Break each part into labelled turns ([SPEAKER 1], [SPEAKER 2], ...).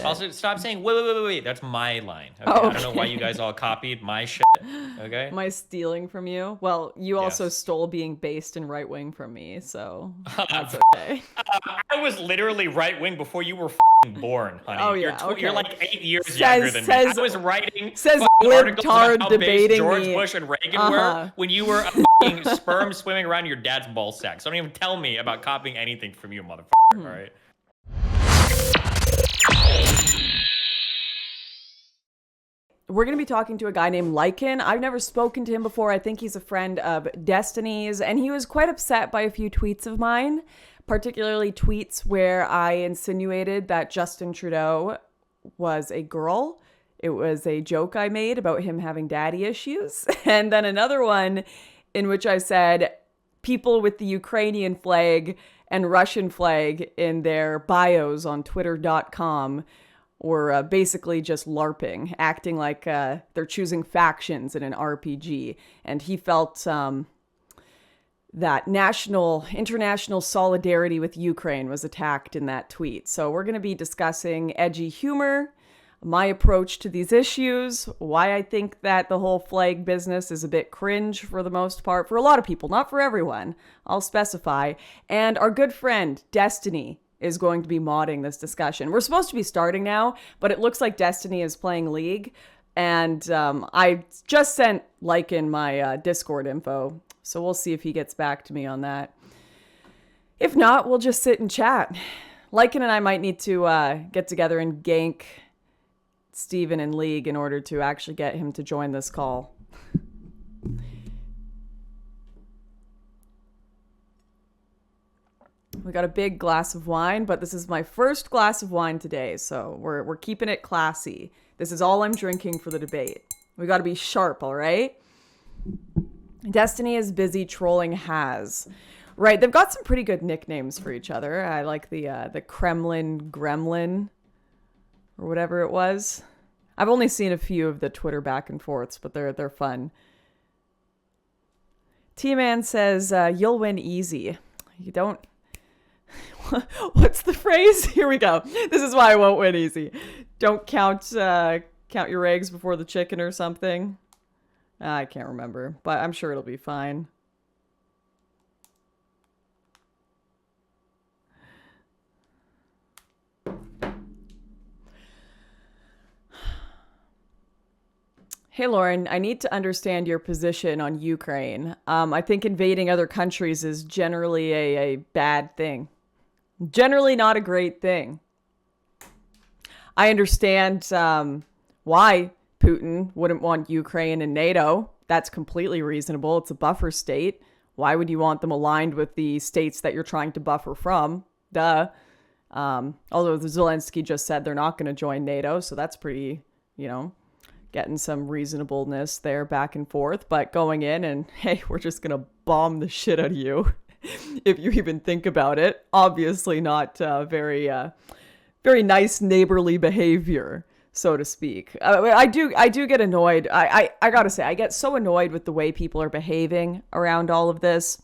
[SPEAKER 1] Also, stop saying wait. That's my line. Okay?
[SPEAKER 2] Oh,
[SPEAKER 1] I don't know why you guys all copied my shit. Okay.
[SPEAKER 2] Am I stealing from you? Well, you also
[SPEAKER 1] Yes.
[SPEAKER 2] stole being based in right wing from me, so that's okay.
[SPEAKER 1] I was literally right wing before you were born, honey.
[SPEAKER 2] Oh yeah, okay.
[SPEAKER 1] You're like 8 years younger than me. I was writing articles about how based George Bush and Reagan were when you were a sperm swimming around your dad's ball sack. So don't even tell me about copying anything from you, motherfucker. All right.
[SPEAKER 2] We're going to be talking to a guy named Lycan. I've never spoken to him before. I think he's a friend of Destiny's, and he was quite upset by a few tweets of mine, particularly tweets where I insinuated that Justin Trudeau was a girl. It was a joke I made about him having daddy issues. And then another one in which I said people with the Ukrainian flag and Russian flag in their bios on twitter.com or basically just LARPing, acting like they're choosing factions in an RPG. And he felt that international solidarity with Ukraine was attacked in that tweet. So we're going to be discussing edgy humor, my approach to these issues, why I think that the whole flag business is a bit cringe for the most part, for a lot of people, not for everyone, I'll specify, and our good friend, Destiny, is going to be modding this discussion. We're supposed to be starting now, but it looks like Destiny is playing League, and I just sent Lycan my Discord info, so we'll see if he gets back to me on that. If not, we'll just sit and chat. Lycan and I might need to get together and gank Steven in League in order to actually get him to join this call. We got a big glass of wine, but this is my first glass of wine today, so we're keeping it classy. This is all I'm drinking for the debate. We got to be sharp, all right? Destiny is busy trolling Has. Right, they've got some pretty good nicknames for each other. I like the Kremlin Gremlin, or whatever it was. I've only seen a few of the Twitter back and forths, but they're fun. T-Man says, you'll win easy. You don't... What's the phrase? Here we go. This is why I won't win easy. Don't count your eggs before the chicken or something. I can't remember, but I'm sure it'll be fine. Hey, Lauren, I need to understand your position on Ukraine. I think invading other countries is generally a bad thing. Generally not a great thing. I understand why Putin wouldn't want Ukraine in NATO. That's completely reasonable. It's a buffer state. Why would you want them aligned with the states that you're trying to buffer from? Duh. Although Zelensky just said they're not going to join NATO, so that's pretty, getting some reasonableness there back and forth. But going in and, hey, we're just going to bomb the shit out of you. If you even think about it, obviously not very nice neighborly behavior, so to speak. I do get annoyed. I gotta say, I get so annoyed with the way people are behaving around all of this.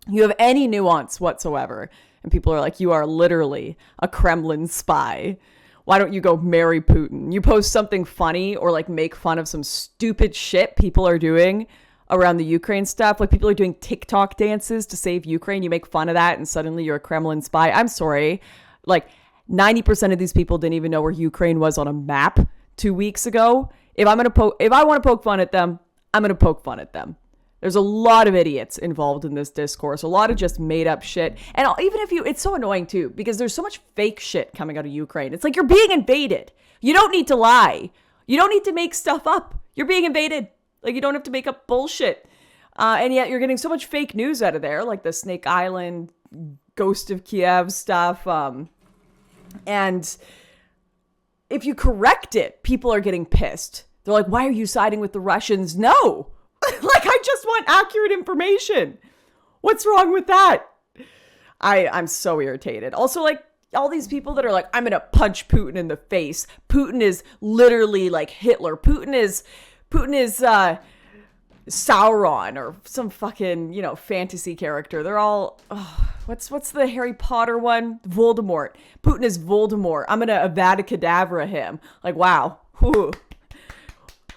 [SPEAKER 2] You have any nuance whatsoever, and people are like, you are literally a Kremlin spy. Why don't you go marry Putin? You post something funny or like make fun of some stupid shit people are doing around the Ukraine stuff. Like people are doing TikTok dances to save Ukraine. You make fun of that and suddenly you're a Kremlin spy. I'm sorry. Like 90% of these people didn't even know where Ukraine was on a map 2 weeks ago. If I want to poke fun at them, I'm going to poke fun at them. There's a lot of idiots involved in this discourse, a lot of just made up shit. And even if it's so annoying too, because there's so much fake shit coming out of Ukraine. It's like you're being invaded. You don't need to lie. You don't need to make stuff up. You're being invaded. Like, you don't have to make up bullshit. And yet you're getting so much fake news out of there, like the Snake Island, Ghost of Kiev stuff. And if you correct it, people are getting pissed. They're like, why are you siding with the Russians? No. Like, I just want accurate information. What's wrong with that? I'm so irritated. Also, like, all these people that are like, I'm going to punch Putin in the face. Putin is literally like Hitler. Putin is Sauron or some fucking, you know, fantasy character. They're all, what's the Harry Potter one? Voldemort. Putin is Voldemort. I'm gonna Avada Kedavra him. Like, wow. Whew.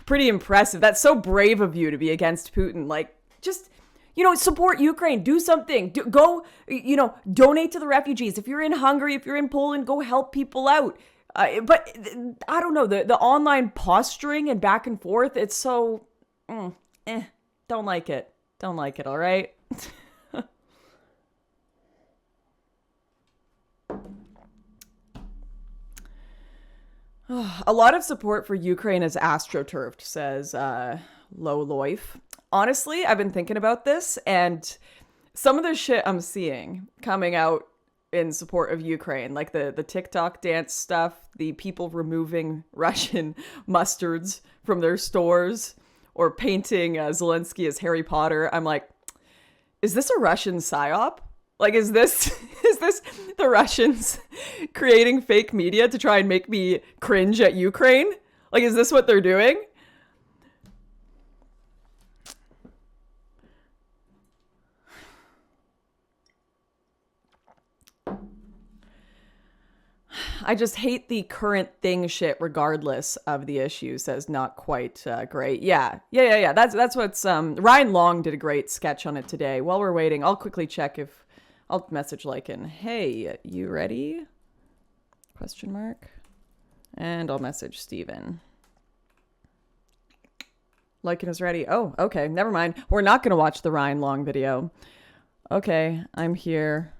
[SPEAKER 2] Pretty impressive. That's so brave of you to be against Putin. Like, just, you know, support Ukraine. Do something. Go, you know, donate to the refugees. If you're in Hungary, if you're in Poland, go help people out. But I don't know, the online posturing and back and forth, it's so, don't like it. Don't like it, all right? A lot of support for Ukraine is astroturfed, says Low Loif. Honestly, I've been thinking about this, and some of the shit I'm seeing coming out in support of Ukraine, like the TikTok dance stuff, the people removing Russian mustards from their stores, or painting Zelensky as Harry Potter. I'm like, is this a Russian psyop? Like, is this the Russians creating fake media to try and make me cringe at Ukraine? Like, is this what they're doing? I just hate the current thing shit regardless of the issue, says not quite great. Yeah. That's what's, Ryan Long did a great sketch on it today. While we're waiting, I'll quickly check if, I'll message Lycan. Hey, you ready? Question mark. And I'll message Steven. Lycan is ready. Oh, okay. Never mind. We're not going to watch the Ryan Long video. Okay, I'm here.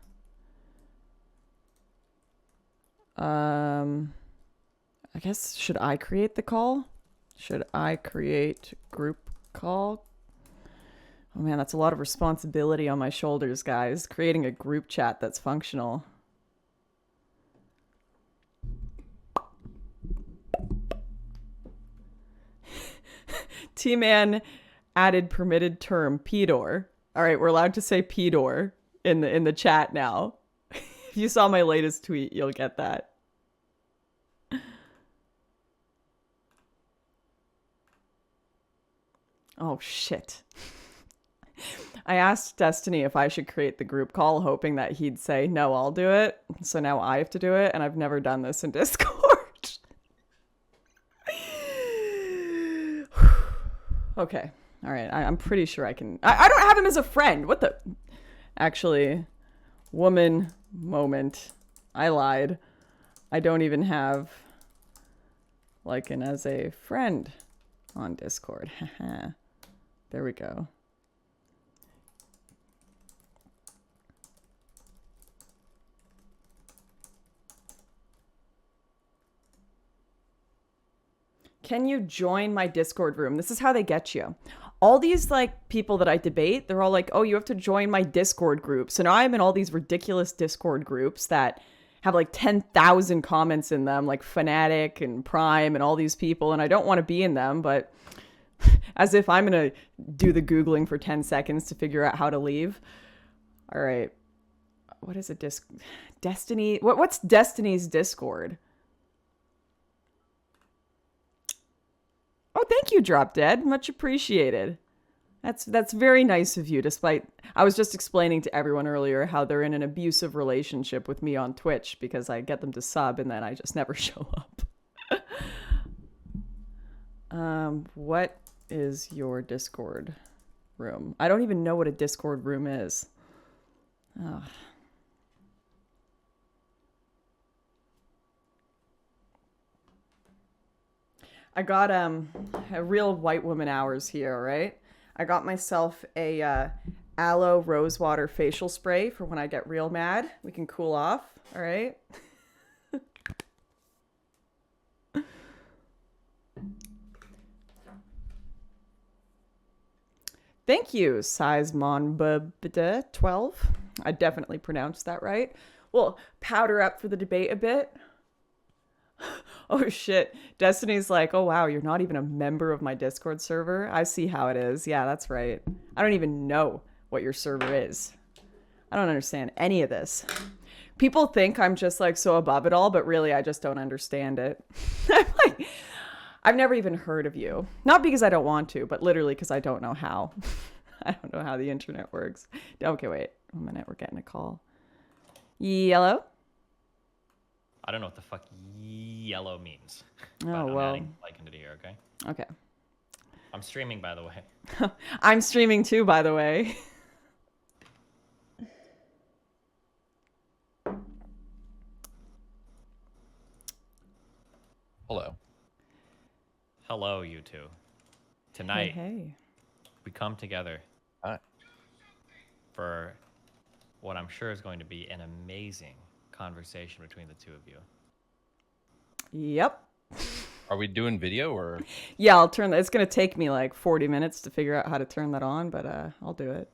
[SPEAKER 2] I guess, should I create the call? Should I create group call? Oh man, that's a lot of responsibility on my shoulders, guys. Creating a group chat that's functional. T-Man added permitted term, pedor. All right, we're allowed to say pedor in the chat now. If you saw my latest tweet, you'll get that. Oh, shit. I asked Destiny if I should create the group call, hoping that he'd say, no, I'll do it. So now I have to do it, and I've never done this in Discord. Okay. All right. I'm pretty sure I can. I don't have him as a friend. What the? Actually, woman moment. I lied. I don't even have Lycan as a friend on Discord. Haha. There we go. Can you join my Discord room? This is how they get you. All these like people that I debate, they're all like, oh, you have to join my Discord group. So now I'm in all these ridiculous Discord groups that have like 10,000 comments in them, like Fnatic and Prime and all these people. And I don't want to be in them, but as if I'm going to do the Googling for 10 seconds to figure out how to leave. All right. What is a Destiny? What's Destiny's Discord? Oh, thank you, Drop Dead. Much appreciated. That's very nice of you, despite I was just explaining to everyone earlier how they're in an abusive relationship with me on Twitch because I get them to sub and then I just never show up. What is your Discord room? I don't even know what a Discord room is. Ugh. I got a real white woman hours here, right? I got myself a aloe rosewater facial spray for when I get real mad. We can cool off, all right? Thank you, Sizemonbubda12. I definitely pronounced that right. We'll powder up for the debate a bit. Oh shit. Destiny's like, oh wow, you're not even a member of my Discord server. I see how it is. Yeah, that's right. I don't even know what your server is. I don't understand any of this. People think I'm just like so above it all, but really I just don't understand it. I'm like, I've never even heard of you. Not because I don't want to, but literally because I don't know how. I don't know how the internet works. Okay, wait. 1 minute. We're getting a call. Yellow?
[SPEAKER 1] I don't know what the fuck yellow means.
[SPEAKER 2] Oh,
[SPEAKER 1] I'm
[SPEAKER 2] well.
[SPEAKER 1] adding Lycan to here, okay?
[SPEAKER 2] Okay.
[SPEAKER 1] I'm streaming, by the way.
[SPEAKER 2] I'm streaming too, by the way.
[SPEAKER 3] Hello.
[SPEAKER 1] Hello, you two. Tonight,
[SPEAKER 2] Hey.
[SPEAKER 1] we come together
[SPEAKER 3] Hi.
[SPEAKER 1] for what I'm sure is going to be an amazing conversation between the two of you.
[SPEAKER 2] Yep.
[SPEAKER 3] Are we doing video or?
[SPEAKER 2] Yeah, I'll turn that. It's going to take me like 40 minutes to figure out how to turn that on, but I'll do it.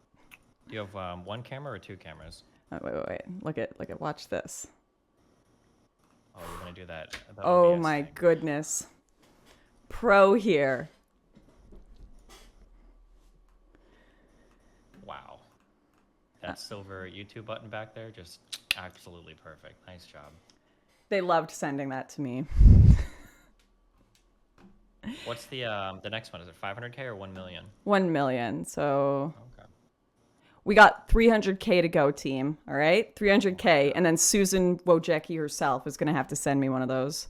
[SPEAKER 1] Do you have one camera or two cameras?
[SPEAKER 2] Wait. Look at, watch this.
[SPEAKER 1] Oh, you're going to do that.
[SPEAKER 2] Oh my goodness. Pro here.
[SPEAKER 1] Wow. That silver YouTube button back there, just absolutely perfect. Nice job.
[SPEAKER 2] They loved sending that to me.
[SPEAKER 1] What's the next one? Is it 500K or 1 million?
[SPEAKER 2] 1 million. So
[SPEAKER 1] Okay.
[SPEAKER 2] we got 300K to go, team. All right, 300K, and then Susan Wojcicki herself is gonna have to send me one of those.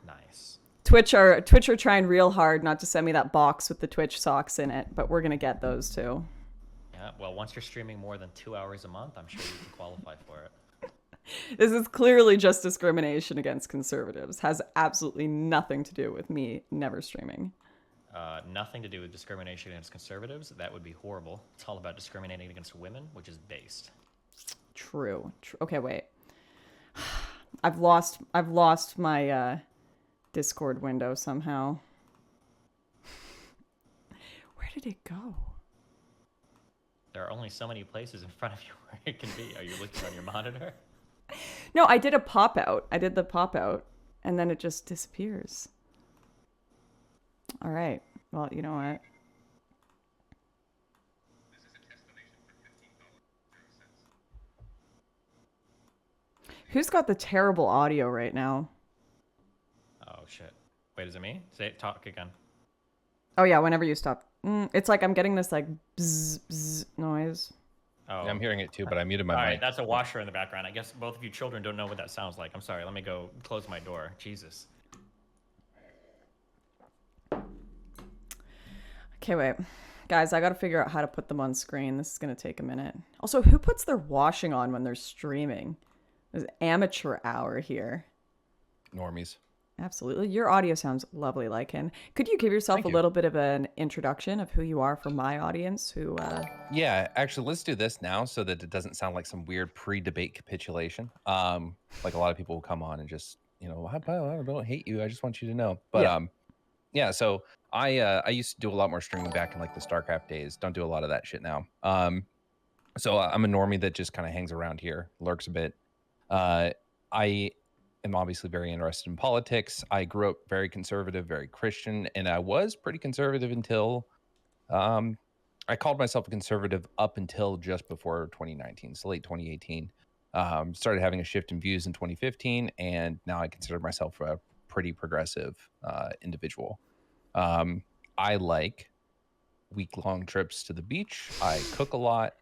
[SPEAKER 1] Nice.
[SPEAKER 2] Twitch are trying real hard not to send me that box with the Twitch socks in it, but we're gonna get those too.
[SPEAKER 1] Yeah. Well, once you're streaming more than 2 hours a month, I'm sure you can qualify for it.
[SPEAKER 2] This is clearly just discrimination against conservatives. Has absolutely nothing to do with me never streaming.
[SPEAKER 1] Nothing to do with discrimination against conservatives. That would be horrible. It's all about discriminating against women, which is based.
[SPEAKER 2] True. Okay, wait. I've lost my Discord window somehow. Where did it go?
[SPEAKER 1] There are only so many places in front of you where it can be. Are you looking on your monitor?
[SPEAKER 2] No, I did a pop out. I did the pop out, and then it just disappears. All right. Well, you know what? Who's got the terrible audio right now?
[SPEAKER 1] Oh, shit. Wait, is it me? Talk again.
[SPEAKER 2] Oh, yeah, whenever you stop. It's like I'm getting this, like, bzz, bzz noise.
[SPEAKER 1] Oh,
[SPEAKER 3] Yeah, I'm hearing it too, but I muted my
[SPEAKER 1] all
[SPEAKER 3] mic.
[SPEAKER 1] right, that's a washer in the background. I guess both of you children don't know what that sounds like. I'm sorry. Let me go close my door. Jesus.
[SPEAKER 2] Okay, wait. Guys, I gotta figure out how to put them on screen. This is gonna take a minute. Also, who puts their washing on when they're streaming? There's amateur hour here.
[SPEAKER 3] Normies.
[SPEAKER 2] Absolutely. Your audio sounds lovely, Lycan. Could you give yourself a little bit of an introduction of who you are for my audience who...
[SPEAKER 3] Yeah, actually, let's do this now so that it doesn't sound like some weird pre-debate capitulation. Like a lot of people will come on and just, you know, I don't hate you. I just want you to know. But yeah, so I used to do a lot more streaming back in like the StarCraft days. Don't do a lot of that shit now. So I'm a normie that just kind of hangs around here, lurks a bit. I am obviously very interested in politics. I grew up very conservative, very Christian, and I was pretty conservative until I called myself a conservative up until just before 2019, so late 2018. Started having a shift in views in 2015, and now I consider myself a pretty progressive individual. I like week-long trips to the beach. I cook a lot.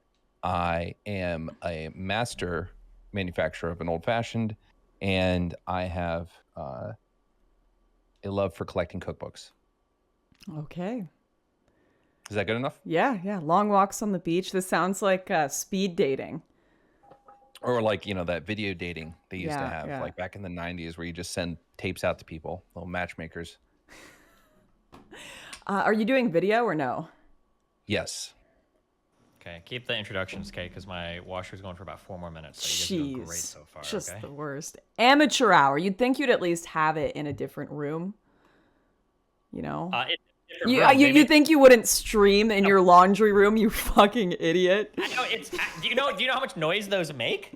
[SPEAKER 3] I am a master manufacturer of an old-fashioned, and I have a love for collecting cookbooks.
[SPEAKER 2] Okay.
[SPEAKER 3] Is that good enough?
[SPEAKER 2] Yeah. Long walks on the beach. This sounds like speed dating.
[SPEAKER 3] Or like, you know, that video dating they used to have, like back in the 90s where you just send tapes out to people, little matchmakers.
[SPEAKER 2] Are you doing video or no?
[SPEAKER 3] Yes.
[SPEAKER 1] Okay, keep the introductions, okay, because my washer's going for about 4 more minutes. So you guys are doing great so far,
[SPEAKER 2] just
[SPEAKER 1] okay?
[SPEAKER 2] the worst. Amateur hour. You'd think you'd at least have it in a different room. You know? You think you wouldn't stream in your laundry room, you fucking idiot.
[SPEAKER 1] I know, do you know how much noise those make?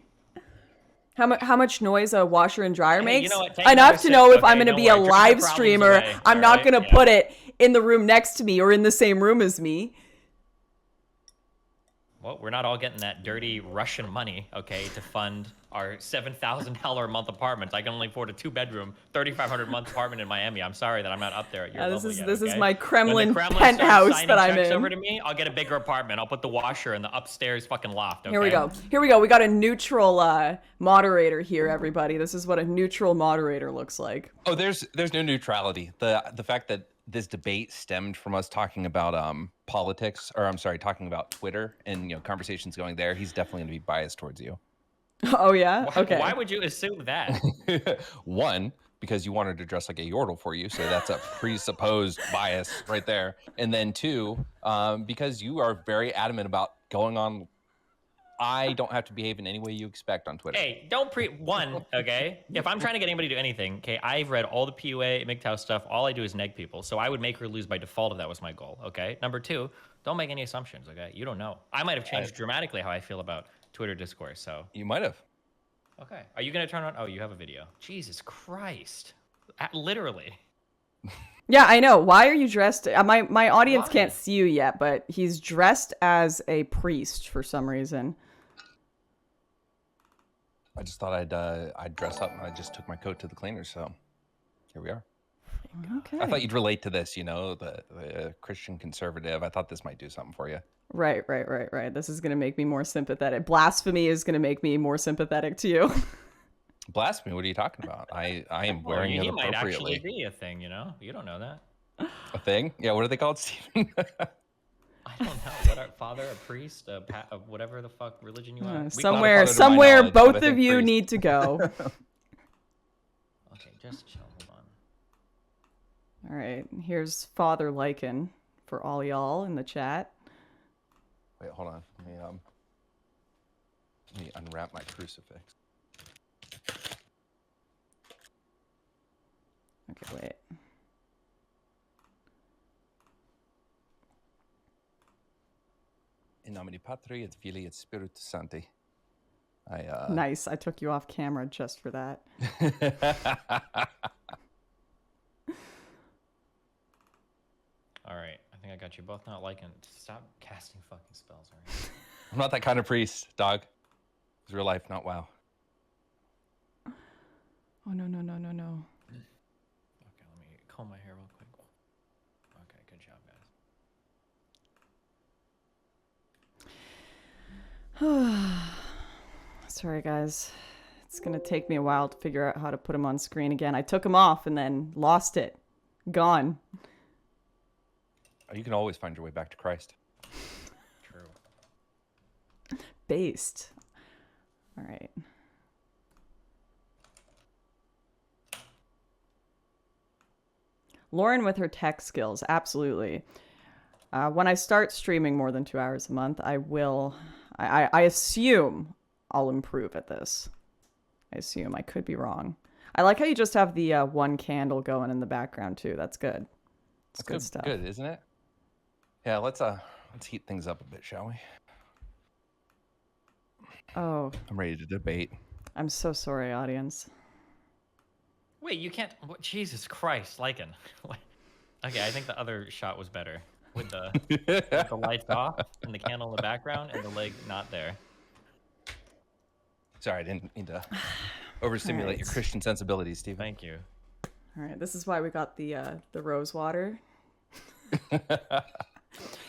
[SPEAKER 2] How much noise a washer and dryer makes?
[SPEAKER 1] You know what,
[SPEAKER 2] enough to know if I'm going to be a live streamer, I'm not going to put it in the room next to me or in the same room as me.
[SPEAKER 1] Well, we're not all getting that dirty Russian money, okay, to fund our $7,000 a month apartments. I can only afford a 2-bedroom, $3,500 a month apartment in Miami. I'm sorry that I'm not up there at your level yet.
[SPEAKER 2] This
[SPEAKER 1] okay?
[SPEAKER 2] is my Kremlin
[SPEAKER 1] When the
[SPEAKER 2] penthouse that I'm
[SPEAKER 1] checks
[SPEAKER 2] in.
[SPEAKER 1] over to me, I'll get a bigger apartment. I'll put the washer in the upstairs fucking loft. Okay?
[SPEAKER 2] Here we go. Here we go. We got a neutral moderator here, everybody. This is what a neutral moderator looks like.
[SPEAKER 3] Oh, there's no neutrality. The fact that this debate stemmed from us talking about politics, or I'm sorry, talking about Twitter and conversations going there. He's definitely going to be biased towards you.
[SPEAKER 2] Oh yeah. Okay.
[SPEAKER 1] Why would you assume that?
[SPEAKER 3] One, because you wanted to dress like a yordle for you, so that's a presupposed bias right there. And then two, because you are very adamant about going on. I don't have to behave in any way you expect on Twitter.
[SPEAKER 1] Hey, don't okay? If I'm trying to get anybody to do anything, okay, I've read all the PUA, MGTOW stuff. All I do is neg people. So I would make her lose by default if that was my goal, okay? Number two, don't make any assumptions, okay? You don't know. I might have changed dramatically how I feel about Twitter discourse, so.
[SPEAKER 3] You might have.
[SPEAKER 1] Okay. Are you going to turn on? Oh, you have a video. Jesus Christ. Literally.
[SPEAKER 2] Yeah, I know. Why are you dressed? My audience can't see you yet, but he's dressed as a priest for some reason.
[SPEAKER 3] I just thought I'd dress up, and I just took my coat to the cleaners, so here we are.
[SPEAKER 2] Okay.
[SPEAKER 3] I thought you'd relate to this, the Christian conservative. I thought this might do something for you.
[SPEAKER 2] Right. This is going to make me more sympathetic. Blasphemy is going to make me more sympathetic to you.
[SPEAKER 3] Blasphemy? What are you talking about? I am wearing it appropriately.
[SPEAKER 1] Might actually be a thing, You don't know that.
[SPEAKER 3] A thing? Yeah, what are they called, Steven?
[SPEAKER 1] I don't know. What father, a priest, whatever the fuck religion you are.
[SPEAKER 2] Somewhere, both of you need to go.
[SPEAKER 1] Okay, just chill. Hold on.
[SPEAKER 2] All right, here's Father Lycan for all y'all in the chat.
[SPEAKER 3] Wait, hold on. Let me unwrap my crucifix.
[SPEAKER 2] Okay, wait.
[SPEAKER 3] In nomine Patri et Filii et Spiritus Sancti.
[SPEAKER 2] Nice. I took you off camera just for that.
[SPEAKER 1] All right. I think I got you both not liking. Stop casting fucking spells, all right?
[SPEAKER 3] I'm not that kind of priest, dog. It's real life, not WoW.
[SPEAKER 2] Oh, no.
[SPEAKER 1] Okay, let me comb my hair real quick. Okay, good job,
[SPEAKER 2] guys. Sorry, guys. It's going to take me a while to figure out how to put him on screen again. I took him off and then lost it. Gone.
[SPEAKER 3] You can always find your way back to Christ.
[SPEAKER 1] True.
[SPEAKER 2] Based. All right. Lauren with her tech skills, absolutely. When I start streaming more than 2 hours a month, I assume I'll improve at this. I assume. I could be wrong. I like how you just have the one candle going in the background too. That's good. It's good stuff.
[SPEAKER 3] Good, isn't it? Yeah, let's heat things up a bit, shall we?
[SPEAKER 2] Oh.
[SPEAKER 3] I'm ready to debate.
[SPEAKER 2] I'm so sorry, audience.
[SPEAKER 1] Wait, you can't. Jesus Christ, Lycan. Okay, I think the other shot was better with the lights off and the candle in the background and the leg not there.
[SPEAKER 3] Sorry, I didn't mean to overstimulate your Christian sensibilities, Steve.
[SPEAKER 1] Thank you.
[SPEAKER 2] All right, this is why we got the rose water.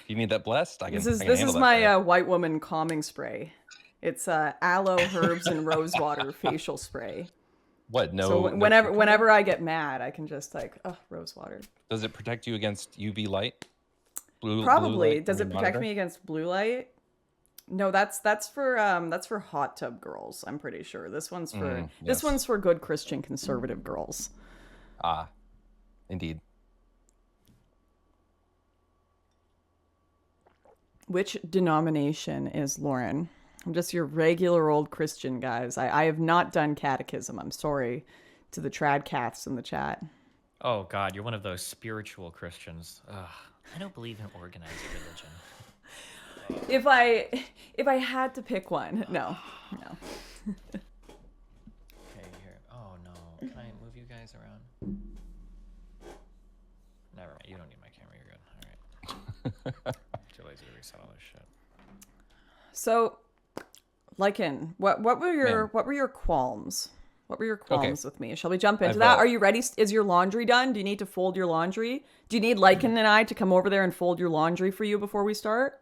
[SPEAKER 3] You need that blessed?
[SPEAKER 2] This is my white woman calming spray. It's aloe, herbs, and rose water facial spray.
[SPEAKER 3] What? No.
[SPEAKER 2] So whenever I get mad, I can just rose water.
[SPEAKER 3] Does it protect you against UV light?
[SPEAKER 2] Probably.
[SPEAKER 3] Blue light
[SPEAKER 2] Does it protect me against blue light? No, that's for hot tub girls. I'm pretty sure this one's for this one's for good Christian conservative girls.
[SPEAKER 3] Ah, indeed.
[SPEAKER 2] Which denomination is Lauren? I'm just your regular old Christian, guys. I have not done catechism. I'm sorry to the tradcaths in the chat.
[SPEAKER 1] Oh, God, you're one of those spiritual Christians. Ugh, I don't believe in organized religion.
[SPEAKER 2] If I had to pick one, no.
[SPEAKER 1] Okay, here. Oh, no. Can I move you guys around? Never mind. You don't need my camera. You're good. All right. Too lazy to reset all this shit.
[SPEAKER 2] So, Lycan, what were your qualms? What were your qualms with me? Shall we jump into that? Are you ready? Is your laundry done? Do you need to fold your laundry? Do you need Lycan and I to come over there and fold your laundry for you before we start?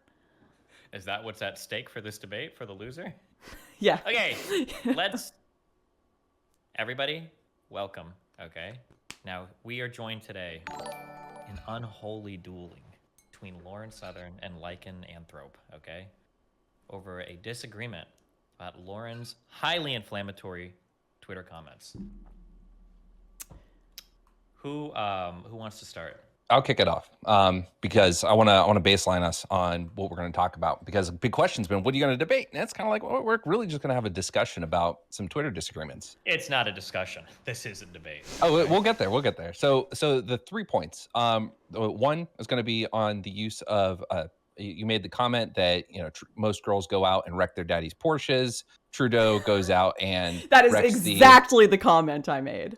[SPEAKER 1] Is that what's at stake for this debate for the loser?
[SPEAKER 2] Yeah.
[SPEAKER 1] Okay, everybody, welcome, okay? Now, we are joined today in unholy dueling between Lauren Southern and Lycan Anthrope, okay? Over a disagreement about Lauren's highly inflammatory Twitter comments. Who wants to start?
[SPEAKER 3] I'll kick it off because I want to baseline us on what we're going to talk about, because a big question's been, what are you going to debate? And it's kind of like, well, we're really just going to have a discussion about some Twitter disagreements.
[SPEAKER 1] It's not a discussion. This is a debate.
[SPEAKER 3] Oh, we'll get there. We'll get there. So the 3 points. One is going to be on the use of. You made the comment that most girls go out and wreck their daddy's Porsches. Trudeau goes out and
[SPEAKER 2] that is exactly the comment I made.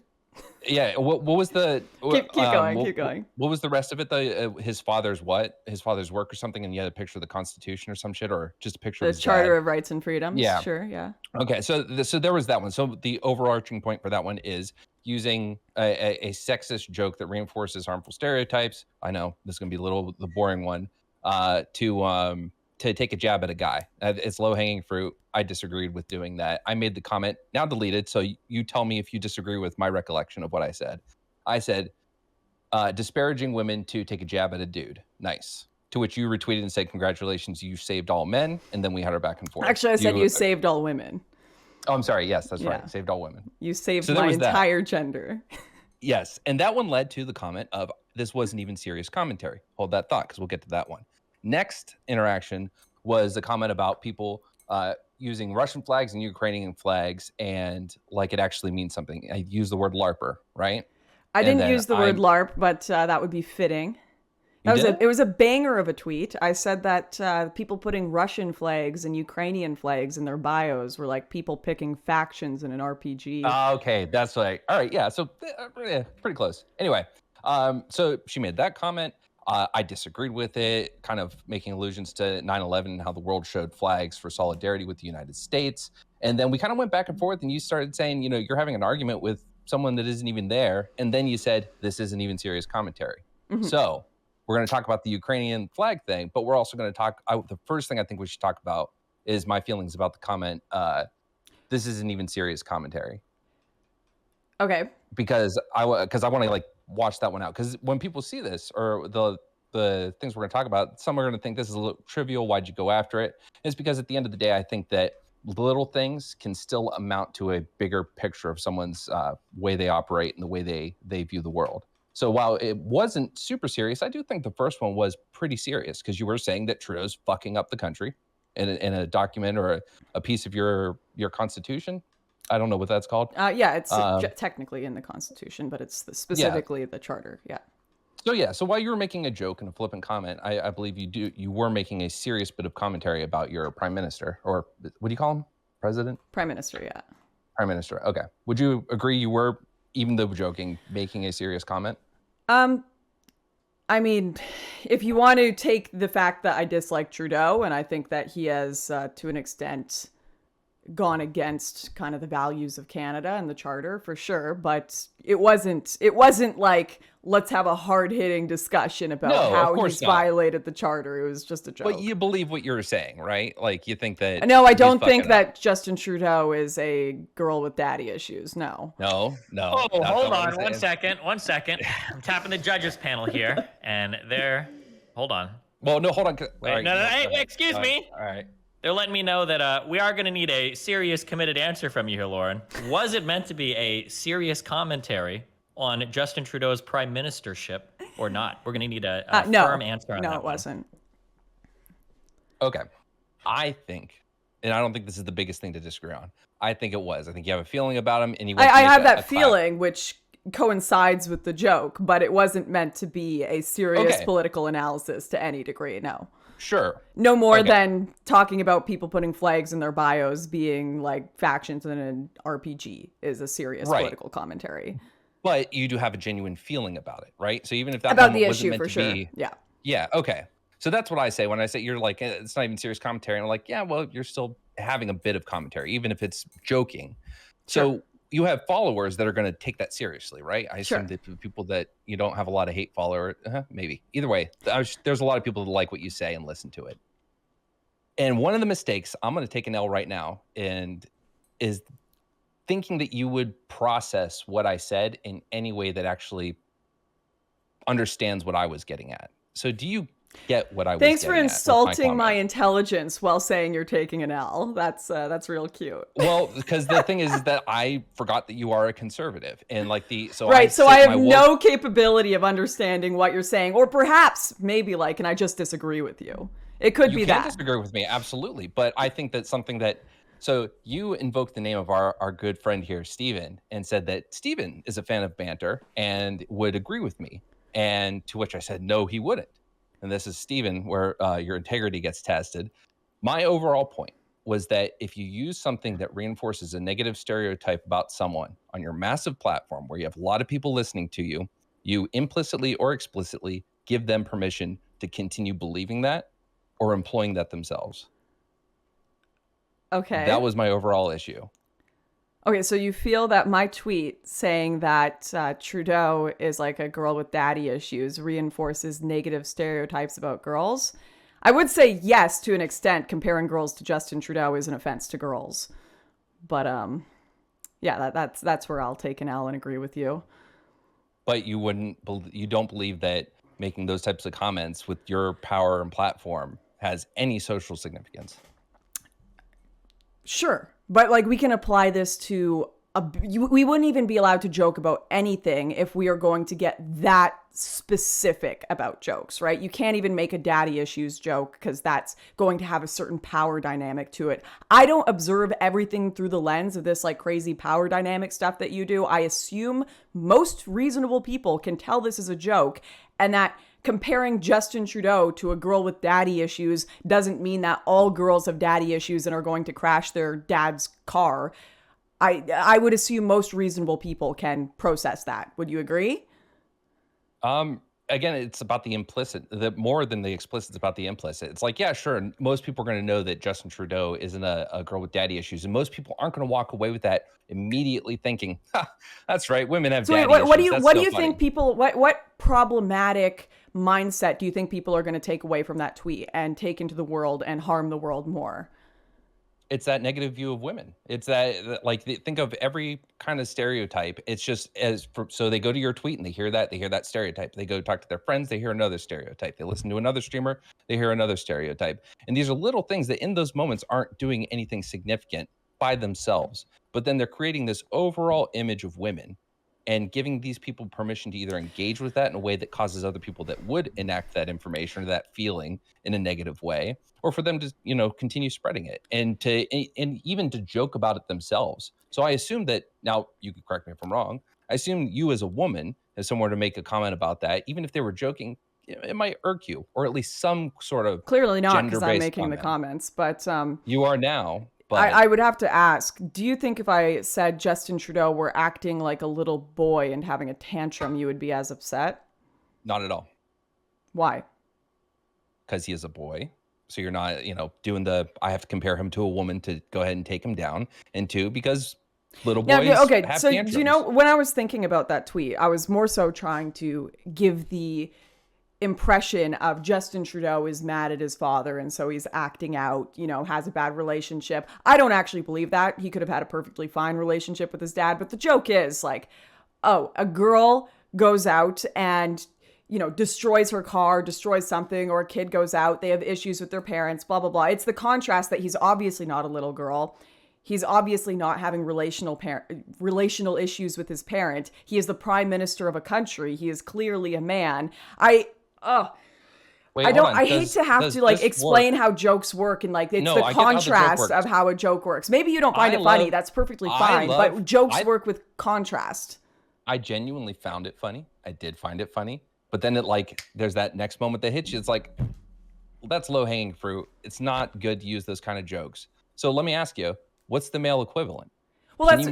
[SPEAKER 3] Yeah. What was the
[SPEAKER 2] keep going.
[SPEAKER 3] What was the rest of it? His father's work or something, and you had a picture of the Constitution or some shit, or just a picture of
[SPEAKER 2] the Charter of Rights and Freedoms.
[SPEAKER 3] Yeah.
[SPEAKER 2] Sure. Yeah.
[SPEAKER 3] Okay. So there was that one. So the overarching point for that one is using a sexist joke that reinforces harmful stereotypes. I know this is gonna be the boring one. To take a jab at a guy. It's low-hanging fruit. I disagreed with doing that. I made the comment, now deleted, so you tell me if you disagree with my recollection of what I said. I said, disparaging women to take a jab at a dude. Nice. To which you retweeted and said, congratulations, you saved all men. And then we had our back and forth.
[SPEAKER 2] Actually, I said you saved all women.
[SPEAKER 3] Oh, I'm sorry. Yes, that's right. Saved all women.
[SPEAKER 2] You saved my entire gender.
[SPEAKER 3] Yes. And that one led to the comment of, this wasn't even serious commentary. Hold that thought, because we'll get to that one. Next interaction was a comment about people using Russian flags and Ukrainian flags, and like it actually means something. I used the word LARPer, right?
[SPEAKER 2] I didn't use the word LARP, but that would be fitting. It was a banger of a tweet. I said that people putting Russian flags and Ukrainian flags in their bios were like people picking factions in an RPG.
[SPEAKER 3] Okay, that's like, all right, yeah. So pretty close. Anyway, so she made that comment. I disagreed with it, kind of making allusions to 9/11 and how the world showed flags for solidarity with the United States. And then we kind of went back and forth, and you started saying, you're having an argument with someone that isn't even there. And then you said, this isn't even serious commentary. Mm-hmm. So we're going to talk about the Ukrainian flag thing, but we're also going to talk, the first thing I think we should talk about is my feelings about the comment, this isn't even serious commentary.
[SPEAKER 2] Okay.
[SPEAKER 3] Because I want to watch that one out, because when people see this, or the things we're going to talk about, some are going to think this is a little trivial. Why'd you go after it? It's because at the end of the day, I think that little things can still amount to a bigger picture of someone's way they operate and the way they view the world. So while it wasn't super serious, I do think the first one was pretty serious, because you were saying that Trudeau's fucking up the country in a document or a piece of your Constitution. I don't know what that's called.
[SPEAKER 2] Yeah, it's technically in the Constitution, but it's specifically the Charter. Yeah.
[SPEAKER 3] So while you were making a joke and a flippant comment, I believe you were making a serious bit of commentary about your prime minister, or what do you call him? President?
[SPEAKER 2] Prime minister, yeah.
[SPEAKER 3] Prime minister. Okay. Would you agree you were, even though joking, making a serious comment?
[SPEAKER 2] I mean, if you want to take the fact that I dislike Trudeau, and I think that he has, to an extent, gone against kind of the values of Canada and the Charter, for sure, but it wasn't like, let's have a hard-hitting discussion about how he's violated the Charter. It was just a joke.
[SPEAKER 3] But you believe what you're saying, right? Like, you think that...
[SPEAKER 2] No, I don't think that Justin Trudeau is a girl with daddy issues. No.
[SPEAKER 3] Oh,
[SPEAKER 1] hold on. One second. I'm tapping the judges panel here, and hold on.
[SPEAKER 3] Well, no, hold on.
[SPEAKER 1] Wait, right, excuse me.
[SPEAKER 3] All right.
[SPEAKER 1] They're letting me know that we are going to need a serious, committed answer from you here, Lauren. Was it meant to be a serious commentary on Justin Trudeau's prime ministership or not? We're going to need a firm answer on that.
[SPEAKER 2] No, it wasn't.
[SPEAKER 3] Okay. I think, and I don't think this is the biggest thing to disagree on, I think it was. I think you have a feeling about him, and
[SPEAKER 2] I have that feeling, which coincides with the joke, but it wasn't meant to be a serious political analysis to any degree, no.
[SPEAKER 3] Sure.
[SPEAKER 2] No more than talking about people putting flags in their bios being like factions in an RPG is a serious political commentary.
[SPEAKER 3] But you do have a genuine feeling about it, right? So even if that
[SPEAKER 2] about the
[SPEAKER 3] wasn't
[SPEAKER 2] issue
[SPEAKER 3] meant
[SPEAKER 2] for
[SPEAKER 3] to
[SPEAKER 2] sure,
[SPEAKER 3] be,
[SPEAKER 2] yeah.
[SPEAKER 3] Yeah. Okay. So that's what I say when I say you're like, it's not even serious commentary. And I'm like, yeah, well, you're still having a bit of commentary, even if it's joking.
[SPEAKER 2] Sure.
[SPEAKER 3] So you have followers that are going to take that seriously, right? I assume that the people that you don't have a lot of hate followers, maybe. Either way, there's a lot of people that like what you say and listen to it. And one of the mistakes, I'm going to take an L right now, and is thinking that you would process what I said in any way that actually understands what I was getting at. So do you get what I was
[SPEAKER 2] Thanks for
[SPEAKER 3] getting at
[SPEAKER 2] insulting my intelligence while saying you're taking an L. That's real cute.
[SPEAKER 3] Well, because the thing is that I forgot that you are a conservative, and like so
[SPEAKER 2] I have no capability of understanding what you're saying, or perhaps maybe and I just disagree with you. It could be that.
[SPEAKER 3] You can disagree with me, absolutely, but I think that's something that. So you invoked the name of our good friend here, Steven, and said that Steven is a fan of banter and would agree with me. And to which I said, no, he wouldn't. And this is Steven, where your integrity gets tested. My overall point was that if you use something that reinforces a negative stereotype about someone on your massive platform where you have a lot of people listening to you, you implicitly or explicitly give them permission to continue believing that or employing that themselves.
[SPEAKER 2] Okay.
[SPEAKER 3] That was my overall issue.
[SPEAKER 2] Okay, so you feel that my tweet saying that Trudeau is like a girl with daddy issues reinforces negative stereotypes about girls? I would say yes, to an extent. Comparing girls to Justin Trudeau is an offense to girls. But yeah, that's where I'll take an L and agree with you.
[SPEAKER 3] But you don't believe that making those types of comments with your power and platform has any social significance?
[SPEAKER 2] Sure. But we can apply this to we wouldn't even be allowed to joke about anything if we are going to get that specific about jokes, right? You can't even make a daddy issues joke because that's going to have a certain power dynamic to it. I don't observe everything through the lens of this crazy power dynamic stuff that you do. I assume most reasonable people can tell this is a joke, and that comparing Justin Trudeau to a girl with daddy issues doesn't mean that all girls have daddy issues and are going to crash their dad's car. I would assume most reasonable people can process that. Would you agree?
[SPEAKER 3] Again, it's about the implicit. More than the explicit, it's about the implicit. It's like, yeah, sure, most people are going to know that Justin Trudeau isn't a girl with daddy issues, and most people aren't going to walk away with that immediately thinking, that's right, women have daddy issues.
[SPEAKER 2] What do you think people, what problematic mindset do you think people are going to take away from that tweet and take into the world and harm the world more?
[SPEAKER 3] It's that negative view of women. It's that, think of every kind of stereotype. It's just so they go to your tweet and they hear that stereotype. They go talk to their friends, they hear another stereotype. They listen to another streamer, they hear another stereotype. And these are little things that in those moments aren't doing anything significant by themselves, but then they're creating this overall image of women and giving these people permission to either engage with that in a way that causes other people that would enact that information or that feeling in a negative way, or for them to, continue spreading it and even to joke about it themselves. So I assume that, now you can correct me if I'm wrong, I assume you as a woman, as somewhere to make a comment about that, even if they were joking, it might irk you, or at least some sort of
[SPEAKER 2] clearly not, because I'm making the comments, but
[SPEAKER 3] you are now.
[SPEAKER 2] But I would have to ask, do you think if I said Justin Trudeau were acting like a little boy and having a tantrum, you would be as upset?
[SPEAKER 3] Not at all.
[SPEAKER 2] Why?
[SPEAKER 3] Because he is a boy. So you're not, doing I have to compare him to a woman to go ahead and take him down. And two, because little boys have tantrums.
[SPEAKER 2] So, when I was thinking about that tweet, I was more so trying to give the impression of Justin Trudeau is mad at his father, and so he's acting out, has a bad relationship. I don't actually believe that. He could have had a perfectly fine relationship with his dad, but the joke is a girl goes out and, destroys her car, destroys something, or a kid goes out, they have issues with their parents, blah, blah, blah. It's the contrast that he's obviously not a little girl. He's obviously not having relational issues with his parent. He is the prime minister of a country. He is clearly a man. I hate to have to explain how jokes work, and it's the contrast of how a joke works. Maybe you don't find it funny. That's perfectly fine. But jokes work with contrast.
[SPEAKER 3] I genuinely found it funny. I did find it funny. But then there's that next moment that hits you. It's that's low hanging fruit. It's not good to use those kind of jokes. So let me ask you, what's the male equivalent?
[SPEAKER 2] Well, that's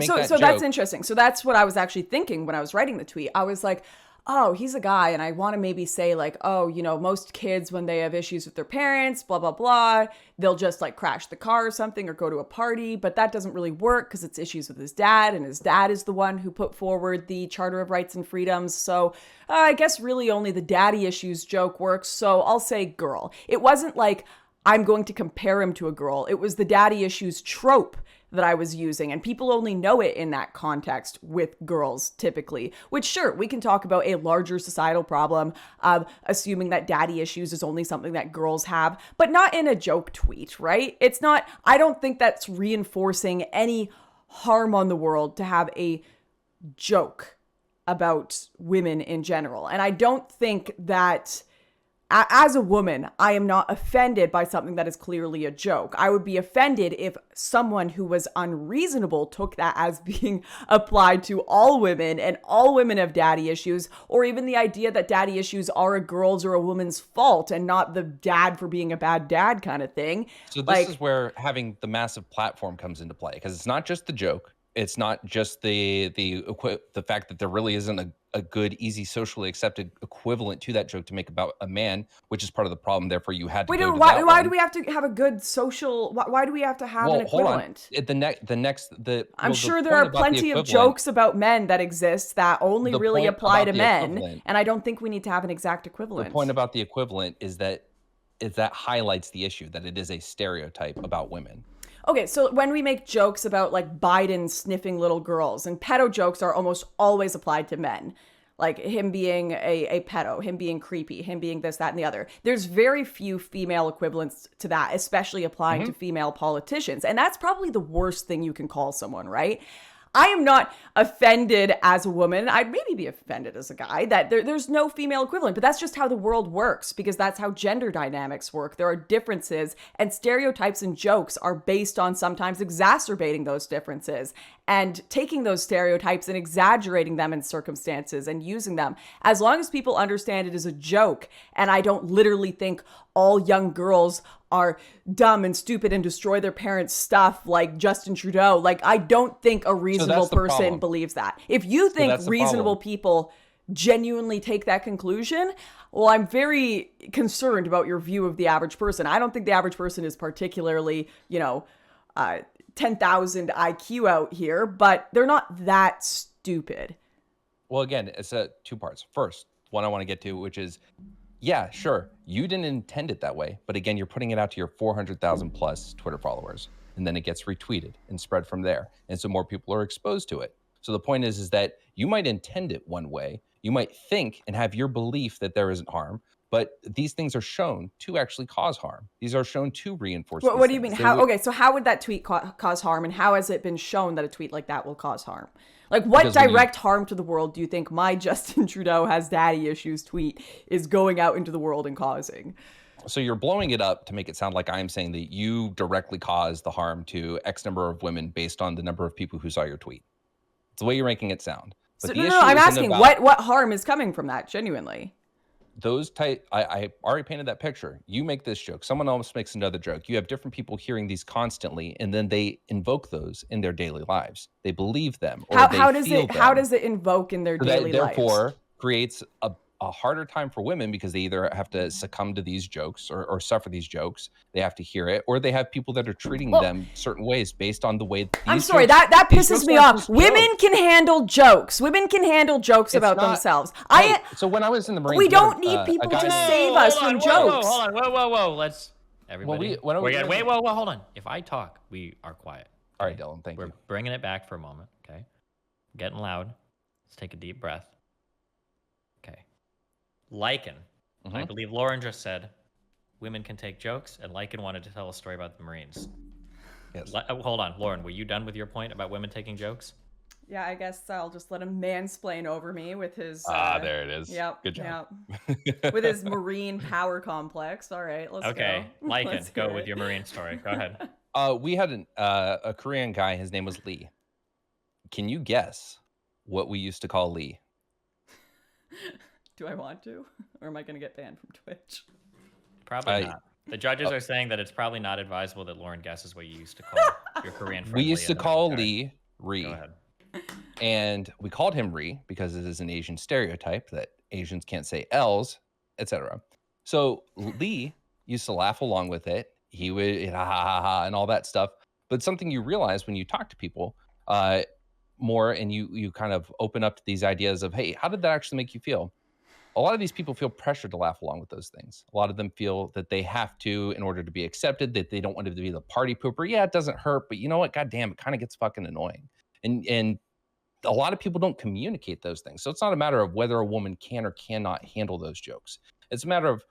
[SPEAKER 2] interesting. So that's what I was actually thinking when I was writing the tweet. I was like, oh, he's a guy, and I want to maybe say like, oh, most kids when they have issues with their parents, blah, blah, blah, they'll just like crash the car or something or go to a party, but that doesn't really work because it's issues with his dad, and his dad is the one who put forward the Charter of Rights and Freedoms. So I guess really only the daddy issues joke works. So I'll say girl. It wasn't like I'm going to compare him to a girl. It was the daddy issues trope that I was using, and people only know it in that context with girls typically, which sure, we can talk about a larger societal problem of assuming that daddy issues is only something that girls have, but not in a joke tweet, right? It's not, I don't think that's reinforcing any harm on the world to have a joke about women in general. And I don't think that as a woman, I am not offended by something that is clearly a joke. I would be offended if someone who was unreasonable took that as being applied to all women, and all women have daddy issues, or even the idea that daddy issues are a girl's or a woman's fault and not the dad for being a bad dad kind of thing.
[SPEAKER 3] So this is where having the massive platform comes into play, because it's not just the joke. It's not just the fact that there really isn't a good, easy, socially accepted equivalent to that joke to make about a man, which is part of the problem. Therefore, you had to go to that
[SPEAKER 2] why
[SPEAKER 3] one.
[SPEAKER 2] do we have to have a good social? Why do we have to have an equivalent?
[SPEAKER 3] I'm
[SPEAKER 2] sure there are plenty of jokes about men that exist that only really apply to men, and I don't think we need to have an exact equivalent.
[SPEAKER 3] The point about the equivalent is that highlights the issue that it is a stereotype about women.
[SPEAKER 2] Okay, so when we make jokes about like Biden sniffing little girls, and pedo jokes are almost always applied to men, like him being a pedo, him being creepy, him being this, that, and the other. There's very few female equivalents to that, especially applying to female politicians. And that's probably the worst thing you can call someone, right? I am not offended as a woman. I'd maybe be offended as a guy that there's no female equivalent, but that's just how the world works, because that's how gender dynamics work. There are differences, and stereotypes and jokes are based on sometimes exacerbating those differences and taking those stereotypes and exaggerating them in circumstances and using them. As long as people understand it as a joke, and I don't literally think all young girls are dumb and stupid and destroy their parents' stuff like Justin Trudeau. Like, I don't think a reasonable person believes that. If you think reasonable people genuinely take that conclusion, well, I'm very concerned about your view of the average person. I don't think the average person is particularly, 10,000 IQ out here, but they're not that stupid.
[SPEAKER 3] Well, again, it's two parts. First, one I want to get to, which is, yeah, sure, you didn't intend it that way, but again, you're putting it out to your 400,000 plus Twitter followers, and then it gets retweeted and spread from there, and so more people are exposed to it. So the point is that you might intend it one way, you might think and have your belief that there isn't harm, but these things are shown to actually cause harm. These are shown to reinforce.
[SPEAKER 2] What do you mean? So how would that tweet cause harm, and how has it been shown that a tweet like that will cause harm? Like, what direct harm to the world do you think my Justin Trudeau has daddy issues tweet is going out into the world and causing?
[SPEAKER 3] So you're blowing it up to make it sound like I'm saying that you directly caused the harm to X number of women based on the number of people who saw your tweet. It's the way you're making it sound. But
[SPEAKER 2] no, I'm asking what harm is coming from that, genuinely.
[SPEAKER 3] I already painted that picture. You make this joke, someone else makes another joke. You have different people hearing these constantly, and then they invoke those in their daily lives. They believe them, or how does
[SPEAKER 2] it invoke in their daily lives?
[SPEAKER 3] Therefore, creates a harder time for women, because they either have to succumb to these jokes or suffer these jokes. They have to hear it, or they have people that are treating them certain ways based on the way.
[SPEAKER 2] I'm sorry, that pisses me off. Women can handle jokes. Women can handle jokes about themselves.
[SPEAKER 3] So when I was in the Marines,
[SPEAKER 2] we don't need people to save us from jokes.
[SPEAKER 1] Hold on, whoa. Let's everybody. Wait, hold on. If I talk, we are quiet.
[SPEAKER 3] All right, Dylan, thank you.
[SPEAKER 1] We're bringing it back for a moment, okay? Getting loud. Let's take a deep breath. Okay. Lycan. I believe Lauren just said women can take jokes, and Lycan wanted to tell a story about the Marines.
[SPEAKER 3] Yes.
[SPEAKER 1] Hold on, Lauren, were you done with your point about women taking jokes?
[SPEAKER 2] Yeah, I guess I'll just let him mansplain over me with his...
[SPEAKER 3] there it is.
[SPEAKER 2] Yep.
[SPEAKER 3] Good job.
[SPEAKER 2] Yep. With his Marine power complex. All right, let's go.
[SPEAKER 1] Okay, Lycan, go with your Marine story. Go ahead.
[SPEAKER 3] We had a Korean guy. His name was Lee. Can you guess what we used to call Lee?
[SPEAKER 2] Do I want to? Or am I going to get banned from Twitch?
[SPEAKER 1] Probably not. The judges are saying that it's probably not advisable that Lauren guesses what you used to call your Korean friend.
[SPEAKER 3] We used to call Lee Ree.
[SPEAKER 1] Go ahead.
[SPEAKER 3] And we called him Ree because it is an Asian stereotype that Asians can't say L's, etc. So Lee used to laugh along with it. He would ha ha ha and all that stuff. But something you realize when you talk to people more and you kind of open up to these ideas of, hey, how did that actually make you feel? A lot of these people feel pressured to laugh along with those things. A lot of them feel that they have to in order to be accepted, that they don't want to be the party pooper. Yeah, it doesn't hurt, but you know what? God damn, it kind of gets fucking annoying. And a lot of people don't communicate those things. So it's not a matter of whether a woman can or cannot handle those jokes. It's a matter of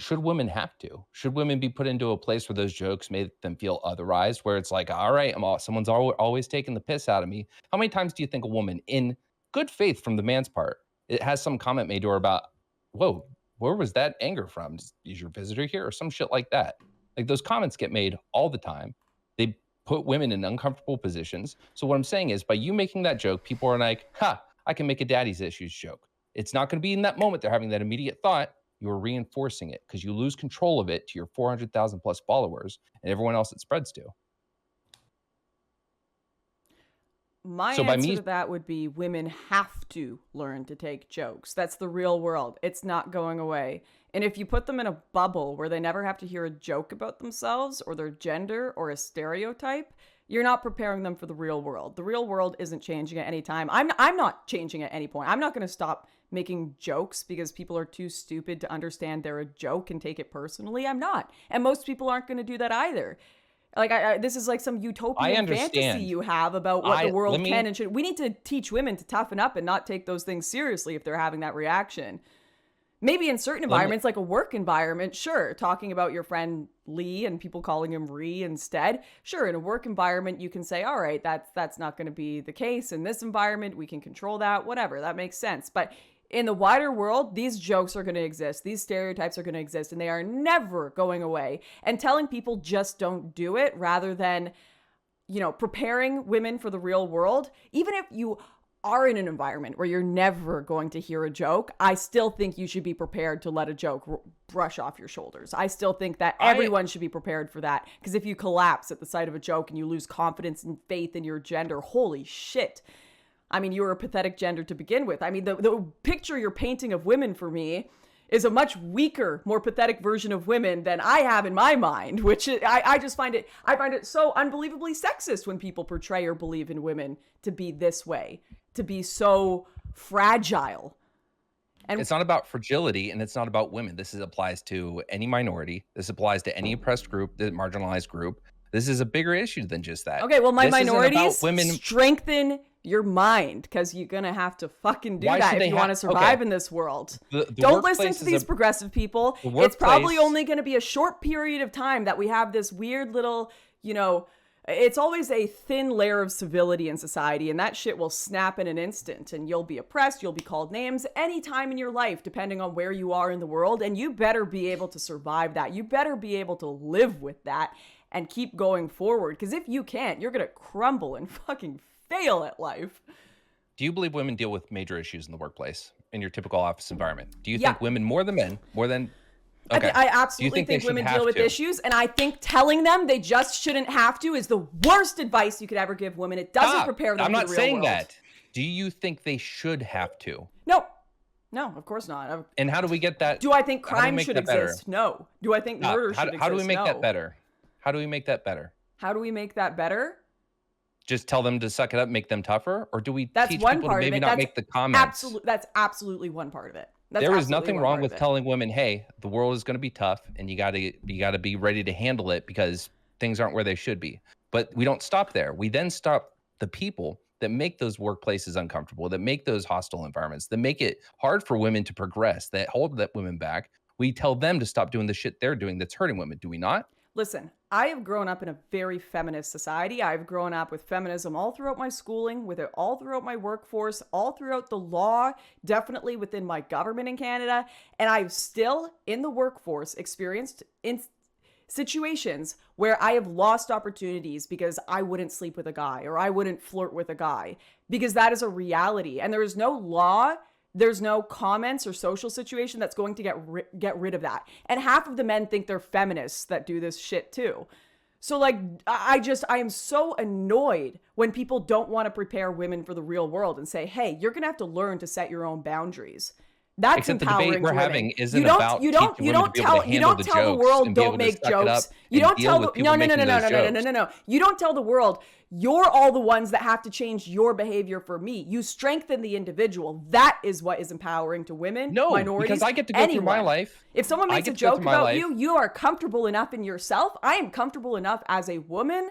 [SPEAKER 3] should women have to? Should women be put into a place where those jokes make them feel otherized, where it's like, all right, someone's always taking the piss out of me. How many times do you think a woman, in good faith from the man's part, it has some comment made to her about, whoa, where was that anger from? Is your visitor here or some shit like that? Like those comments get made all the time. They put women in uncomfortable positions. So what I'm saying is by you making that joke, people are like, ha, I can make a daddy's issues joke. It's not going to be in that moment they're having that immediate thought. You're reinforcing it because you lose control of it to your 400,000 plus followers and everyone else it spreads to.
[SPEAKER 2] My answer to that would be women have to learn to take jokes. That's the real world. It's not going away. And if you put them in a bubble where they never have to hear a joke about themselves or their gender or a stereotype, you're not preparing them for the real world. The real world isn't changing at any time. I'm not changing at any point. I'm not going to stop making jokes because people are too stupid to understand they're a joke and take it personally. I'm not. And most people aren't going to do that either. Like, this is like some utopian fantasy you have about what the world can and should. We need to teach women to toughen up and not take those things seriously if they're having that reaction. Maybe in certain environments, like a work environment, sure, talking about your friend Lee and people calling him Ree instead. Sure, in a work environment, you can say, all right, that's not going to be the case. In this environment, we can control that, whatever, that makes sense. But in the wider world, these jokes are going to exist. These stereotypes are going to exist, and they are never going away. And telling people just don't do it rather than, preparing women for the real world, even if you are in an environment where you're never going to hear a joke, I still think you should be prepared to let a joke brush off your shoulders. I still think that everyone should be prepared for that. Because if you collapse at the sight of a joke and you lose confidence and faith in your gender, holy shit. I mean, you were a pathetic gender to begin with. I mean, the picture you're painting of women for me is a much weaker, more pathetic version of women than I have in my mind, which I just find it so unbelievably sexist when people portray or believe in women to be this way, to be so fragile. And
[SPEAKER 3] it's not about fragility, and it's not about women. This applies to any minority. This applies to any oppressed group, the marginalized group. This is a bigger issue than just that.
[SPEAKER 2] Okay, well, my minorities, strengthen your mind, because you're going to have to fucking do that if you want to survive in this world. Don't listen to these progressive people. It's probably only going to be a short period of time that we have this weird little, it's always a thin layer of civility in society, and that shit will snap in an instant, and you'll be oppressed, you'll be called names any time in your life, depending on where you are in the world, and you better be able to survive that. You better be able to live with that and keep going forward, because if you can't, you're going to crumble and fucking fail at life.
[SPEAKER 3] Do you believe women deal with major issues in the workplace, in your typical office environment? Do you think women more than men, Okay.
[SPEAKER 2] I absolutely think women deal with issues, and I think telling them they just shouldn't have to is the worst advice you could ever give women. It doesn't prepare them for the real world. I'm not saying that.
[SPEAKER 3] Do you think they should have to?
[SPEAKER 2] No, of course not.
[SPEAKER 3] And how do we get that?
[SPEAKER 2] Do I think crime should exist? No. Do I think murder should exist?
[SPEAKER 3] How do we make that better? How do we make that better?
[SPEAKER 2] How do we make that better?
[SPEAKER 3] Just tell them to suck it up, make them tougher? Or do we teach people to maybe not make the comments?
[SPEAKER 2] That's absolutely one part of it.
[SPEAKER 3] There is nothing wrong with telling women, hey, the world is going to be tough and you got to be ready to handle it because things aren't where they should be. But we don't stop there. We then stop the people that make those workplaces uncomfortable, that make those hostile environments, that make it hard for women to progress, that hold that women back. We tell them to stop doing the shit they're doing that's hurting women. Do we not?
[SPEAKER 2] Listen, I have grown up in a very feminist society. I've grown up with feminism all throughout my schooling, with it all throughout my workforce, all throughout the law, definitely within my government in Canada. And I've still, in the workforce, experienced in situations where I have lost opportunities because I wouldn't sleep with a guy or I wouldn't flirt with a guy, because that is a reality. And there is no law, there's no comments or social situation that's going to get rid of that. And half of the men think they're feminists that do this shit too. So like, I am so annoyed when people don't want to prepare women for the real world and say, hey, you're going to have to learn to set your own boundaries. That's
[SPEAKER 3] Except
[SPEAKER 2] empowering
[SPEAKER 3] the debate we're
[SPEAKER 2] women.
[SPEAKER 3] having isn't about teaching women to be able to handle the
[SPEAKER 2] tell the
[SPEAKER 3] jokes
[SPEAKER 2] world
[SPEAKER 3] and be
[SPEAKER 2] don't
[SPEAKER 3] able to
[SPEAKER 2] make
[SPEAKER 3] suck it up
[SPEAKER 2] jokes. You don't tell the no. You don't tell the world you're all the ones that have to change your behavior for me. You strengthen the individual. That is what is empowering to women, minorities,
[SPEAKER 3] because I get to go through my life.
[SPEAKER 2] If someone makes a joke about you, you are comfortable enough in yourself. I am comfortable enough as a woman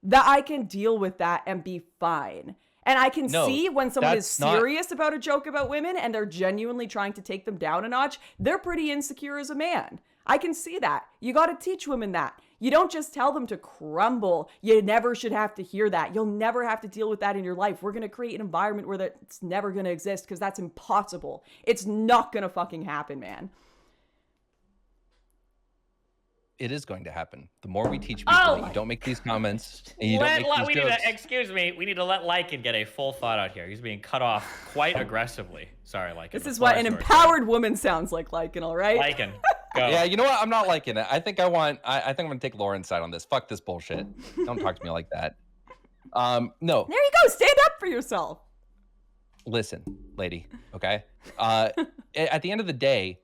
[SPEAKER 2] that I can deal with that and be fine. And I can see when someone is serious about a joke about women and they're genuinely trying to take them down a notch, they're pretty insecure as a man. I can see that. You got to teach women that. You don't just tell them to crumble. You never should have to hear that. You'll never have to deal with that in your life. We're going to create an environment where it's never going to exist because that's impossible. It's not going to fucking happen, man.
[SPEAKER 3] It is going to happen. The more we teach people that you don't make these comments and you don't make these jokes.
[SPEAKER 1] Excuse me. We need to let Lycan get a full thought out here. He's being cut off quite aggressively. Sorry, Lycan.
[SPEAKER 2] This is what an empowered woman sounds like, Lycan, all right?
[SPEAKER 1] Lycan, go.
[SPEAKER 3] Yeah, you know what? I'm not liking it. I think I'm going to take Lauren's side on this. Fuck this bullshit. Don't talk to me like that. No.
[SPEAKER 2] There you go. Stand up for yourself.
[SPEAKER 3] Listen, lady, okay? At the end of the day,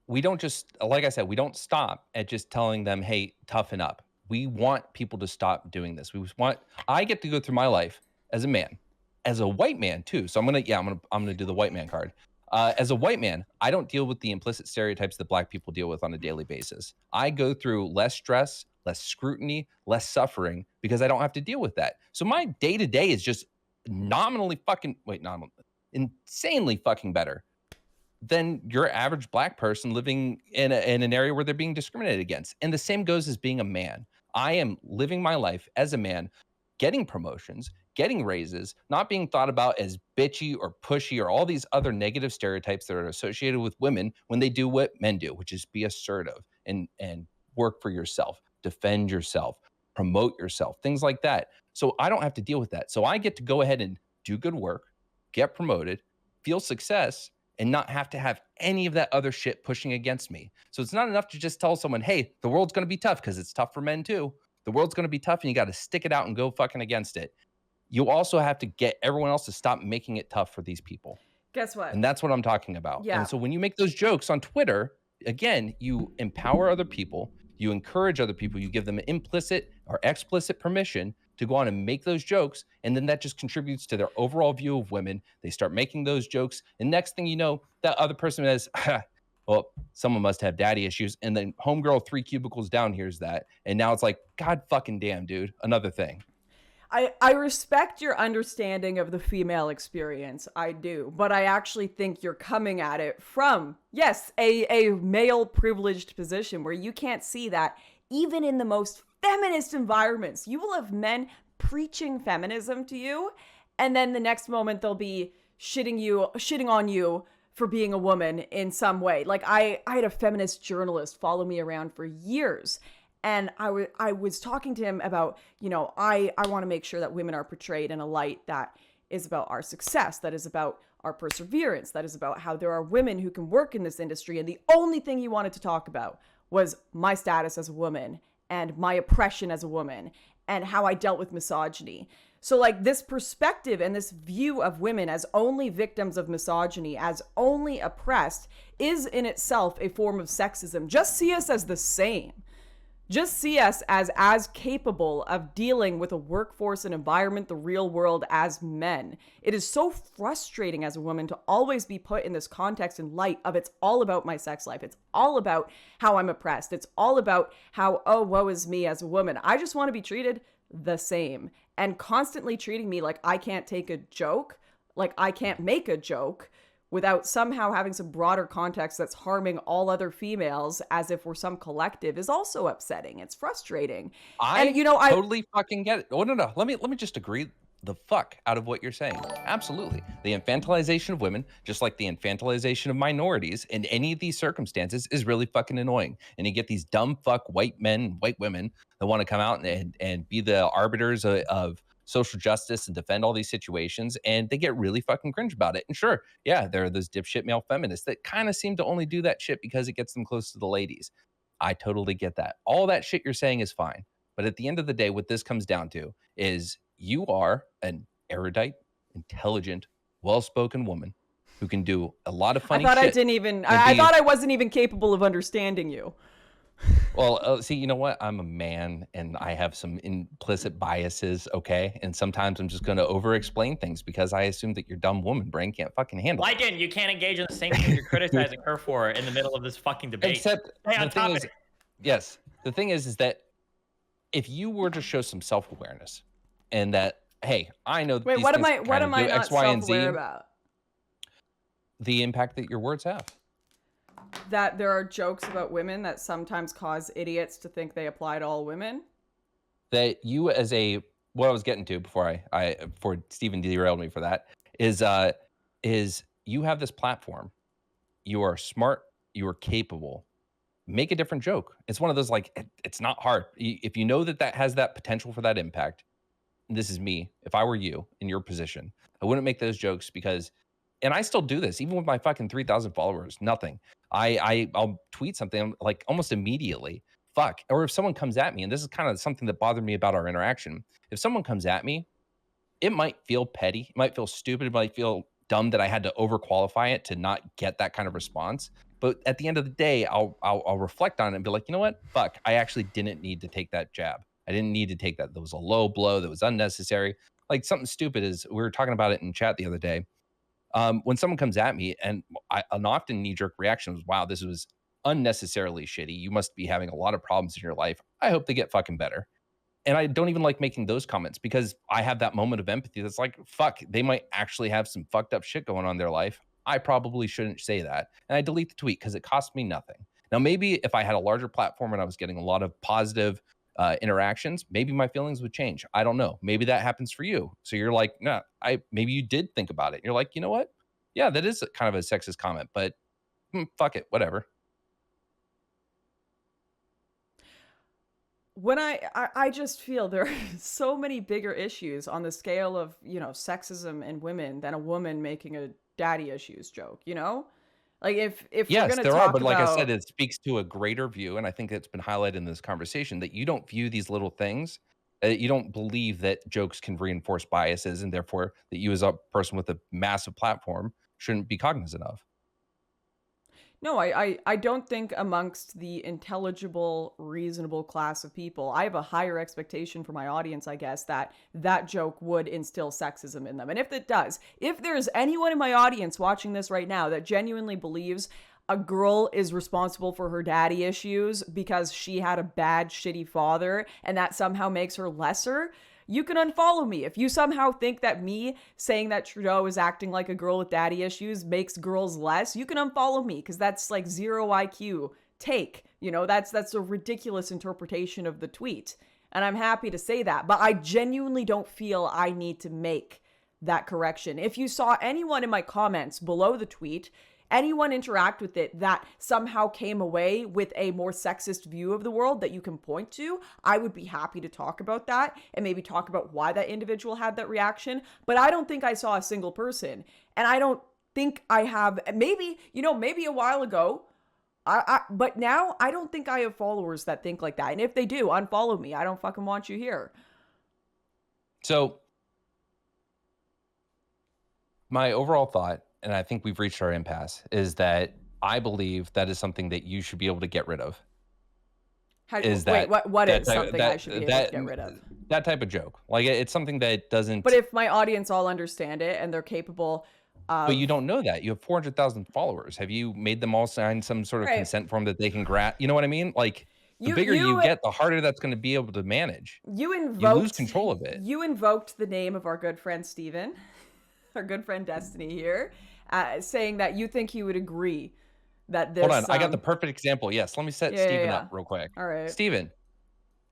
[SPEAKER 3] we don't just, like I said, we don't stop at just telling them, hey, toughen up. We want people to stop doing this. I get to go through my life as a man, as a white man too. So I'm going to do the white man card. As a white man, I don't deal with the implicit stereotypes that black people deal with on a daily basis. I go through less stress, less scrutiny, less suffering because I don't have to deal with that. So my day to day is just insanely fucking better than your average black person living in an area where they're being discriminated against. And the same goes as being a man. I am living my life as a man, getting promotions, getting raises, not being thought about as bitchy or pushy or all these other negative stereotypes that are associated with women when they do what men do, which is be assertive and work for yourself, defend yourself, promote yourself, things like that. So I don't have to deal with that. So I get to go ahead and do good work, get promoted, feel success, and not have to have any of that other shit pushing against me. So it's not enough to just tell someone, hey, the world's going to be tough, because it's tough for men too. The world's going to be tough and you got to stick it out and go fucking against it. You also have to get everyone else to stop making it tough for these people.
[SPEAKER 2] Guess what?
[SPEAKER 3] And that's what I'm talking about.
[SPEAKER 2] Yeah.
[SPEAKER 3] And so when you make those jokes on Twitter, again, you empower other people, you encourage other people, you give them implicit or explicit permission to go on and make those jokes. And then that just contributes to their overall view of women. They start making those jokes. And next thing you know, that other person says, well, someone must have daddy issues. And then homegirl 3 cubicles down hears that. And now it's like, God fucking damn, dude, another thing.
[SPEAKER 2] I respect your understanding of the female experience. I do. But I actually think you're coming at it from, yes, a male privileged position where you can't see that even in the most feminist environments. You will have men preaching feminism to you, and then the next moment they'll be shitting on you for being a woman in some way. Like I had a feminist journalist follow me around for years. And I was talking to him about, I want to make sure that women are portrayed in a light that is about our success, that is about our perseverance, that is about how there are women who can work in this industry. And the only thing he wanted to talk about was my status as a woman and my oppression as a woman and how I dealt with misogyny. So like this perspective and this view of women as only victims of misogyny, as only oppressed, is in itself a form of sexism. Just see us as the same. Just see us as capable of dealing with a workforce and environment, the real world, as men. It is so frustrating as a woman to always be put in this context and light of it's all about my sex life. It's all about how I'm oppressed. It's all about how, oh, woe is me as a woman. I just want to be treated the same. And constantly treating me like I can't take a joke, like I can't make a joke, without somehow having some broader context that's harming all other females as if we're some collective is also upsetting. It's frustrating.
[SPEAKER 3] I totally fucking get it. Oh, no. Let me just agree the fuck out of what you're saying. Absolutely. The infantilization of women, just like the infantilization of minorities in any of these circumstances, is really fucking annoying. And you get these dumb fuck white men, white women that want to come out and be the arbiters of social justice and defend all these situations, and they get really fucking cringe about it. And sure, yeah, there are those dipshit male feminists that kind of seem to only do that shit because it gets them close to the ladies. I totally get that. All that shit you're saying is fine. But at the end of the day, what this comes down to is you are an erudite, intelligent, well-spoken woman who can do a lot of funny shit.
[SPEAKER 2] I thought I wasn't even capable of understanding you.
[SPEAKER 3] Well, see, you know what? I'm a man and I have some implicit biases, okay? And sometimes I'm just going to over-explain things because I assume that your dumb woman brain can't fucking handle it.
[SPEAKER 1] Lycan, you can't engage in the same thing you're criticizing her for in the middle of this fucking debate.
[SPEAKER 3] Except the thing is, yes, the thing is that if you were to show some self-awareness and that, hey, I know that
[SPEAKER 2] what am I not self-aware about?
[SPEAKER 3] The impact that your words have.
[SPEAKER 2] That there are jokes about women that sometimes cause idiots to think they apply to all women.
[SPEAKER 3] That you as what I was getting to before before Steven derailed me for that is you have this platform. You are smart. You are capable. Make a different joke. It's one of those, like, it's not hard. If you know that has that potential for that impact, and this is me. If I were you in your position, I wouldn't make those jokes because, and I still do this, even with my fucking 3,000 followers, nothing. I'll tweet something like almost immediately, fuck. Or if someone comes at me, and this is kind of something that bothered me about our interaction. If someone comes at me, it might feel petty. It might feel stupid. It might feel dumb that I had to overqualify it to not get that kind of response. But at the end of the day, I'll reflect on it and be like, you know what? Fuck, I actually didn't need to take that jab. I didn't need to take that. That was a low blow. That was unnecessary. Like something stupid is, we were talking about it in chat the other day. When someone comes at me, and an often knee-jerk reaction was, wow, this was unnecessarily shitty. You must be having a lot of problems in your life. I hope they get fucking better. And I don't even like making those comments because I have that moment of empathy that's like, fuck, they might actually have some fucked up shit going on in their life. I probably shouldn't say that. And I delete the tweet because it cost me nothing. Now, maybe if I had a larger platform and I was getting a lot of positive interactions, maybe my feelings would change. I don't know. Maybe that happens for you. So you're like, no, maybe you did think about it. You're like, you know what? Yeah, that is kind of a sexist comment, but fuck it, whatever.
[SPEAKER 2] When I just feel there are so many bigger issues on the scale of, sexism in women than a woman making a daddy issues joke, Like if
[SPEAKER 3] yes,
[SPEAKER 2] we're going to
[SPEAKER 3] there
[SPEAKER 2] talk
[SPEAKER 3] are, but like
[SPEAKER 2] about,
[SPEAKER 3] I said, it speaks to a greater view, and I think it's been highlighted in this conversation that you don't view these little things. You don't believe that jokes can reinforce biases, and therefore that you as a person with a massive platform shouldn't be cognizant of.
[SPEAKER 2] No, I don't think amongst the intelligible, reasonable class of people, I have a higher expectation for my audience, I guess, that joke would instill sexism in them. And if it does, if there's anyone in my audience watching this right now that genuinely believes a girl is responsible for her daddy issues because she had a bad, shitty father and that somehow makes her lesser, you can unfollow me. If you somehow think that me saying that Trudeau is acting like a girl with daddy issues makes girls less, you can unfollow me because that's like zero IQ take. That's a ridiculous interpretation of the tweet. And I'm happy to say that. But I genuinely don't feel I need to make that correction. If you saw anyone in my comments below the tweet, anyone interact with it that somehow came away with a more sexist view of the world that you can point to, I would be happy to talk about that and maybe talk about why that individual had that reaction. But I don't think I saw a single person. And I don't think I have, maybe a while ago, but now I don't think I have followers that think like that. And if they do, unfollow me. I don't fucking want you here.
[SPEAKER 3] So my overall thought, and I think we've reached our impasse, is that I believe that is something that you should be able to get rid of.
[SPEAKER 2] What is something I should be able to get rid of?
[SPEAKER 3] That type of joke. Like, it's something that doesn't...
[SPEAKER 2] But if my audience all understand it and they're capable of...
[SPEAKER 3] But you don't know that. You have 400,000 followers. Have you made them all sign some sort of consent form that they can grab? You know what I mean? Like, the bigger you get, the harder that's going to be able to manage. You lose control of it.
[SPEAKER 2] You invoked the name of our good friend Steven, our good friend Destiny here, saying that you think he would agree that this...
[SPEAKER 3] Hold on, I got the perfect example. Yes, let me set Steven up real quick.
[SPEAKER 2] All right.
[SPEAKER 3] Steven,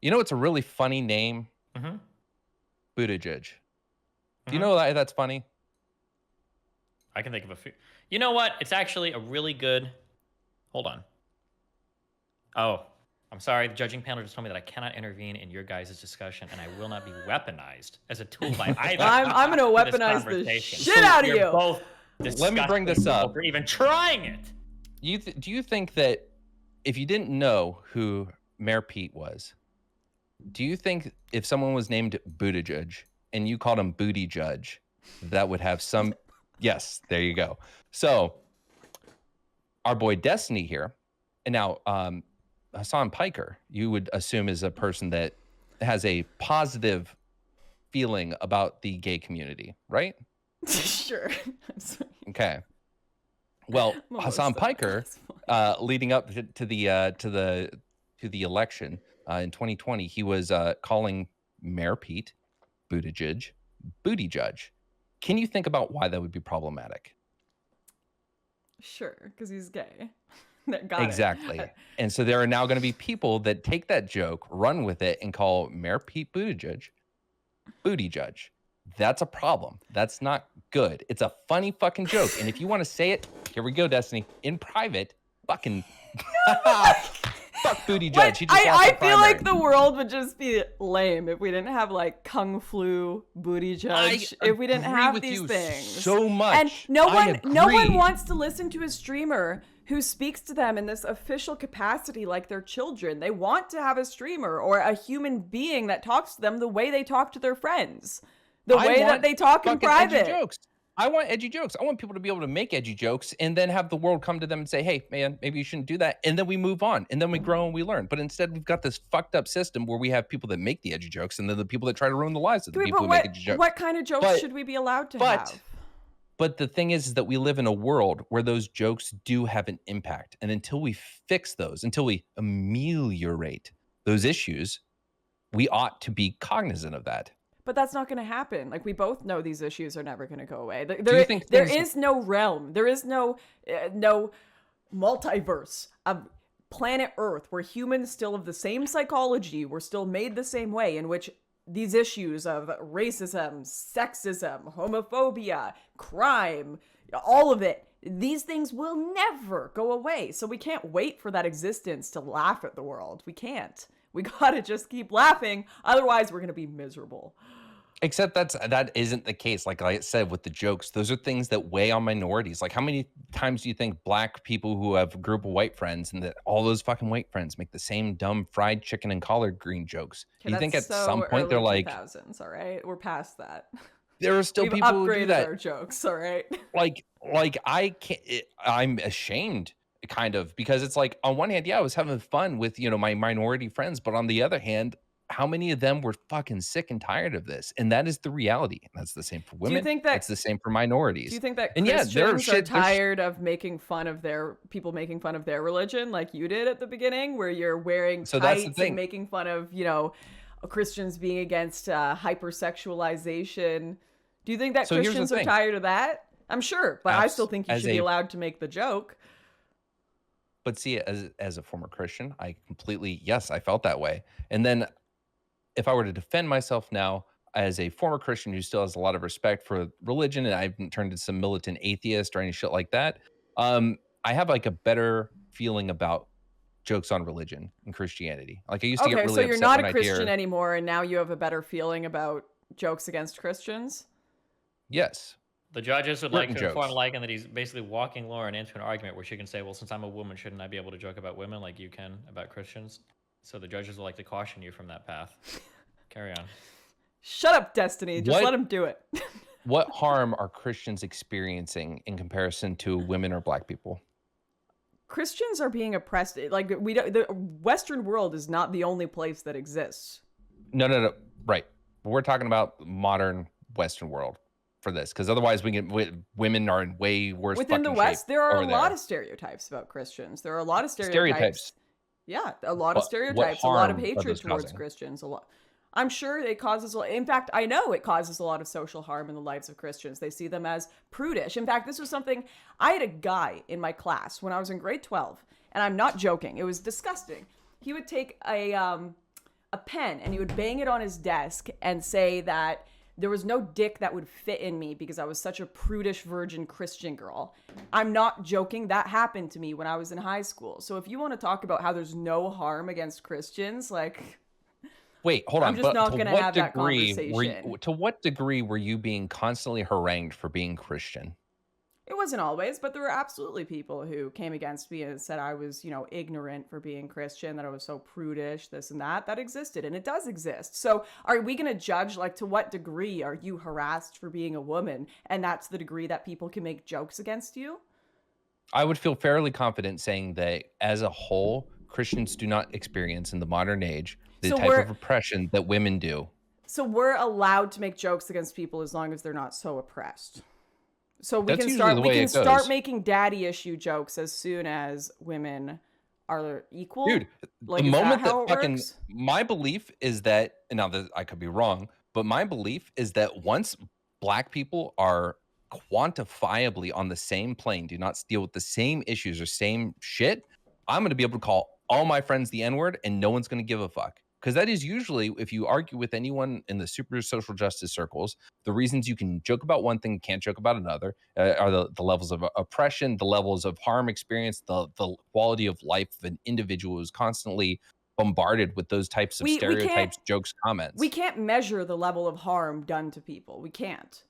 [SPEAKER 3] it's a really funny name? Mm-hmm. Buttigieg. Do you know why that's funny?
[SPEAKER 1] I can think of a few. You know what? It's actually a really good... Hold on. Oh, I'm sorry. The judging panel just told me that I cannot intervene in your guys' discussion, and I will not be weaponized as a tool by either.
[SPEAKER 2] I'm going to weaponize the shit out of you.
[SPEAKER 1] Both
[SPEAKER 3] let me bring this up.
[SPEAKER 1] For even trying it.
[SPEAKER 3] Do you think that if you didn't know who Mayor Pete was, Do you think if someone was named Buttigieg and you called him Booty Judge, that would have some? Yes, there you go. So our boy Destiny here, and now Hassan Piker, you would assume is a person that has a positive feeling about the gay community, right?
[SPEAKER 2] Sure.
[SPEAKER 3] Okay. Well, Hassan Piker, leading up to the election in 2020, he was calling Mayor Pete Buttigieg Booty Judge. Can you think about why that would be problematic?
[SPEAKER 2] Sure, because he's gay.
[SPEAKER 3] Exactly. And so there are now going to be people that take that joke, run with it, and call Mayor Pete Buttigieg Booty Judge. That's a problem. That's not good. It's a funny fucking joke. And if you want to say it, here we go, Destiny. In private, fucking fuck Booty Judge. He just
[SPEAKER 2] I feel like the world would just be lame if we didn't have like Kung Flu, Booty Judge. If we didn't have these things.
[SPEAKER 3] So much.
[SPEAKER 2] And no one wants to listen to a streamer who speaks to them in this official capacity like they're children. They want to have a streamer or a human being that talks to them the way they talk to their friends. The way that they talk in private.
[SPEAKER 3] Edgy jokes. I want edgy jokes. I want people to be able to make edgy jokes and then have the world come to them and say, hey, man, maybe you shouldn't do that. And then we move on. And then we grow and we learn. But instead, we've got this fucked up system where we have people that make the edgy jokes and then the people that try to ruin the lives of the people who make edgy jokes.
[SPEAKER 2] What kind of jokes should we be allowed to have?
[SPEAKER 3] But the thing is that we live in a world where those jokes do have an impact. And until we fix those, until we ameliorate those issues, we ought to be cognizant of that.
[SPEAKER 2] But that's not going to happen. Like, we both know these issues are never going to go away. There is no realm. There is no multiverse of planet Earth where humans still have the same psychology, we're still made the same way, in which these issues of racism, sexism, homophobia, crime, all of it, these things will never go away. So we can't wait for that existence to laugh at the world. We can't. We gotta just keep laughing. Otherwise, we're gonna be miserable.
[SPEAKER 3] Except that isn't the case. Like I said, with the jokes, those are things that weigh on minorities. Like, how many times do you think black people who have a group of white friends and that all those fucking white friends make the same dumb fried chicken and collard green jokes? Do you think at some point they're like,
[SPEAKER 2] 2000s, all right? We're past that.
[SPEAKER 3] There are still people who do that.
[SPEAKER 2] We've upgraded our jokes, all right?
[SPEAKER 3] Like I can't. I'm ashamed. Kind of, because it's like, on one hand, yeah, I was having fun with, my minority friends, but on the other hand, how many of them were fucking sick and tired of this? And that is the reality. That's the same for women. Do you think that's the same for minorities?
[SPEAKER 2] Do you think that Christians are tired of making fun of making fun of their religion like you did at the beginning, where you're wearing tights and making fun of, Christians being against hypersexualization? Do you think that Christians are tired of that? I'm sure, but I still think you should be allowed to make the joke.
[SPEAKER 3] But see, as a former Christian, I felt that way. And then if I were to defend myself now as a former Christian who still has a lot of respect for religion, and I haven't turned into some militant atheist or any shit like that, I have like a better feeling about jokes on religion and Christianity. Like, I used to get really upset.
[SPEAKER 2] So you're not a Christian anymore, and now you have a better feeling about jokes against Christians?
[SPEAKER 3] Yes.
[SPEAKER 1] The judges would like to inform Lycan that he's basically walking Lauren into an argument where she can say, well, since I'm a woman, shouldn't I be able to joke about women like you can about Christians? So the judges would like to caution you from that path. Carry on.
[SPEAKER 2] Shut up, Destiny. Just let him do it.
[SPEAKER 3] What harm are Christians experiencing in comparison to women or black people?
[SPEAKER 2] Christians are being oppressed. Like, the Western world is not the only place that exists.
[SPEAKER 3] No. Right. We're talking about modern Western world for this, because otherwise women are in way worse
[SPEAKER 2] within the West. There are a lot of stereotypes about Christians. There are a lot of stereotypes. Yeah, a lot of stereotypes, a lot of hatred towards Christians. I'm sure it causes. In fact, I know it causes a lot of social harm in the lives of Christians. They see them as prudish. In fact, this was something I had a guy in my class when I was in grade 12, and I'm not joking. It was disgusting. He would take a pen and he would bang it on his desk and say that there was no dick that would fit in me because I was such a prudish virgin Christian girl. I'm not joking. That happened to me when I was in high school. So if you want to talk about how there's no harm against Christians, like...
[SPEAKER 3] Wait, hold on.
[SPEAKER 2] I'm just not going to have that conversation.
[SPEAKER 3] To what degree were you being constantly harangued for being Christian?
[SPEAKER 2] It wasn't always, but there were absolutely people who came against me and said I was, ignorant for being Christian, that I was so prudish, this and that. That existed, and it does exist. So are we going to judge, like, to what degree are you harassed for being a woman? And that's the degree that people can make jokes against you?
[SPEAKER 3] I would feel fairly confident saying that as a whole, Christians do not experience in the modern age the type of oppression that women do.
[SPEAKER 2] So we're allowed to make jokes against people as long as they're not so oppressed. So we
[SPEAKER 3] That's
[SPEAKER 2] can start making daddy issue jokes as soon as women are equal.
[SPEAKER 3] Dude,
[SPEAKER 2] like,
[SPEAKER 3] the moment
[SPEAKER 2] that
[SPEAKER 3] fucking my belief is that, now that I could be wrong, but my belief is that once Black people are quantifiably on the same plane, do not deal with the same issues or same shit, I'm going to be able to call all my friends the N-word and no one's going to give a fuck. Because that is usually, if you argue with anyone in the super social justice circles, the reasons you can joke about one thing, can't joke about another, are the levels of oppression, the levels of harm experienced, the quality of life of an individual who's constantly bombarded with those types of stereotypes, jokes, comments.
[SPEAKER 2] We can't measure the level of harm done to people. We can't.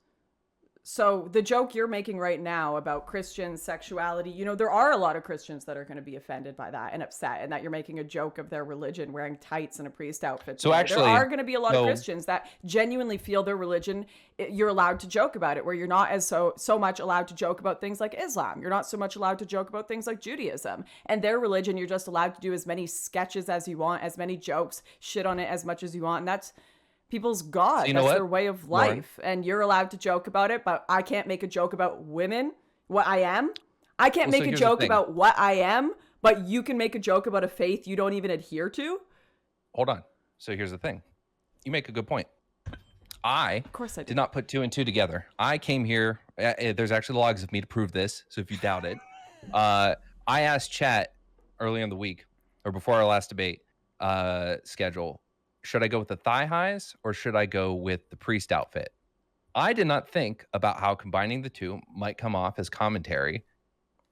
[SPEAKER 2] So the joke you're making right now about Christian sexuality, there are a lot of Christians that are going to be offended by that and upset, and that you're making a joke of their religion wearing tights and a priest outfit.
[SPEAKER 3] So actually,
[SPEAKER 2] there are going to be a lot of Christians that genuinely feel their religion, you're allowed to joke about it, where you're not as so much allowed to joke about things like Islam. You're not so much allowed to joke about things like Judaism. And their religion, you're just allowed to do as many sketches as you want, as many jokes, shit on it as much as you want. And that's people's God. That's their way of life.
[SPEAKER 3] Lauren?
[SPEAKER 2] And you're allowed to joke about it, but I can't make a joke about women, what I am. I can't make a joke about what I am, but you can make a joke about a faith you don't even adhere to.
[SPEAKER 3] Hold on. So here's the thing. You make a good point. Of course I did not put 2 and 2 together. I came here. There's actually logs of me to prove this. So if you doubt it, I asked chat early in the week or before our last debate schedule, should I go with the thigh highs or should I go with the priest outfit? I did not think about how combining the two might come off as commentary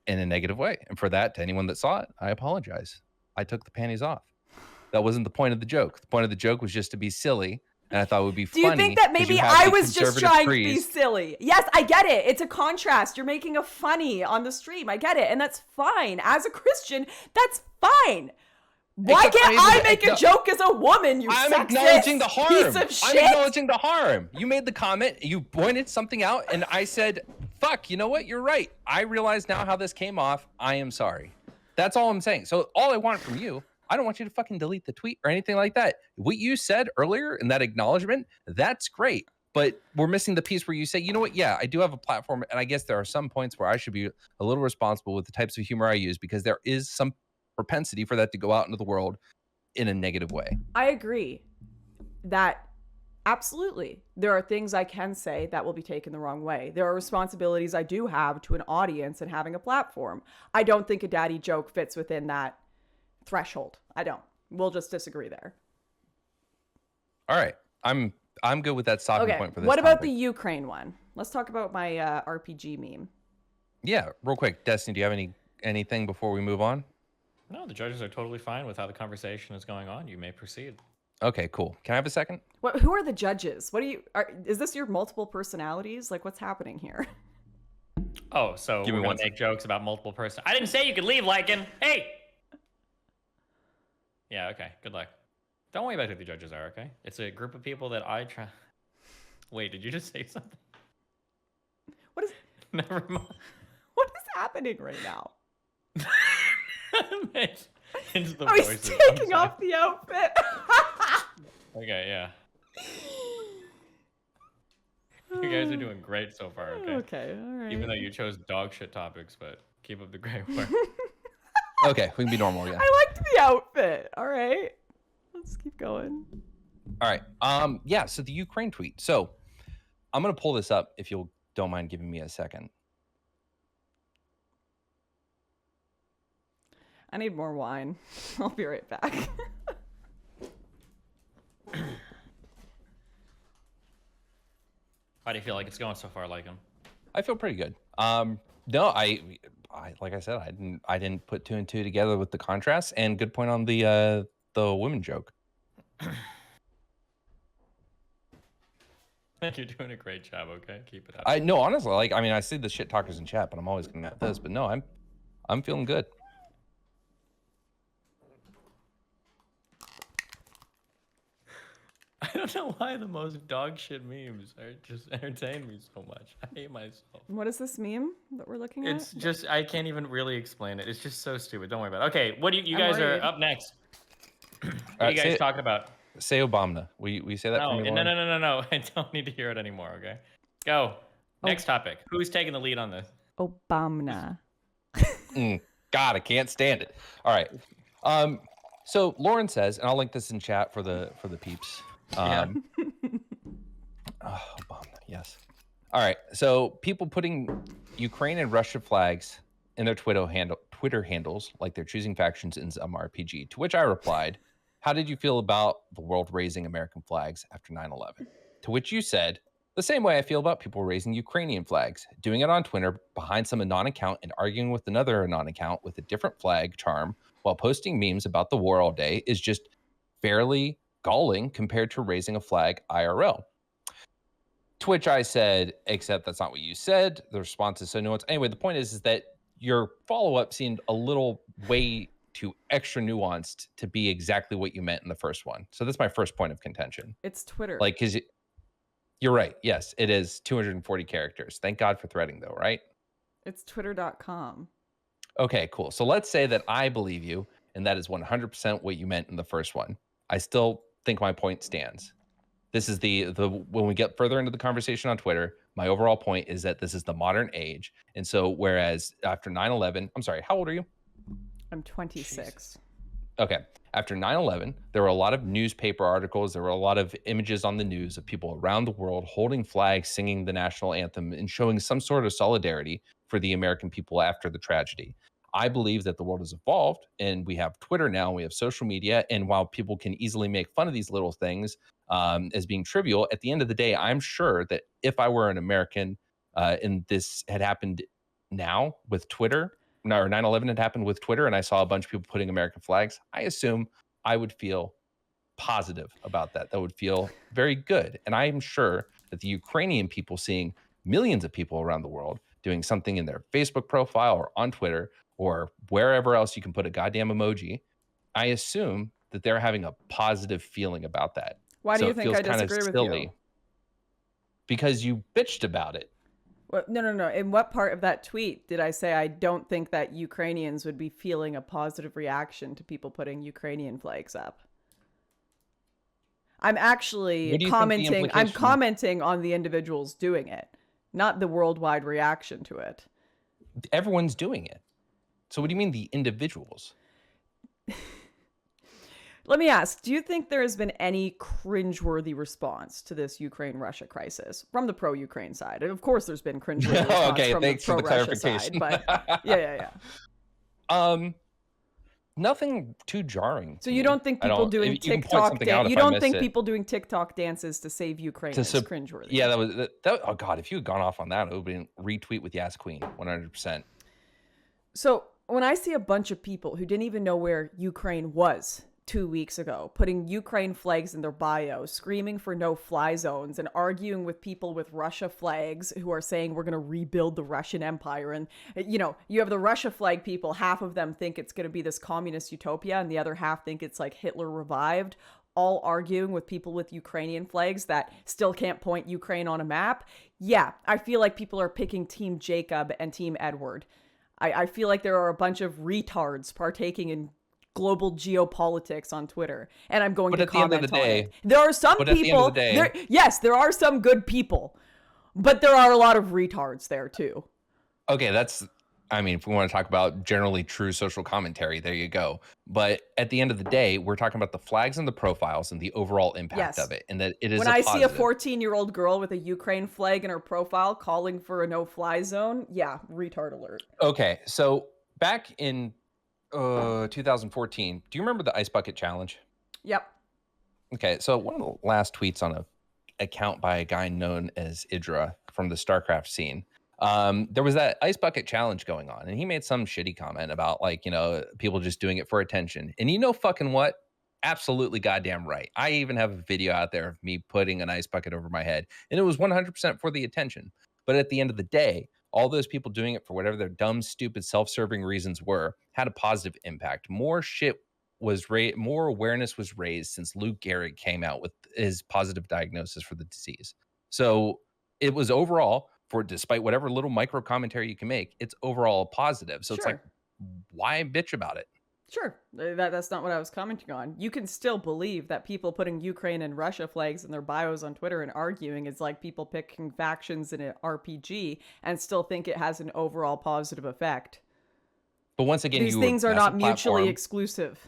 [SPEAKER 3] in a negative way. And for that, to anyone that saw it, I apologize. I took the panties off. That wasn't the point of the joke. The point of the joke was just to be silly. And I thought it would be funny.
[SPEAKER 2] Do you think that maybe I was just trying to be silly? Yes, I get it. It's a contrast. You're making a funny on the stream. I get it. And that's fine. As a Christian, that's fine. Why can't I make a joke as a woman, you
[SPEAKER 3] I'm
[SPEAKER 2] sexist
[SPEAKER 3] acknowledging the harm.
[SPEAKER 2] piece of shit?
[SPEAKER 3] I'm acknowledging the harm. You made the comment, you pointed something out, and I said, fuck, you know what? You're right. I realize now how this came off. I am sorry. That's all I'm saying. So all I want from you, I don't want you to fucking delete the tweet or anything like that. What you said earlier in that acknowledgement, that's great. But we're missing the piece where you say, you know what? Yeah, I do have a platform, and I guess there are some points where I should be a little responsible with the types of humor I use because there is some propensity for that to go out into the world in a negative way.
[SPEAKER 2] I agree that absolutely there are things I can say that will be taken the wrong way. There are responsibilities I do have to an audience and having a platform. I don't think a daddy joke fits within that threshold. I don't. We'll just disagree there.
[SPEAKER 3] All right. I'm good with that stopping point for this.
[SPEAKER 2] What about the Ukraine one? Let's talk about my RPG meme.
[SPEAKER 3] Yeah, real quick. Destiny, do you have anything before we move on?
[SPEAKER 1] No, the judges are totally fine with how the conversation is going on. You may proceed.
[SPEAKER 3] Okay, cool. Can I have a second?
[SPEAKER 2] Who are the judges? Is this your multiple personalities? Like, what's happening here?
[SPEAKER 1] Oh, so we're going to make jokes about multiple person. I didn't say you could leave, Lycan. Hey! Yeah, okay. Good luck. Don't worry about who the judges are, okay? It's a group of people that I try... Wait, did you just say something?
[SPEAKER 2] What is...
[SPEAKER 1] Never mind.
[SPEAKER 2] What is happening right now?
[SPEAKER 1] It's the
[SPEAKER 2] he's taking off the outfit.
[SPEAKER 1] Okay, yeah. You guys are doing great so far, okay?
[SPEAKER 2] Okay, all right.
[SPEAKER 1] Even though you chose dog shit topics, but keep up the great work.
[SPEAKER 3] Okay, we can be normal again.
[SPEAKER 2] I liked the outfit. All right. Let's keep going.
[SPEAKER 3] All right. Yeah, so the Ukraine tweet. So I'm going to pull this up if you don't mind giving me a second.
[SPEAKER 2] I need more wine. I'll be right back.
[SPEAKER 1] How do you feel like it's going so far, Lycan?
[SPEAKER 3] I feel pretty good. No, I like I said, I didn't put 2 and 2 together with the contrast, and good point on the women joke.
[SPEAKER 1] You're doing a great job. Okay, keep it up.
[SPEAKER 3] I no, honestly, like, I mean, I see the shit talkers in chat, but I'm always gonna get this. But no, I'm feeling good.
[SPEAKER 1] I don't know why the most dog shit memes are just entertain me so much. I hate myself.
[SPEAKER 2] What is this meme that we're looking at?
[SPEAKER 1] It's just, I can't even really explain it. It's just so stupid. Don't worry about it. Okay, what do you guys are up next? What are you guys talking about?
[SPEAKER 3] Say Obama. We say that for me, Lauren?
[SPEAKER 1] No. I don't need to hear it anymore, okay? Go. Next topic. Who's taking the lead on this?
[SPEAKER 2] Obama.
[SPEAKER 3] God, I can't stand it. All right. So Lauren says, and I'll link this in chat for the peeps. Obama, yes. All right. So people putting Ukraine and Russia flags in their Twitter handles, like they're choosing factions in some RPG. To which I replied, "How did you feel about the world raising American flags after 9/11?" To which you said, "The same way I feel about people raising Ukrainian flags, doing it on Twitter behind some Anon account and arguing with another Anon account with a different flag charm while posting memes about the war all day is just fairly galling compared to raising a flag IRL." To which I said, "Except that's not what you said." The response is so nuanced. Anyway, the point is that your follow-up seemed a little way too extra nuanced to be exactly what you meant in the first one. So that's my first point of contention.
[SPEAKER 2] It's Twitter.
[SPEAKER 3] Like, because you're right. Yes, it is 240 characters. Thank God for threading, though, right?
[SPEAKER 2] It's twitter.com. Okay,
[SPEAKER 3] cool. So let's say that I believe you, and that is 100% what you meant in the first one. I still think my point stands. This is the when we get further into the conversation on Twitter, my overall point is that this is the modern age. And so whereas after 9/11, I'm sorry, how old are you?
[SPEAKER 2] I'm 26.
[SPEAKER 3] Jesus. Okay. After 9/11, there were a lot of newspaper articles. There were a lot of images on the news of people around the world holding flags, singing the national anthem, and showing some sort of solidarity for the American people after the tragedy. I believe that the world has evolved, and we have Twitter now, we have social media, and while people can easily make fun of these little things as being trivial, at the end of the day, I'm sure that if I were an American and this had happened now with Twitter, or 9/11 had happened with Twitter, and I saw a bunch of people putting American flags, I assume I would feel positive about that. That would feel very good. And I'm sure that the Ukrainian people, seeing millions of people around the world doing something in their Facebook profile or on Twitter or wherever else you can put a goddamn emoji, I assume that they're having a positive feeling about that.
[SPEAKER 2] Why do you think I disagree with you?
[SPEAKER 3] Because you bitched about it.
[SPEAKER 2] Well, no. In what part of that tweet did I say I don't think that Ukrainians would be feeling a positive reaction to people putting Ukrainian flags up? I'm actually commenting. I'm commenting on the individuals doing it, not the worldwide reaction to it.
[SPEAKER 3] Everyone's doing it. So what do you mean the individuals?
[SPEAKER 2] Let me ask, do you think there has been any cringeworthy response to this Ukraine-Russia crisis from the pro-Ukraine side? And of course, there's been cringeworthy response from the pro-Russia side, but yeah.
[SPEAKER 3] Nothing too jarring.
[SPEAKER 2] So you don't think people doing TikTok you don't think people doing TikTok dances to save Ukraine is cringeworthy?
[SPEAKER 3] Yeah, that. Oh God, if you had gone off on that, it would have been retweet with Yas Queen, 100%.
[SPEAKER 2] So when I see a bunch of people who didn't even know where Ukraine was 2 weeks ago, putting Ukraine flags in their bio, screaming for no-fly zones, and arguing with people with Russia flags who are saying we're going to rebuild the Russian Empire. And, you know, you have the Russia flag people, half of them think it's going to be this communist utopia, and the other half think it's like Hitler revived, all arguing with people with Ukrainian flags that still can't point Ukraine on a map. Yeah, I feel like people are picking Team Jacob and Team Edward. I feel like there are a bunch of retards partaking in global geopolitics on Twitter, and I'm going to comment on it. There are some people, there are some good people, but there are a lot of retards there too.
[SPEAKER 3] Okay, if we want to talk about generally true social commentary, there you go. But at the end of the day, we're talking about the flags and the profiles and the overall impact of it, and that it is
[SPEAKER 2] when I see a 14-year-old girl with a Ukraine flag in her profile calling for a no-fly zone, yeah, retard alert.
[SPEAKER 3] Okay, so back in 2014, do you remember the Ice Bucket Challenge?
[SPEAKER 2] Yep.
[SPEAKER 3] Okay, so one of the last tweets on a account by a guy known as Idra from the StarCraft scene, there was that Ice Bucket Challenge going on, and he made some shitty comment about, like, you know, people just doing it for attention. And you know fucking what? absolutely goddamn right. I even have a video out there of me putting an ice bucket over my head, and it was 100% for the attention. But at the end of the day, all those people doing it for whatever their dumb, stupid, self-serving reasons were had a positive impact. More shit was raised, more awareness was raised since Lou Gehrig came out with his positive diagnosis for the disease. So it was overall, for despite whatever little micro commentary you can make, it's overall positive. So it's like, why bitch about it?
[SPEAKER 2] Sure, that's not what I was commenting on. You can still believe that people putting Ukraine and Russia flags in their bios on Twitter and arguing is like people picking factions in an RPG and still think it has an overall positive effect.
[SPEAKER 3] But once again,
[SPEAKER 2] these things are not mutually exclusive.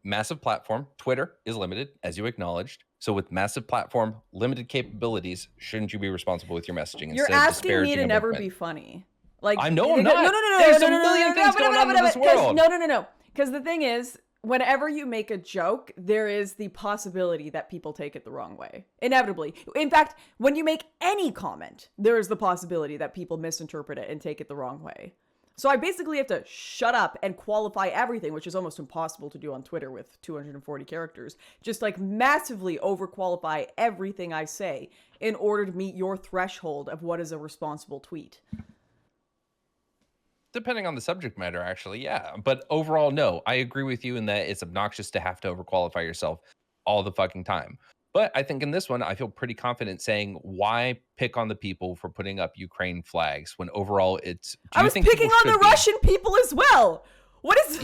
[SPEAKER 3] Massive platform, Twitter is limited, as you acknowledged. So with massive platform, limited capabilities, shouldn't you be responsible with your messaging?
[SPEAKER 2] You're asking me to never be funny.
[SPEAKER 3] Like I know I'm not. No. There's a million things going on in this world.
[SPEAKER 2] No. Because the thing is, whenever you make a joke, there is the possibility that people take it the wrong way. Inevitably. In fact, when you make any comment, there is the possibility that people misinterpret it and take it the wrong way. So I basically have to shut up and qualify everything, which is almost impossible to do on Twitter with 240 characters. Just like massively overqualify everything I say in order to meet your threshold of what is a responsible tweet.
[SPEAKER 3] Depending on the subject matter, actually, yeah. But overall, no. I agree with you in that it's obnoxious to have to overqualify yourself all the fucking time. But I think in this one, I feel pretty confident saying, why pick on the people for putting up Ukraine flags when overall it's...
[SPEAKER 2] I was picking on the Russian people as well. What is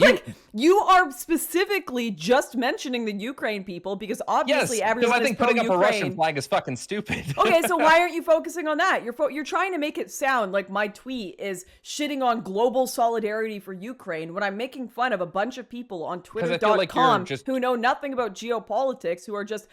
[SPEAKER 2] you are specifically just mentioning the Ukraine people because obviously everyone is pro-Ukraine.
[SPEAKER 3] Because I think putting up a Russian flag is fucking stupid.
[SPEAKER 2] Okay, so why aren't you focusing on that? You're trying to make it sound like my tweet is shitting on global solidarity for Ukraine when I'm making fun of a bunch of people on Twitter.com who know nothing about geopolitics, who are just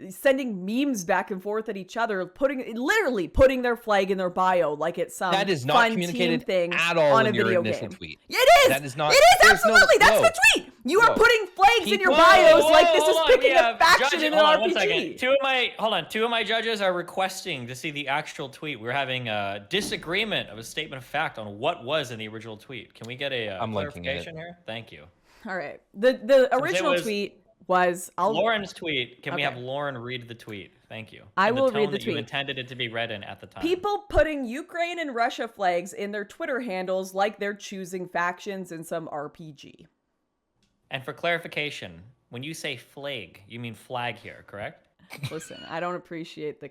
[SPEAKER 2] sending memes back and forth at each other, literally putting their flag in their bio like it's some
[SPEAKER 3] that is not
[SPEAKER 2] fun
[SPEAKER 3] communicated
[SPEAKER 2] thing
[SPEAKER 3] at all
[SPEAKER 2] on a
[SPEAKER 3] in your
[SPEAKER 2] video
[SPEAKER 3] initial
[SPEAKER 2] game.
[SPEAKER 3] tweet.
[SPEAKER 2] It is.
[SPEAKER 3] That is not.
[SPEAKER 2] It is absolutely. That's the tweet. You are putting flags in your bios like this is picking a faction in an RPG.
[SPEAKER 1] Two of my judges are requesting to see the actual tweet. We're having a disagreement of a statement of fact on what was in the original tweet. Can we get a clarification here? Thank you.
[SPEAKER 2] All right. The original tweet was
[SPEAKER 1] Lauren's tweet. Can we have Lauren read the tweet? Thank you.
[SPEAKER 2] I will read the tweet.
[SPEAKER 1] You intended it to be read in at the time.
[SPEAKER 2] People putting Ukraine and Russia flags in their Twitter handles like they're choosing factions in some RPG.
[SPEAKER 1] And for clarification, when you say flag, you mean flag here, correct?
[SPEAKER 2] Listen, I don't appreciate the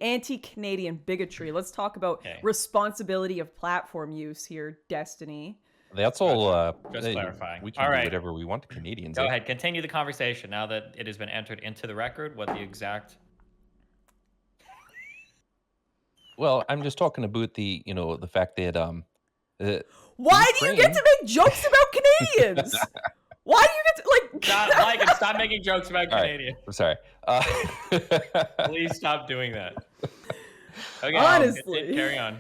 [SPEAKER 2] anti-Canadian bigotry. Let's talk about responsibility of platform use here, Destiny.
[SPEAKER 3] That's all.
[SPEAKER 1] Just clarifying.
[SPEAKER 3] We can do whatever we want to Canadians.
[SPEAKER 1] Go ahead. Continue the conversation now that it has been entered into the record. What the exact?
[SPEAKER 3] Well, I'm just talking about the fact that
[SPEAKER 2] why do you get to make jokes about Canadians? Why do you get to
[SPEAKER 1] stop making jokes about Canadians?
[SPEAKER 3] I'm sorry.
[SPEAKER 1] Please stop doing that. Okay,
[SPEAKER 2] honestly,
[SPEAKER 1] carry on.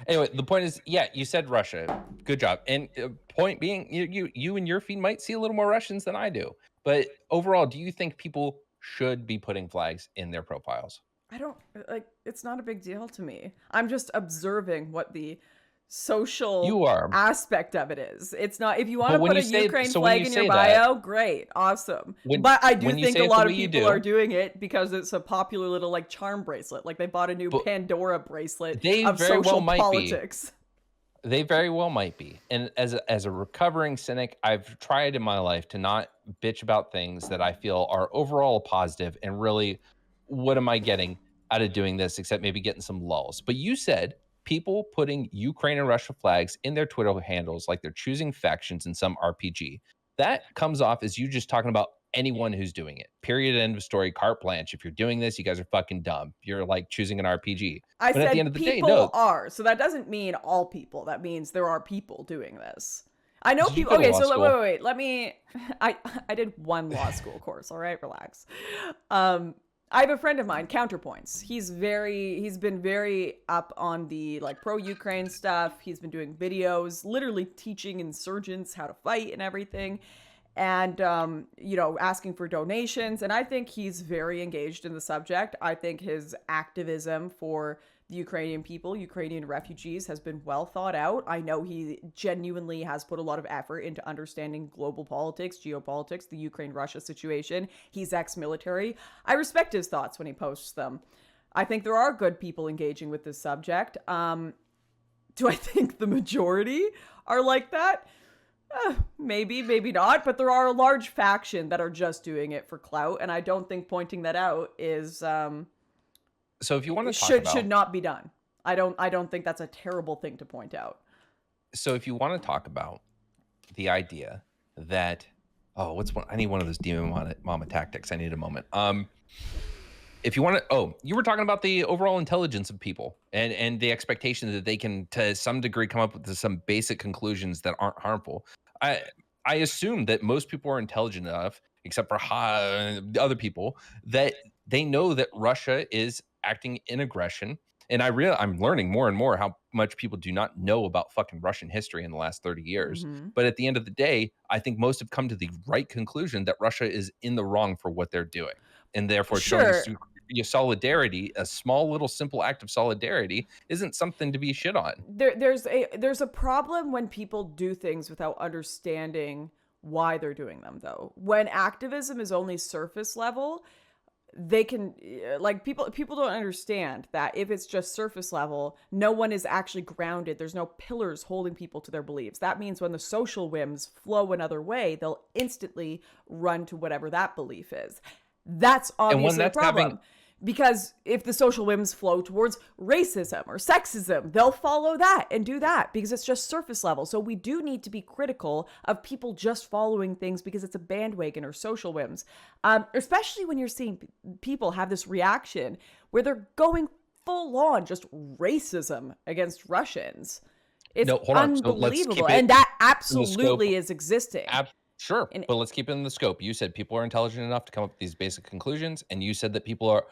[SPEAKER 3] Anyway, the point is, you said Russia. Good job. And point being, you and your feed might see a little more Russians than I do. But overall, do you think people should be putting flags in their profiles?
[SPEAKER 2] I don't it's not a big deal to me. I'm just observing what the social aspect of it is. It's not, if you want to put a Ukraine flag in your bio, great, awesome. But I do think a lot of people are doing it because it's a popular little charm bracelet. Like they bought a new Pandora bracelet of social politics.
[SPEAKER 3] They very well might be. And as a recovering cynic, I've tried in my life to not bitch about things that I feel are overall positive and really, what am I getting out of doing this except maybe getting some lulls? But you said people putting Ukraine and Russia flags in their Twitter handles like they're choosing factions in some RPG. That comes off as you just talking about anyone who's doing it. Period. End of story. Carte blanche. If you're doing this, you guys are fucking dumb. You're like choosing an RPG.
[SPEAKER 2] I said at the end of the people are. So that doesn't mean all people. That means there are people doing this. I know people. Okay, so wait. Let me. I did one law school course. All right, relax. I have a friend of mine, Counterpoints. He's been very up on the pro-Ukraine stuff. He's been doing videos, literally teaching insurgents how to fight and everything. And, asking for donations. And I think he's very engaged in the subject. I think his activism for the Ukrainian people, Ukrainian refugees, has been well thought out. I know he genuinely has put a lot of effort into understanding global politics, geopolitics, the Ukraine-Russia situation. He's ex-military. I respect his thoughts when he posts them. I think there are good people engaging with this subject. Do I think the majority are like that? Maybe, maybe not. But there are a large faction that are just doing it for clout, and I don't think pointing that out is...
[SPEAKER 3] So if you want to
[SPEAKER 2] should not be done. I don't think that's a terrible thing to point out.
[SPEAKER 3] So if you want to talk about the idea that I need one of those demon mama tactics. I need a moment. If you want to, you were talking about the overall intelligence of people and the expectation that they can, to some degree, come up with some basic conclusions that aren't harmful. I assume that most people are intelligent enough, except for other people, that they know that Russia is acting in aggression. And I'm learning more and more how much people do not know about fucking Russian history in the last 30 years. Mm-hmm. But at the end of the day, I think most have come to the right conclusion that Russia is in the wrong for what they're doing. And therefore, showing solidarity, a small little simple act of solidarity, isn't something to be shit on.
[SPEAKER 2] There's a problem when people do things without understanding why they're doing them, though. When activism is only surface level, they can, like, people don't understand that if it's just surface level, no one is actually grounded. There's no pillars holding people to their beliefs. That means when the social whims flow another way, they'll instantly run to whatever that belief is. That's obviously a problem. Because if the social whims flow towards racism or sexism, they'll follow that and do that because it's just surface level. So we do need to be critical of people just following things because it's a bandwagon or social whims, especially when you're seeing people have this reaction where they're going full on just racism against Russians. It's unbelievable. So and that absolutely is existing.
[SPEAKER 3] Sure, but let's keep it in the scope. You said people are intelligent enough to come up with these basic conclusions, and you said that people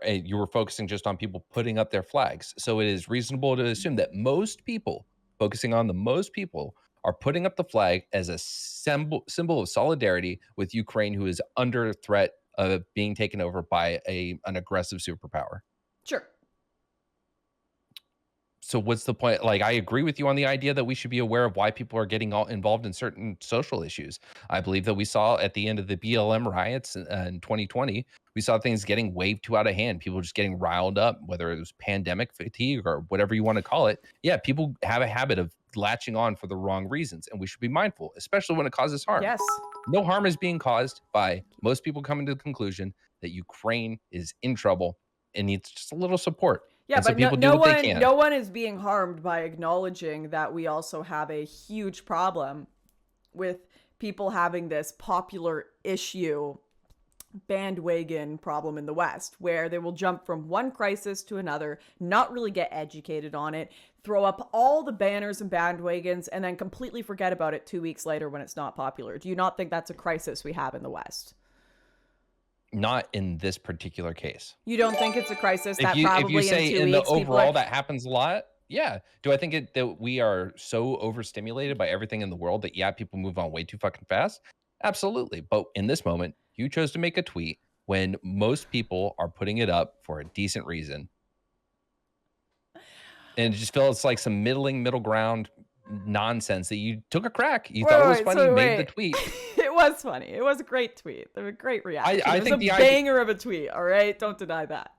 [SPEAKER 3] you were focusing just on people putting up their flags. So it is reasonable to assume that most people, focusing on the most people, are putting up the flag as a symbol of solidarity with Ukraine, who is under threat of being taken over by an aggressive superpower.
[SPEAKER 2] Sure.
[SPEAKER 3] So what's the point? Like, I agree with you on the idea that we should be aware of why people are getting all involved in certain social issues. I believe that we saw at the end of the BLM riots in 2020, we saw things getting way too out of hand. People just getting riled up, whether it was pandemic fatigue or whatever you want to call it. Yeah, people have a habit of latching on for the wrong reasons, and we should be mindful, especially when it causes harm.
[SPEAKER 2] Yes.
[SPEAKER 3] No harm is being caused by most people coming to the conclusion that Ukraine is in trouble and needs just a little support.
[SPEAKER 2] Yeah, but no one is being harmed by acknowledging that we also have a huge problem with people having this popular issue bandwagon problem in the West, where they will jump from one crisis to another, not really get educated on it, throw up all the banners and bandwagons, and then completely forget about it 2 weeks later when it's not popular. Do you not think that's a crisis we have in the West?
[SPEAKER 3] Not in this particular case.
[SPEAKER 2] You don't think it's a crisis that
[SPEAKER 3] if you say in the overall that happens a lot? Yeah. Do I think that we are so overstimulated by everything in the world that, yeah, people move on way too fucking fast? Absolutely. But in this moment, you chose to make a tweet when most people are putting it up for a decent reason. And it just feels like some middle ground nonsense that you took a crack. You thought it was funny, made the tweet.
[SPEAKER 2] It was funny. It was a great tweet. There was a great reaction. It was a banger of a tweet. All right, don't deny that.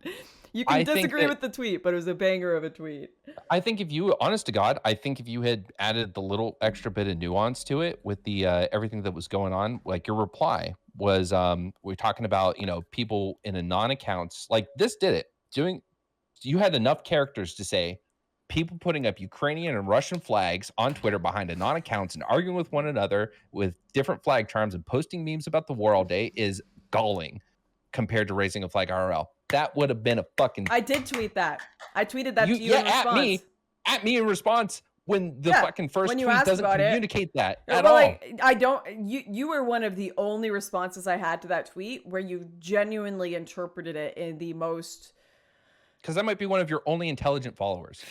[SPEAKER 2] You can disagree with the tweet, but it was a banger of a tweet.
[SPEAKER 3] I think honest to God, I think if you had added the little extra bit of nuance to it with the everything that was going on, like your reply was, we're talking about, people in a non-accounts, like this did it. You had enough characters to say, people putting up Ukrainian and Russian flags on Twitter behind non-accounts and arguing with one another with different flag charms and posting memes about the war all day is galling compared to raising a flag IRL. That would have been a fucking...
[SPEAKER 2] I did tweet that. I tweeted that to you in response.
[SPEAKER 3] At me in response when the fucking first tweet doesn't communicate that at all.
[SPEAKER 2] Like, I don't... You were one of the only responses I had to that tweet where you genuinely interpreted it in the most...
[SPEAKER 3] Because that might be one of your only intelligent followers.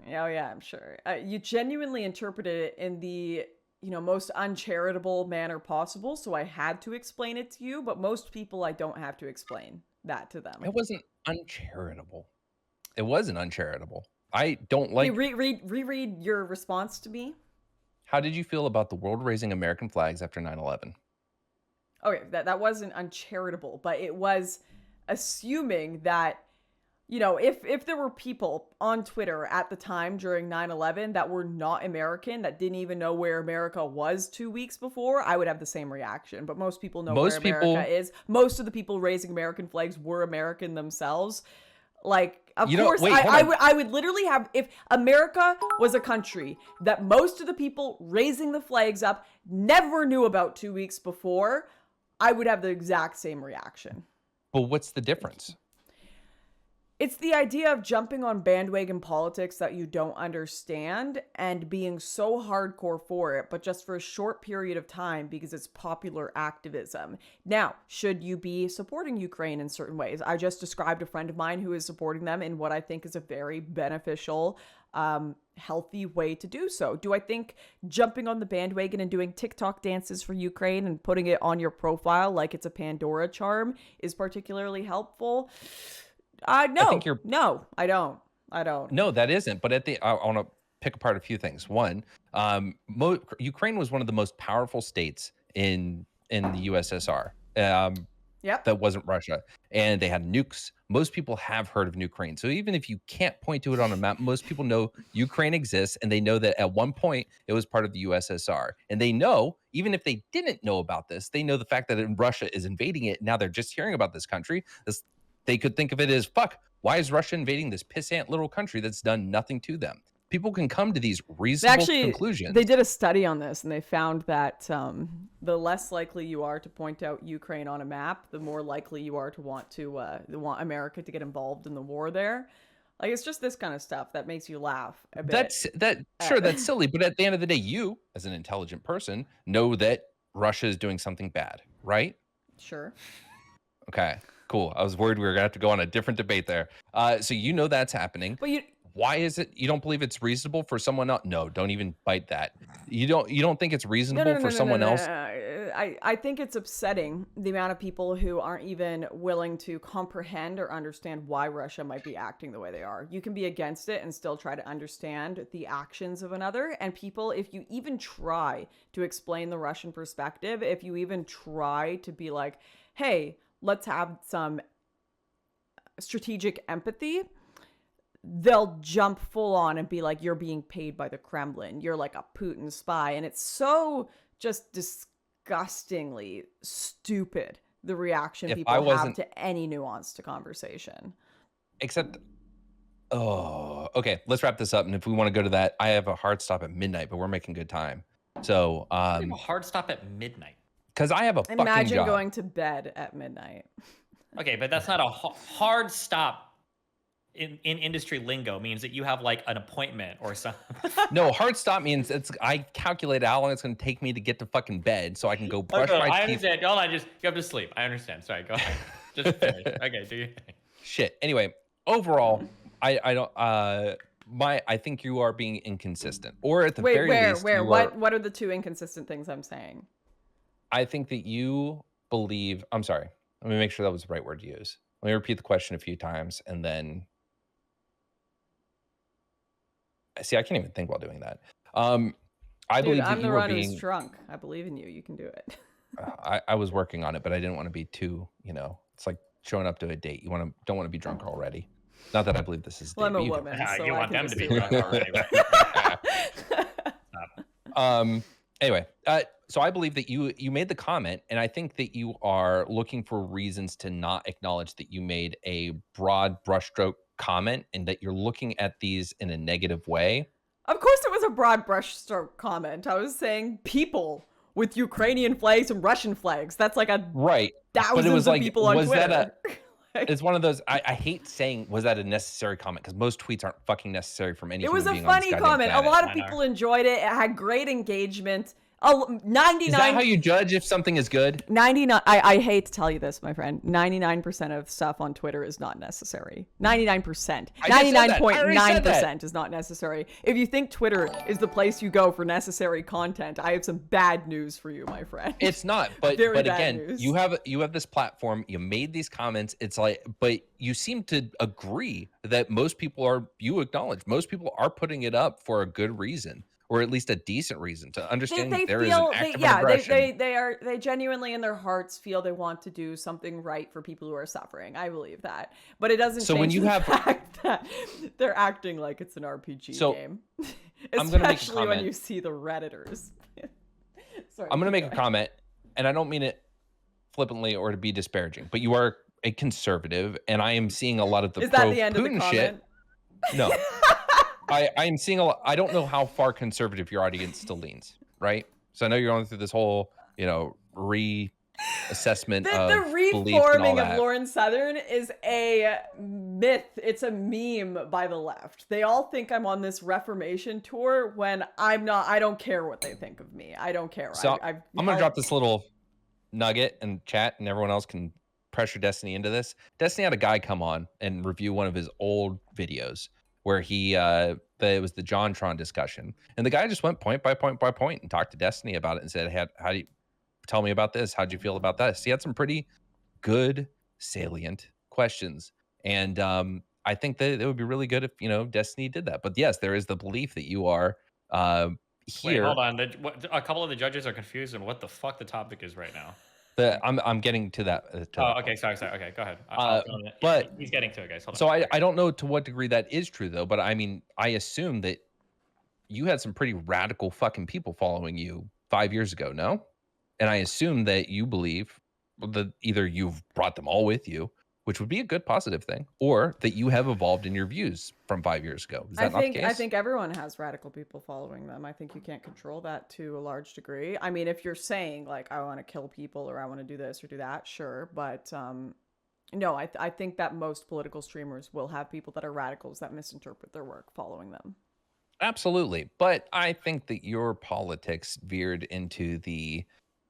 [SPEAKER 2] Oh, yeah, I'm sure. You genuinely interpreted it in the, most uncharitable manner possible. So I had to explain it to you. But most people, I don't have to explain that to them.
[SPEAKER 3] It wasn't uncharitable. It wasn't uncharitable. I don't like.
[SPEAKER 2] Hey, reread your response to me.
[SPEAKER 3] How did you feel about the world raising American flags after 9/11?
[SPEAKER 2] Okay, that wasn't uncharitable, but it was assuming that, you know, if there were people on Twitter at the time during 9/11 that were not American, that didn't even know where America was 2 weeks before, I would have the same reaction. But most people know where America is. Most of the people raising American flags were American themselves. Like, of course, I would literally have, if America was a country that most of the people raising the flags up never knew about 2 weeks before, I would have the exact same reaction.
[SPEAKER 3] But what's the difference?
[SPEAKER 2] It's the idea of jumping on bandwagon politics that you don't understand and being so hardcore for it, but just for a short period of time because it's popular activism. Now, should you be supporting Ukraine in certain ways? I just described a friend of mine who is supporting them in what I think is a very beneficial, healthy way to do so. Do I think jumping on the bandwagon and doing TikTok dances for Ukraine and putting it on your profile like it's a Pandora charm is particularly helpful? No, I don't.
[SPEAKER 3] No, that isn't. But I want to pick apart a few things. One, Ukraine was one of the most powerful states in the USSR. That wasn't Russia, and they had nukes. Most people have heard of Ukraine. So even if you can't point to it on a map, most people know Ukraine exists, and they know that at one point it was part of the USSR. And they know, even if they didn't know about this, they know the fact that Russia is invading it. Now they're just hearing about this country. They could think of it as, fuck, why is Russia invading this pissant little country that's done nothing to them? People can come to these reasonable conclusions.
[SPEAKER 2] They did a study on this, and they found that the less likely you are to point out Ukraine on a map, the more likely you are to want America to get involved in the war there. Like, it's just this kind of stuff that makes you laugh a bit.
[SPEAKER 3] That's silly, but at the end of the day, you, as an intelligent person, know that Russia is doing something bad, right?
[SPEAKER 2] Sure.
[SPEAKER 3] Okay. Cool. I was worried we were gonna have to go on a different debate there. So you know that's happening.
[SPEAKER 2] But
[SPEAKER 3] why is it you don't believe it's reasonable for someone else? No, don't even bite that. You don't think it's reasonable for someone else?
[SPEAKER 2] I think it's upsetting the amount of people who aren't even willing to comprehend or understand why Russia might be acting the way they are. You can be against it and still try to understand the actions of another. And people, if you even try to explain the Russian perspective, if you even try to be like, hey, let's have some strategic empathy, they'll jump full on and be like, you're being paid by the Kremlin. You're like a Putin spy. And it's so just disgustingly stupid, the reaction people have to any nuanced conversation.
[SPEAKER 3] Except, okay, let's wrap this up. And if we want to go to that, I have a hard stop at midnight, but we're making good time. So,
[SPEAKER 1] you have a hard stop at midnight.
[SPEAKER 3] Because I have a fucking job.
[SPEAKER 2] Imagine going to bed at midnight.
[SPEAKER 1] Okay, but that's not a hard stop in industry lingo. Means that you have like an appointment or something.
[SPEAKER 3] No, hard stop means I calculate how long it's going to take me to get to fucking bed so I can go brush my teeth.
[SPEAKER 1] I understand. Hold on, you have to sleep. I understand. Sorry, go ahead. Just finish. Okay, do your thing.
[SPEAKER 3] Shit. Anyway, overall, I don't. I think you are being inconsistent, or at the very least,
[SPEAKER 2] what are the two inconsistent things I'm saying?
[SPEAKER 3] I think that you believe, I'm sorry, let me make sure that was the right word to use. Let me repeat the question a few times and then, see, I can't even think while doing that. I believe that
[SPEAKER 2] I'm the one who's drunk. I believe in you. You can do it.
[SPEAKER 3] I was working on it, but I didn't want to be too, it's like showing up to a date. You don't want to be drunk already. Not that I believe this is.
[SPEAKER 2] Well, I'm a woman, so
[SPEAKER 1] you want them to be drunk already.
[SPEAKER 3] Anyway, so I believe that you made the comment, and I think that you are looking for reasons to not acknowledge that you made a broad brushstroke comment and that you're looking at these in a negative way.
[SPEAKER 2] Of course it was a broad brushstroke comment. I was saying people with Ukrainian flags and Russian flags. That's like thousands of people on Twitter.
[SPEAKER 3] It's one of those, I hate saying, was that a necessary comment? Because most tweets aren't fucking necessary from any human being.
[SPEAKER 2] It was a funny comment. A lot of people enjoyed it. It had great engagement. Oh, 99.
[SPEAKER 3] Is that how you judge if something is good?
[SPEAKER 2] 99. I hate to tell you this, my friend. 99% of stuff on Twitter is not necessary. 99%. 99.9% is not necessary. If you think Twitter is the place you go for necessary content, I have some bad news for you, my friend.
[SPEAKER 3] It's not. But again, news. you have this platform. You made these comments. It's like, but you seem to agree that most people are. You acknowledge most people are putting it up for a good reason. Or at least a decent reason to understand there is an act of aggression.
[SPEAKER 2] They genuinely in their hearts feel they want to do something right for people who are suffering. I believe that, but it doesn't change the fact that they're acting like it's an RPG game. Especially when you see the Redditors.
[SPEAKER 3] Sorry, I'm going to make a comment, and I don't mean it flippantly or to be disparaging, but you are a conservative, and I am seeing a lot of the pro-Putin shit. No. I'm seeing a lot. I don't know how far conservative your audience still leans, right? So I know you're going through this whole, reassessment
[SPEAKER 2] the reforming of Lauren Southern is a myth. It's a meme by the left. They all think I'm on this reformation tour when I'm not. I don't care what they think of me. I don't care.
[SPEAKER 3] So I'm going to drop this little nugget in chat, and everyone else can pressure Destiny into this. Destiny had a guy come on and review one of his old videos where he it was the JonTron discussion, and the guy just went point by point by point and talked to Destiny about it and said, hey, how do you tell me about this? How'd you feel about this? He had some pretty good salient questions, and I think that it would be really good if Destiny did that. But yes, there is the belief that you are here.
[SPEAKER 1] Wait, hold on. A couple of the judges are confused on what the fuck the topic is right now.
[SPEAKER 3] I'm getting to that.
[SPEAKER 1] Okay, sorry. Okay, go ahead.
[SPEAKER 3] But
[SPEAKER 1] he's getting to it, guys. Hold on.
[SPEAKER 3] So I don't know to what degree that is true, though. But I mean, I assume that you had some pretty radical fucking people following you 5 years ago, no? And I assume that you believe that either you've brought them all with you, which would be a good positive thing, or that you have evolved in your views from 5 years ago. Is that not the case?
[SPEAKER 2] I think everyone has radical people following them. I think you can't control that to a large degree. I mean, if you're saying like, I want to kill people or I want to do this or do that, sure. But no, I think that most political streamers will have people that are radicals that misinterpret their work following them.
[SPEAKER 3] Absolutely. But I think that your politics veered into the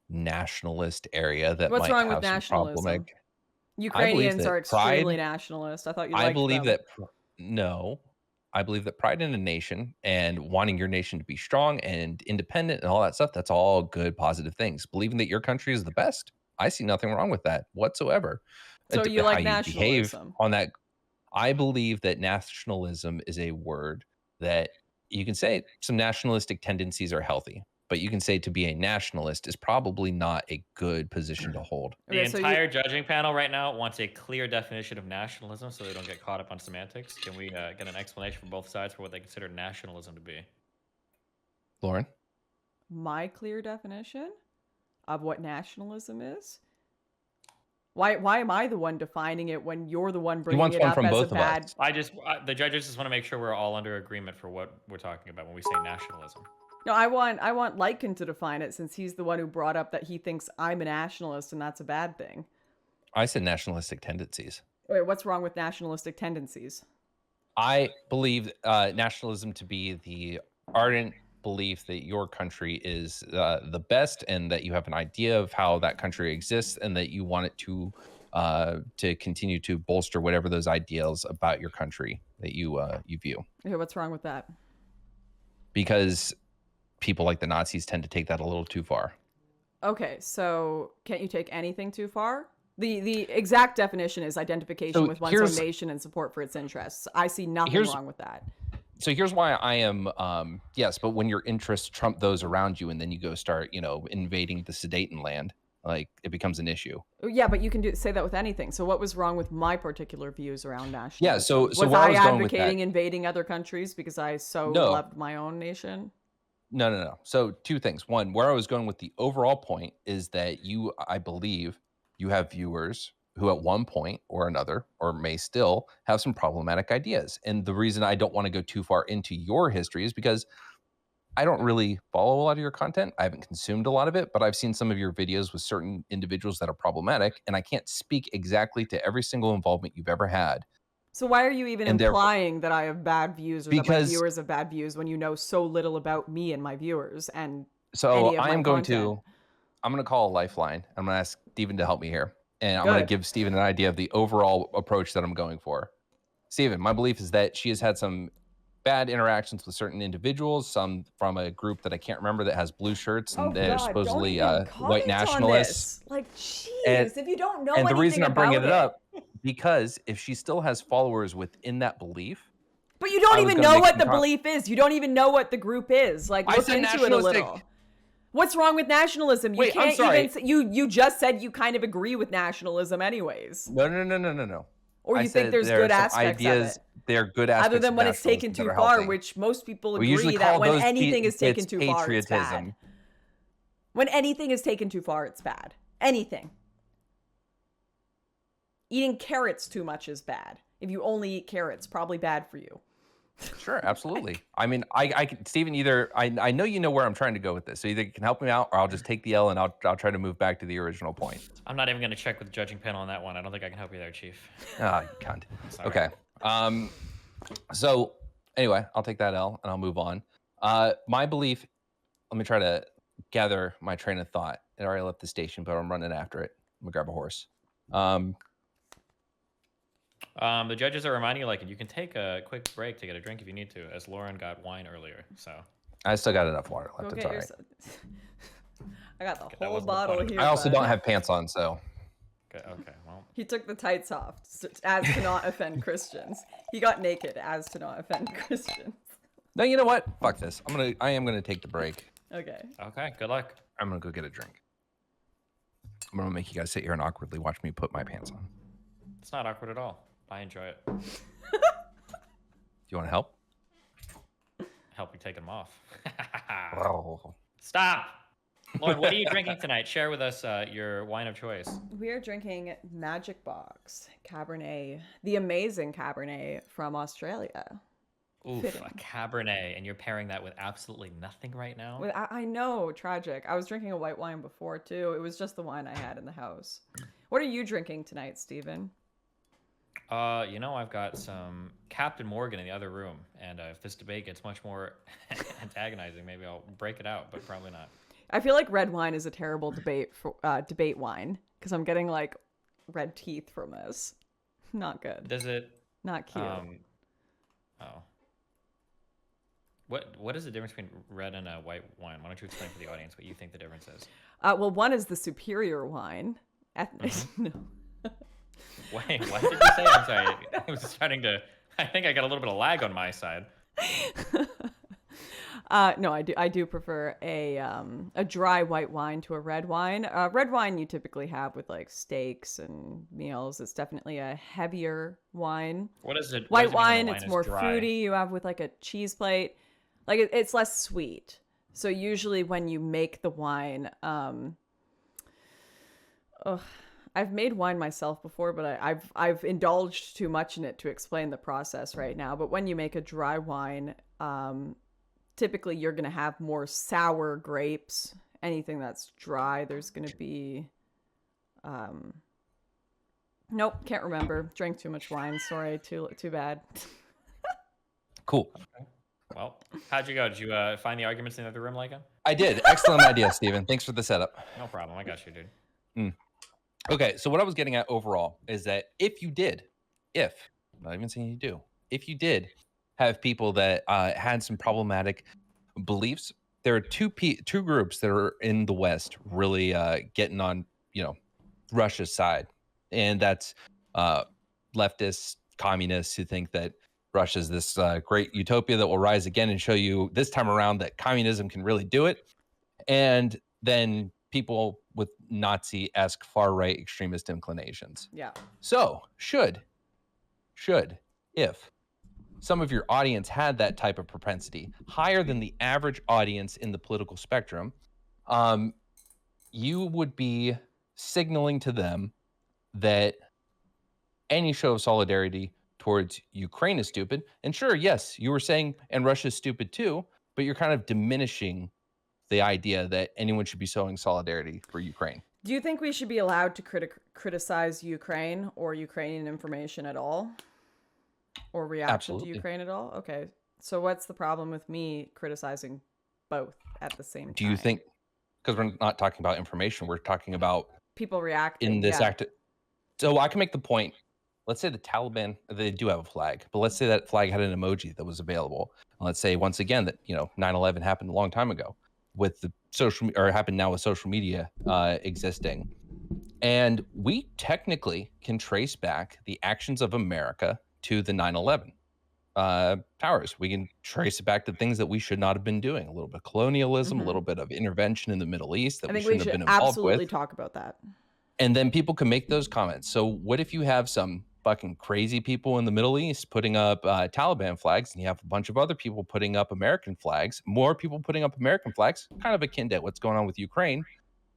[SPEAKER 3] nationalist area that
[SPEAKER 2] What's
[SPEAKER 3] might
[SPEAKER 2] wrong
[SPEAKER 3] have
[SPEAKER 2] with
[SPEAKER 3] some
[SPEAKER 2] nationalism?
[SPEAKER 3] problematic.
[SPEAKER 2] Ukrainians are extremely nationalist. I thought you liked them.
[SPEAKER 3] I believe that I believe that pride in a nation and wanting your nation to be strong and independent and all that stuff, that's all good, positive things. Believing that your country is the best, I see nothing wrong with that whatsoever.
[SPEAKER 2] So you like nationalism?
[SPEAKER 3] On that, I believe that nationalism is a word that you can say some nationalistic tendencies are healthy. But you can say to be a nationalist is probably not a good position to hold.
[SPEAKER 1] The entire judging panel right now wants a clear definition of nationalism so they don't get caught up on semantics. Can we get an explanation from both sides for what they consider nationalism to be?
[SPEAKER 3] Lauren?
[SPEAKER 2] My clear definition of what nationalism is? Why am I the one defining it when you're the one bringing it up as a bad...
[SPEAKER 1] The judges just want to make sure we're all under agreement for what we're talking about when we say nationalism.
[SPEAKER 2] No, I want Lycan to define it since he's the one who brought up that he thinks I'm a nationalist and that's a bad thing.
[SPEAKER 3] I said nationalistic tendencies.
[SPEAKER 2] Wait, what's wrong with nationalistic tendencies?
[SPEAKER 3] I believe nationalism to be the ardent belief that your country is the best and that you have an idea of how that country exists and that you want it to continue to bolster whatever those ideals about your country that you view.
[SPEAKER 2] Okay, what's wrong with that?
[SPEAKER 3] Because people like the Nazis tend to take that a little too far.
[SPEAKER 2] Okay, so can't you take anything too far? The exact definition is identification with one's own nation and support for its interests. I see nothing wrong with that.
[SPEAKER 3] So here's why I am, yes, but when your interests trump those around you and then you go start, invading the Sudetenland, like it becomes an issue.
[SPEAKER 2] Yeah, but you can say that with anything. So what was wrong with my particular views around nationalism?
[SPEAKER 3] Yeah, so
[SPEAKER 2] was I advocating invading other countries because I loved my own nation?
[SPEAKER 3] No. So two things. One, where I was going with the overall point is that I believe you have viewers who at one point or another, or may still have some problematic ideas. And the reason I don't want to go too far into your history is because I don't really follow a lot of your content. I haven't consumed a lot of it, but I've seen some of your videos with certain individuals that are problematic, and I can't speak exactly to every single involvement you've ever had.
[SPEAKER 2] So why are you even implying that I have bad views or that my viewers have bad views when you know so little about me and my viewers? And
[SPEAKER 3] So I'm going to call a lifeline. I'm going to ask Steven to help me here. And I'm going to give Steven an idea of the overall approach that I'm going for. Steven, my belief is that she has had some bad interactions with certain individuals, some from a group that I can't remember that has blue shirts and they're supposedly white nationalists.
[SPEAKER 2] Like, jeez, if you don't know anything about it.
[SPEAKER 3] And the reason I'm bringing it up, because if she still has followers within that belief.
[SPEAKER 2] But you don't even know what the belief is. You don't even know what the group is. Like, look into it a little. What's wrong with nationalism? You can't even say, you just said you kind of agree with nationalism anyways.
[SPEAKER 3] No.
[SPEAKER 2] Or you think there's good aspects of it.
[SPEAKER 3] There are good aspects.
[SPEAKER 2] Other than when it's taken too far, which most people agree that when anything is taken too far, it's bad. When anything is taken too far, it's bad. Anything. Eating carrots too much is bad. If you only eat carrots, probably bad for you.
[SPEAKER 3] Sure, absolutely. I mean, Steven, either I know you know where I'm trying to go with this, so either you can help me out, or I'll just take the L and I'll try to move back to the original point.
[SPEAKER 1] I'm not even going to check with the judging panel on that one. I don't think I can help you there, Chief.
[SPEAKER 3] Ah, you can't. Okay. So anyway, I'll take that L and I'll move on. My belief. Let me try to gather my train of thought. It already left the station, but I'm running after it. I'm gonna grab a horse.
[SPEAKER 1] The judges are reminding you, like, you can take a quick break to get a drink if you need to, as Lauren got wine earlier. So
[SPEAKER 3] I still got enough water left. It's all right.
[SPEAKER 2] I got the whole bottle here.
[SPEAKER 3] I also don't have pants on, so.
[SPEAKER 1] Okay. Well,
[SPEAKER 2] he took the tights off as to not offend Christians. He got naked as to not offend Christians.
[SPEAKER 3] No, you know what? Fuck this. I am gonna take the break.
[SPEAKER 2] Okay.
[SPEAKER 1] Good luck.
[SPEAKER 3] I'm gonna go get a drink. I'm gonna make you guys sit here and awkwardly watch me put my pants on.
[SPEAKER 1] It's not awkward at all. I enjoy it.
[SPEAKER 3] Do you want to help?
[SPEAKER 1] Help you take them off.
[SPEAKER 3] Oh.
[SPEAKER 1] Stop! Lauren, what are you drinking tonight? Share with us your wine of choice.
[SPEAKER 2] We are drinking Magic Box Cabernet, the amazing Cabernet from Australia.
[SPEAKER 1] Oof, a Cabernet, and you're pairing that with absolutely nothing right now?
[SPEAKER 2] I know, tragic. I was drinking a white wine before, too. It was just the wine I had in the house. What are you drinking tonight, Steven?
[SPEAKER 1] I've got some Captain Morgan in the other room, and if this debate gets much more antagonizing, maybe I'll break it out, but probably not.
[SPEAKER 2] I feel like red wine is a terrible debate wine, because I'm getting, like, red teeth from this. Not good.
[SPEAKER 1] Does it?
[SPEAKER 2] Not cute.
[SPEAKER 1] What is the difference between red and a white wine? Why don't you explain for the audience what you think the difference is?
[SPEAKER 2] Well, one is the superior wine. No.
[SPEAKER 1] Wait, what did you say? I'm sorry. I was starting to. I think I got a little bit of lag on my side.
[SPEAKER 2] No, I do prefer a dry white wine to a red wine. Red wine you typically have with like steaks and meals. It's definitely a heavier wine.
[SPEAKER 1] What is it?
[SPEAKER 2] White wine, it's more fruity. You have with like a cheese plate. Like it's less sweet. So usually when you make the wine, I've made wine myself before, but I've indulged too much in it to explain the process right now. But when you make a dry wine, typically you're going to have more sour grapes. Anything that's dry, there's going to be... Nope, can't remember. Drank too much wine. Sorry, too bad.
[SPEAKER 3] Cool.
[SPEAKER 1] Okay. Well, how'd you go? Did you find the arguments in the other room, Lycan?
[SPEAKER 3] I did. Excellent idea, Steven. Thanks for the setup.
[SPEAKER 1] No problem. I got you, dude.
[SPEAKER 3] Okay, so what I was getting at overall is that if you did, not even saying you do, if you did have people that had some problematic beliefs, there are two groups that are in the West really getting on, Russia's side. And that's leftists, communists who think that Russia's this great utopia that will rise again and show you this time around that communism can really do it. And then people with Nazi-esque far-right extremist inclinations.
[SPEAKER 2] Yeah.
[SPEAKER 3] So if some of your audience had that type of propensity, higher than the average audience in the political spectrum, you would be signaling to them that any show of solidarity towards Ukraine is stupid. And sure, yes, you were saying, and Russia's stupid too, but you're kind of diminishing the idea that anyone should be showing solidarity for Ukraine.
[SPEAKER 2] Do you think we should be allowed to criticize Ukraine or Ukrainian information at all? Or reaction to Ukraine at all? Okay. So what's the problem with me criticizing both at the same time.
[SPEAKER 3] Do you think, because we're not talking about information, we're talking about
[SPEAKER 2] people reacting
[SPEAKER 3] in this act. So I can make the point. Let's say the Taliban, they do have a flag, but let's say that flag had an emoji that was available. And let's say once again that 9/11 happened a long time ago with the happened now with social media existing, and we technically can trace back the actions of America to the 9/11 towers. We can trace it back to things that we should not have been doing. A little bit of colonialism, a little bit of intervention in the Middle East that we shouldn't have been involved
[SPEAKER 2] absolutely
[SPEAKER 3] with.
[SPEAKER 2] Talk about that.
[SPEAKER 3] And then people can make those comments. So what if you have some fucking crazy people in the Middle East putting up Taliban flags, and you have a bunch of other people putting up American flags, more people putting up American flags, kind of akin to what's going on with Ukraine?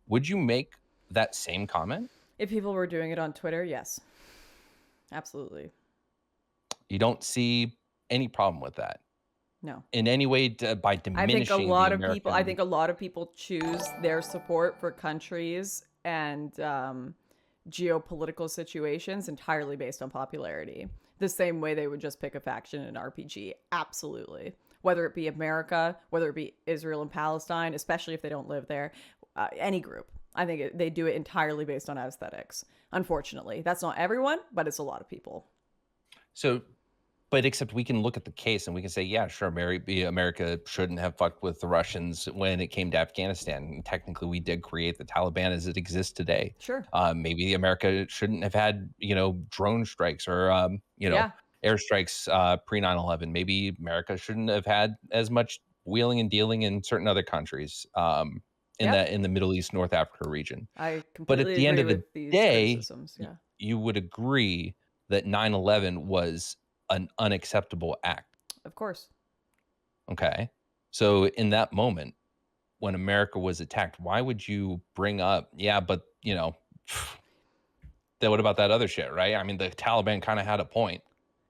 [SPEAKER 3] Would you make that same comment?
[SPEAKER 2] If people were doing it on Twitter, yes. Absolutely.
[SPEAKER 3] You don't see any problem with that?
[SPEAKER 2] No.
[SPEAKER 3] In any way by diminishing
[SPEAKER 2] I think a lot of people choose their support for countries and geopolitical situations entirely based on popularity. The same way they would just pick a faction in an RPG. Absolutely. Whether it be America, whether it be Israel and Palestine, especially if they don't live there, any group. I think they do it entirely based on aesthetics. Unfortunately, that's not everyone, but it's a lot of people.
[SPEAKER 3] So, but except we can look at the case and we can say, yeah, sure, America shouldn't have fucked with the Russians when it came to Afghanistan. And technically, we did create the Taliban as it exists today.
[SPEAKER 2] Sure.
[SPEAKER 3] Maybe America shouldn't have had, drone strikes or, airstrikes pre 9/11. Maybe America shouldn't have had as much wheeling and dealing in certain other countries in the Middle East, North Africa region.
[SPEAKER 2] I completely
[SPEAKER 3] But at the end of the day,
[SPEAKER 2] yeah.
[SPEAKER 3] you would agree that 9/11 was an unacceptable act.
[SPEAKER 2] Of course.
[SPEAKER 3] Okay. So in that moment, when America was attacked, why would you bring up, but what about that other shit, right? I mean, the Taliban kind of had a point.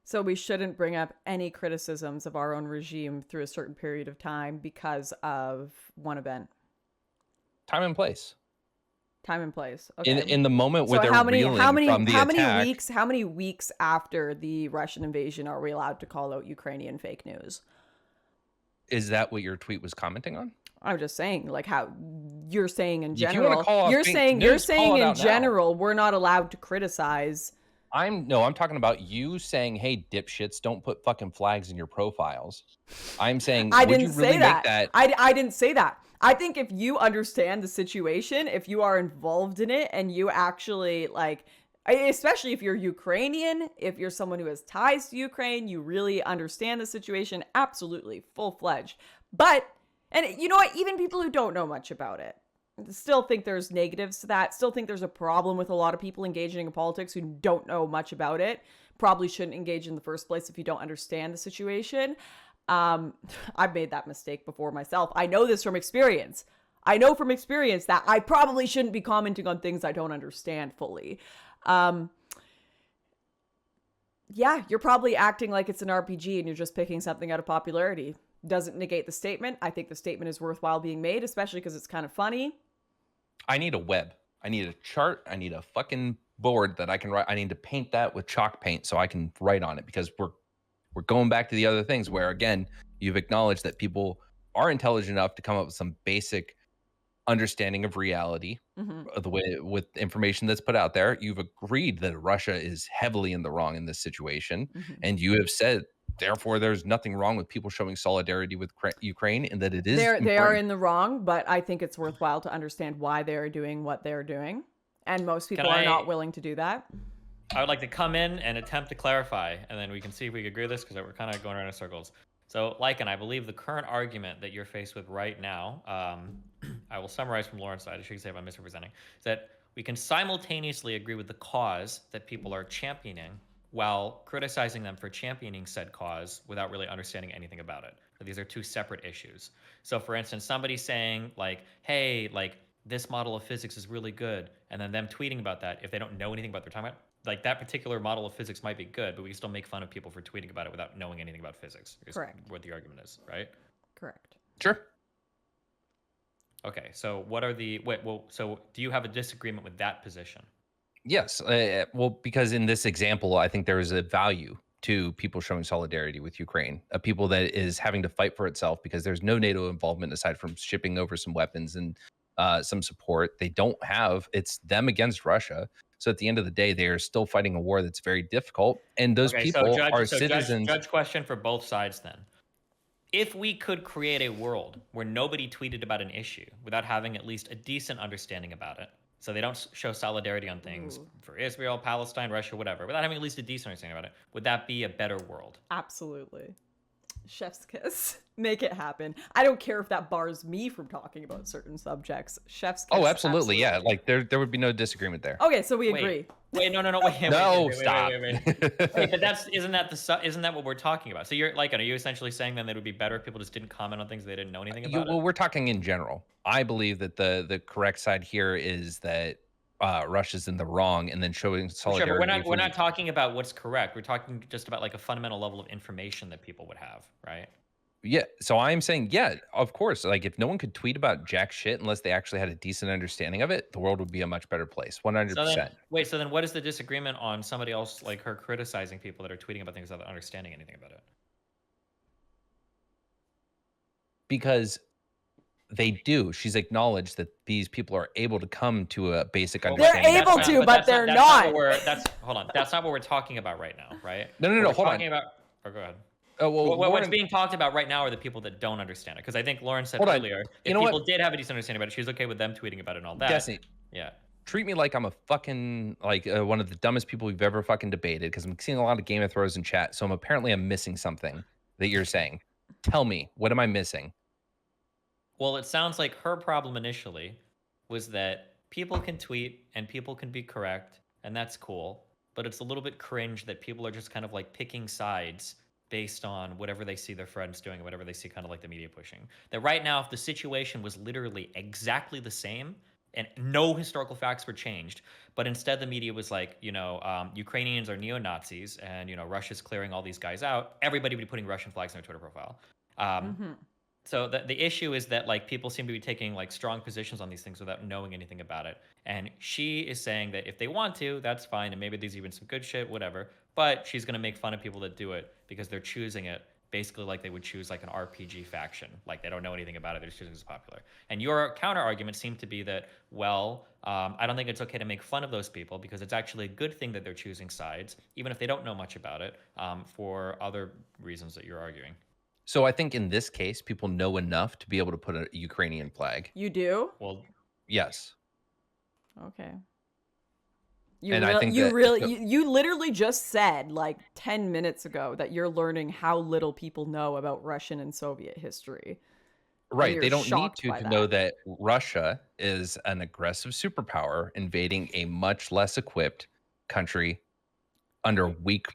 [SPEAKER 2] So we shouldn't bring up any criticisms of our own regime through a certain period of time because of one event.
[SPEAKER 3] Time and place.
[SPEAKER 2] Time and place. Okay.
[SPEAKER 3] In the moment where they're reeling from the attack.
[SPEAKER 2] How many weeks after the Russian invasion are we allowed to call out Ukrainian fake news?
[SPEAKER 3] Is that what your tweet was commenting on?
[SPEAKER 2] I'm just saying, like how you're saying in general.
[SPEAKER 3] You're saying in
[SPEAKER 2] general we're not allowed to criticize.
[SPEAKER 3] I'm talking about you saying, hey, dipshits, don't put fucking flags in your profiles. I'm saying,
[SPEAKER 2] I didn't say that. I didn't say that. I think if you understand the situation, if you are involved in it and you actually especially if you're Ukrainian, if you're someone who has ties to Ukraine, you really understand the situation, absolutely, full-fledged. But, and you know what, even people who don't know much about it, still think there's negatives to that, still think there's a problem with a lot of people engaging in politics who don't know much about it, probably shouldn't engage in the first place if you don't understand the situation. I've made that mistake before myself. I know this from experience. I know from experience that I probably shouldn't be commenting on things I don't understand fully. You're probably acting like it's an RPG and you're just picking something out of popularity. Doesn't negate the statement. I think the statement is worthwhile being made, especially because it's kind of funny.
[SPEAKER 3] I need a web. I need a chart. I need a fucking board that I can write. I need to paint that with chalk paint so I can write on it, because we're going back to the other things where, again, you've acknowledged that people are intelligent enough to come up with some basic understanding of reality, the way with information that's put out there. You've agreed that Russia is heavily in the wrong in this situation, and you have said, therefore, there's nothing wrong with people showing solidarity with Ukraine, and that it is
[SPEAKER 2] they are in the wrong, but I think it's worthwhile to understand why they're doing what they're doing, and most people are not willing to do that.
[SPEAKER 1] I would like to come in and attempt to clarify, and then we can see if we can agree with this, because we're kind of going around in circles. So, Lycan, I believe the current argument that you're faced with right now, I will summarize from Lauren's side, I should say if I'm misrepresenting, is that we can simultaneously agree with the cause that people are championing while criticizing them for championing said cause without really understanding anything about it. So these are two separate issues. So, for instance, somebody saying, hey, this model of physics is really good, and then them tweeting about that, if they don't know anything about what they're talking about, that particular model of physics might be good, but we can still make fun of people for tweeting about it without knowing anything about physics.
[SPEAKER 2] Correct.
[SPEAKER 1] What the argument is, right?
[SPEAKER 2] Correct.
[SPEAKER 3] Sure.
[SPEAKER 1] Okay, so so do you have a disagreement with that position?
[SPEAKER 3] Yes. Well, because in this example, I think there is a value to people showing solidarity with Ukraine, a people that is having to fight for itself because there's no NATO involvement aside from shipping over some weapons and some support. They don't have, it's them against Russia. So at the end of the day, they are still fighting a war that's very difficult. And those people are citizens.
[SPEAKER 1] Judge question for both sides then. If we could create a world where nobody tweeted about an issue without having at least a decent understanding about it, so they don't show solidarity on things for Israel, Palestine, Russia, whatever, without having at least a decent understanding about it, would that be a better world?
[SPEAKER 2] Absolutely. Chef's kiss. Make it happen. I don't care if that bars me from talking about certain subjects. Chef's kiss.
[SPEAKER 3] Oh, absolutely. Yeah. Like there would be no disagreement there.
[SPEAKER 2] Okay, so we agree.
[SPEAKER 1] Wait, no.
[SPEAKER 3] Stop.
[SPEAKER 1] Wait, but isn't that what we're talking about? So you're like, are you essentially saying then that it would be better if people just didn't comment on things they didn't know anything about?
[SPEAKER 3] Well, we're talking in general. I believe that the correct side here is that Russia's in the wrong, and then showing solidarity.
[SPEAKER 1] Sure, but we're not talking about what's correct. We're talking just about like a fundamental level of information that people would have, right?
[SPEAKER 3] Yeah. So I'm saying, yeah, of course. Like if no one could tweet about jack shit unless they actually had a decent understanding of it, the world would be a much better place. 100%.
[SPEAKER 1] So then what is the disagreement on somebody else like her criticizing people that are tweeting about things without understanding anything about it?
[SPEAKER 3] Because they do. She's acknowledged that these people are able to come to a basic understanding.
[SPEAKER 2] They're able to, but they're not.
[SPEAKER 1] Hold on. That's not what we're talking about right now, right?
[SPEAKER 3] No. Hold on.
[SPEAKER 1] Go ahead.
[SPEAKER 3] Oh, well,
[SPEAKER 1] what's being talked about right now are the people that don't understand it. Because I think Lauren said earlier, if people did have a decent understanding about it, she's okay with them tweeting about it and all that.
[SPEAKER 3] Jesse,
[SPEAKER 1] yeah.
[SPEAKER 3] Treat me like I'm a fucking, one of the dumbest people we've ever fucking debated, because I'm seeing a lot of Game of Thrones in chat, so I'm missing something that you're saying. Tell me, what am I missing?
[SPEAKER 1] Well, it sounds like her problem initially was that people can tweet and people can be correct, and that's cool. But it's a little bit cringe that people are just kind of like picking sides based on whatever they see their friends doing, or whatever they see kind of like the media pushing. That right now, if the situation was literally exactly the same and no historical facts were changed, but instead the media was like, Ukrainians are neo-Nazis and, Russia's clearing all these guys out, everybody would be putting Russian flags on their Twitter profile. So the issue is that like people seem to be taking like strong positions on these things without knowing anything about it. And she is saying that if they want to, that's fine. And maybe there's even some good shit, whatever. But she's going to make fun of people that do it because they're choosing it basically like they would choose like an RPG faction. Like they don't know anything about it. They're just choosing it's popular. And your counter argument seemed to be that, I don't think it's okay to make fun of those people because it's actually a good thing that they're choosing sides, even if they don't know much about it, for other reasons that you're arguing.
[SPEAKER 3] So I think in this case, people know enough to be able to put a Ukrainian flag.
[SPEAKER 2] You do?
[SPEAKER 1] Well,
[SPEAKER 3] yes.
[SPEAKER 2] Okay. You literally just said like 10 minutes ago that you're learning how little people know about Russian and Soviet history.
[SPEAKER 3] Right. They don't need to know that Russia is an aggressive superpower invading a much less equipped country under weak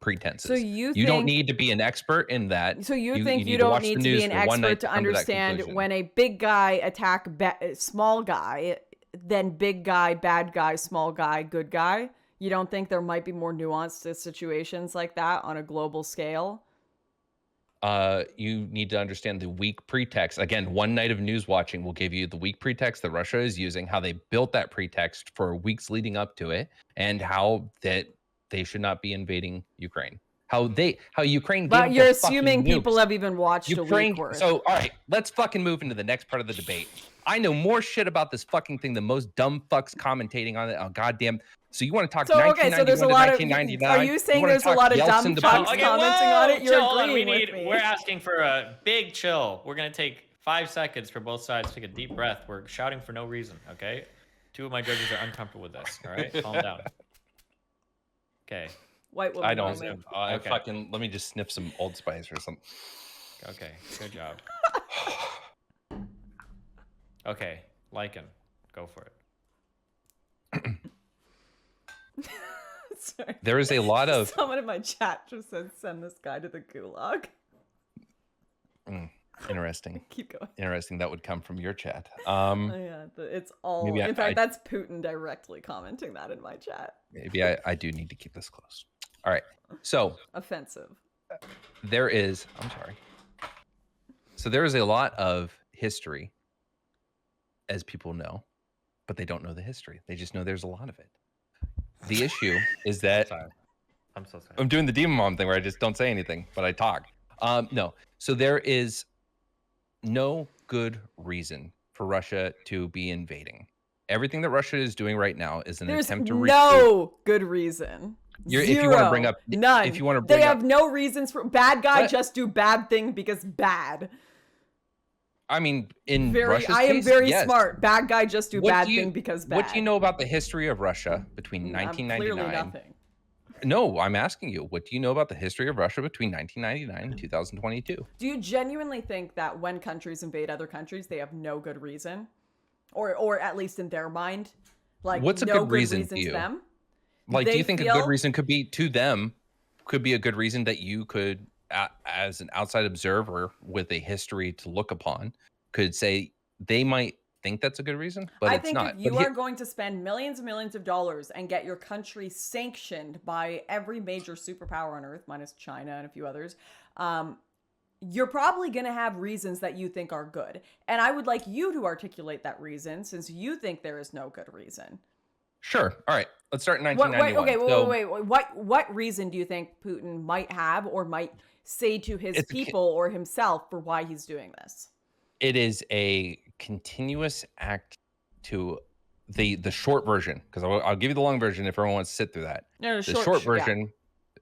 [SPEAKER 3] pretenses.
[SPEAKER 2] So you
[SPEAKER 3] don't need to be an expert in that.
[SPEAKER 2] So you think you don't need to be an expert to understand when a big guy attack small guy, then big guy, bad guy, small guy, good guy? You don't think there might be more nuance to situations like that on a global scale?
[SPEAKER 3] You need to understand the weak pretext. Again, one night of news watching will give you the weak pretext that Russia is using, how they built that pretext for weeks leading up to it, and how that they should not be invading Ukraine. How Ukraine.
[SPEAKER 2] But you're assuming people have even watched
[SPEAKER 3] Ukraine,
[SPEAKER 2] a week worth.
[SPEAKER 3] So, all right, let's fucking move into the next part of the debate. I know more shit about this fucking thing than most dumb fucks commentating on it. Oh, goddamn. So you want to talk 1991
[SPEAKER 2] so there's a lot of,
[SPEAKER 3] 1999?
[SPEAKER 2] Are you saying there's a lot of dumb fucks commenting on it? You're agreeing with me.
[SPEAKER 1] We're asking for a big chill. We're going to take 5 seconds for both sides to take a deep breath. We're shouting for no reason, okay? 2 of my judges are uncomfortable with this, all right? Calm down. Okay.
[SPEAKER 2] White woman.
[SPEAKER 3] I don't. Okay. Fucking. Let me just sniff some Old Spice or something.
[SPEAKER 1] Okay. Good job. Okay. Lycan, go for it.
[SPEAKER 2] Sorry.
[SPEAKER 3] There is a lot of.
[SPEAKER 2] Someone in my chat just said, "Send this guy to the gulag."
[SPEAKER 3] Interesting.
[SPEAKER 2] Keep going.
[SPEAKER 3] Interesting. That would come from your chat.
[SPEAKER 2] It's all. In fact, that's Putin directly commenting that in my chat.
[SPEAKER 3] Maybe I do need to keep this close. All right. So
[SPEAKER 2] offensive.
[SPEAKER 3] There is. I'm sorry. So there is a lot of history, as people know, but they don't know the history. They just know there's a lot of it. The issue is that
[SPEAKER 1] I'm so sorry.
[SPEAKER 3] I'm doing the demon mom thing where I just don't say anything, but I talk. No. So there is no good reason for Russia to be invading. Everything that Russia is doing right now is an attempt to
[SPEAKER 2] no good reason.
[SPEAKER 3] If you want to bring up
[SPEAKER 2] none.
[SPEAKER 3] If you want to bring
[SPEAKER 2] they have no reasons for bad guy.
[SPEAKER 3] What?
[SPEAKER 2] Just do bad thing because bad.
[SPEAKER 3] I mean, in Russia's
[SPEAKER 2] I am
[SPEAKER 3] case,
[SPEAKER 2] very
[SPEAKER 3] yes.
[SPEAKER 2] smart. Bad guy just do bad thing because bad.
[SPEAKER 3] What do you know about the history of Russia between 1999?
[SPEAKER 2] Clearly nothing.
[SPEAKER 3] No, I'm asking you. What do you know about the history of Russia between 1999 and 2022?
[SPEAKER 2] Do you genuinely think that when countries invade other countries, they have no good reason, or at least in their mind, like
[SPEAKER 3] what's a good reason to you?
[SPEAKER 2] Them?
[SPEAKER 3] Like, do you think a good reason could be to them? Could be a good reason that you could, as an outside observer with a history to look upon, could say they might think that's a good reason, but it's not.
[SPEAKER 2] I think if you are going to spend millions and millions of dollars and get your country sanctioned by every major superpower on Earth, minus China and a few others, you're probably going to have reasons that you think are good. And I would like you to articulate that reason, since you think there is no good reason.
[SPEAKER 3] Sure. All right. Let's start in 1991.
[SPEAKER 2] Wait. What reason do you think Putin might have or might say to his people or himself for why he's doing this?
[SPEAKER 3] It is a continuous act to the short version, because I'll give you the long version if everyone wants to sit through that.
[SPEAKER 2] No,
[SPEAKER 3] the short version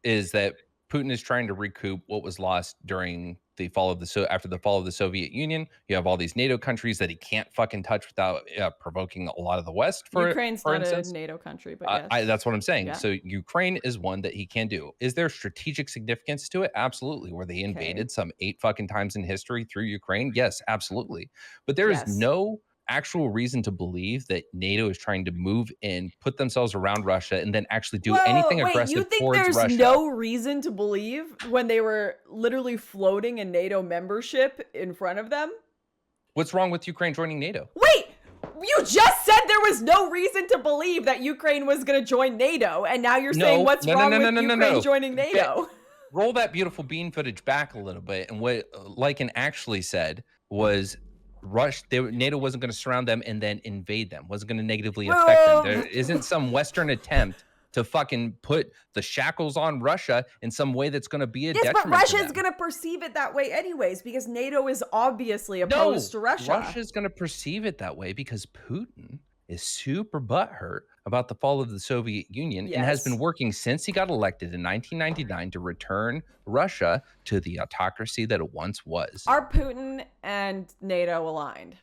[SPEAKER 3] is that Putin is trying to recoup what was lost during the fall of after the fall of the Soviet Union. You have all these NATO countries that he can't fucking touch without provoking a lot of the West.
[SPEAKER 2] Ukraine's not
[SPEAKER 3] instance.
[SPEAKER 2] a NATO country, but yes.
[SPEAKER 3] That's what I'm saying.
[SPEAKER 2] Yeah.
[SPEAKER 3] So Ukraine is one that he can do. Is there strategic significance to it? Absolutely. Were they invaded some 8 fucking times in history through Ukraine? Yes, absolutely. But there is no actual reason to believe that NATO is trying to move in, put themselves around Russia, and then actually do anything aggressive towards Russia.
[SPEAKER 2] You think there's no reason to believe when they were literally floating in NATO membership in front of them?
[SPEAKER 3] What's wrong with Ukraine joining NATO?
[SPEAKER 2] Wait! You just said there was no reason to believe that Ukraine was going to join NATO, and now you're saying what's wrong with Ukraine joining NATO?
[SPEAKER 3] Roll that beautiful bean footage back a little bit, and what Lycan actually said was NATO wasn't going to surround them and then invade them, wasn't going to negatively affect them. There isn't some Western attempt to fucking put the shackles on Russia in some way that's going to be a detriment
[SPEAKER 2] but Russia's going to perceive it that way anyways, because NATO is obviously opposed to Russia.
[SPEAKER 3] Russia's going to perceive it that way because Putin is super butthurt about the fall of the Soviet Union and has been working since he got elected in 1999 to return Russia to the autocracy that it once was.
[SPEAKER 2] Are Putin and NATO aligned?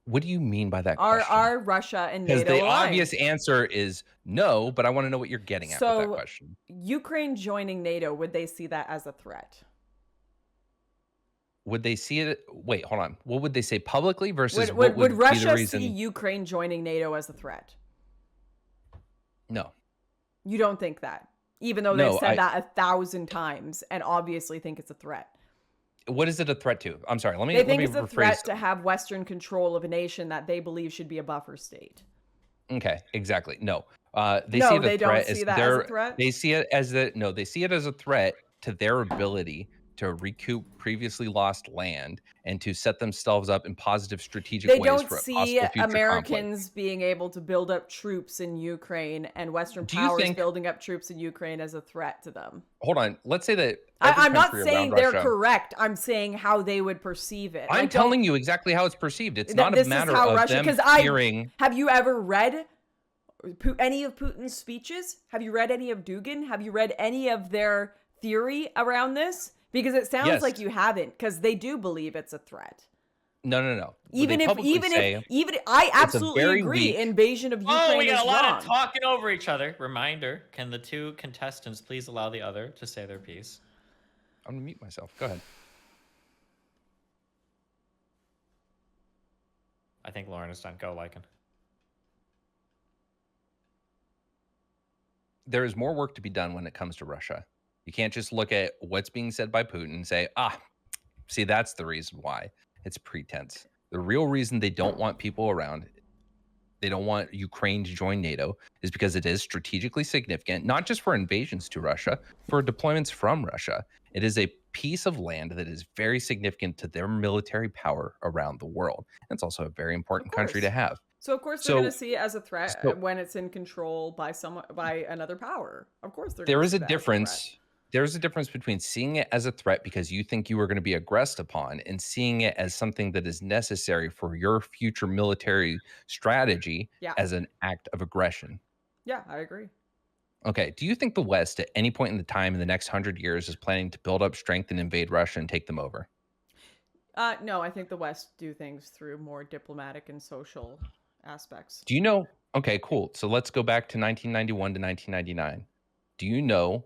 [SPEAKER 3] What do you mean by that question?
[SPEAKER 2] Are Russia and NATO aligned?
[SPEAKER 3] Because the obvious answer is no, but I want to know what you're getting at with that question.
[SPEAKER 2] Ukraine joining NATO, would they see that as a threat?
[SPEAKER 3] Would they see it? Wait, hold on. What would they say publicly versus
[SPEAKER 2] would Russia see Ukraine joining NATO as a threat?
[SPEAKER 3] No.
[SPEAKER 2] You don't think that? Even though they've said that 1,000 times and obviously think it's a threat.
[SPEAKER 3] What is it a threat to? I'm sorry.
[SPEAKER 2] They think it's a threat to have Western control of a nation that they believe should be a buffer state.
[SPEAKER 3] Okay, exactly. No. They see it as a threat. They see it as they see it as a threat to their ability to recoup previously lost land and to set themselves up in positive strategic ways for a possible future conflict. They don't see
[SPEAKER 2] Americans being able to build up troops in Ukraine and Western powers building up troops in Ukraine as a threat to them.
[SPEAKER 3] Hold on. Let's say that
[SPEAKER 2] I'm not saying they're correct. I'm saying how they would perceive it.
[SPEAKER 3] I'm telling you exactly how it's perceived. It's not a matter of them hearing.
[SPEAKER 2] Have you ever read any of Putin's speeches? Have you read any of Dugin? Have you read any of their theory around this? Because it sounds like you haven't, because they do believe it's a threat.
[SPEAKER 3] No.
[SPEAKER 2] Even if I absolutely agree, invasion of Ukraine is wrong.
[SPEAKER 1] We got a lot of talking over each other. Reminder: can the two contestants please allow the other to say their piece?
[SPEAKER 3] I'm gonna mute myself. Go ahead.
[SPEAKER 1] I think Lauren is done. Go, Lycan.
[SPEAKER 3] There is more work to be done when it comes to Russia. You can't just look at what's being said by Putin and say, see, that's the reason why. It's pretense. The real reason they don't want people around, they don't want Ukraine to join NATO, is because it is strategically significant, not just for invasions to Russia, for deployments from Russia. It is a piece of land that is very significant to their military power around the world. And it's also a very important country to have.
[SPEAKER 2] So of course they're going to see it as a threat when it's in control by another power. Of course they're going to see that as a threat.
[SPEAKER 3] There's a difference between seeing it as a threat because you think you are going to be aggressed upon and seeing it as something that is necessary for your future military strategy as an act of aggression.
[SPEAKER 2] Yeah, I agree.
[SPEAKER 3] Okay. Do you think the West at any point in the time in the next 100 years is planning to build up strength and invade Russia and take them over?
[SPEAKER 2] No, I think the West do things through more diplomatic and social aspects.
[SPEAKER 3] Do you know? Okay, cool. So let's go back to 1991 to 1999. Do you know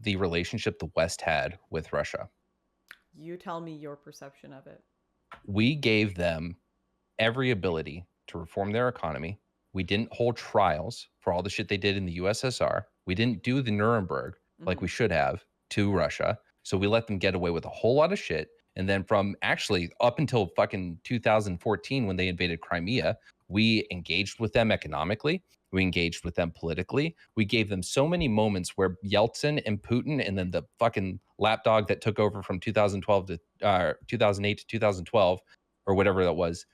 [SPEAKER 3] the relationship the West had with Russia?
[SPEAKER 2] You tell me your perception of it.
[SPEAKER 3] We gave them every ability to reform their economy. We didn't hold trials for all the shit they did in the USSR. We didn't do the Nuremberg like we should have to Russia. So we let them get away with a whole lot of shit. And then from actually up until fucking 2014, when they invaded Crimea, we engaged with them economically. We engaged with them politically. We gave them so many moments where Yeltsin and Putin and then the fucking lapdog that took over from 2012 to 2008 to 2012 or whatever that was,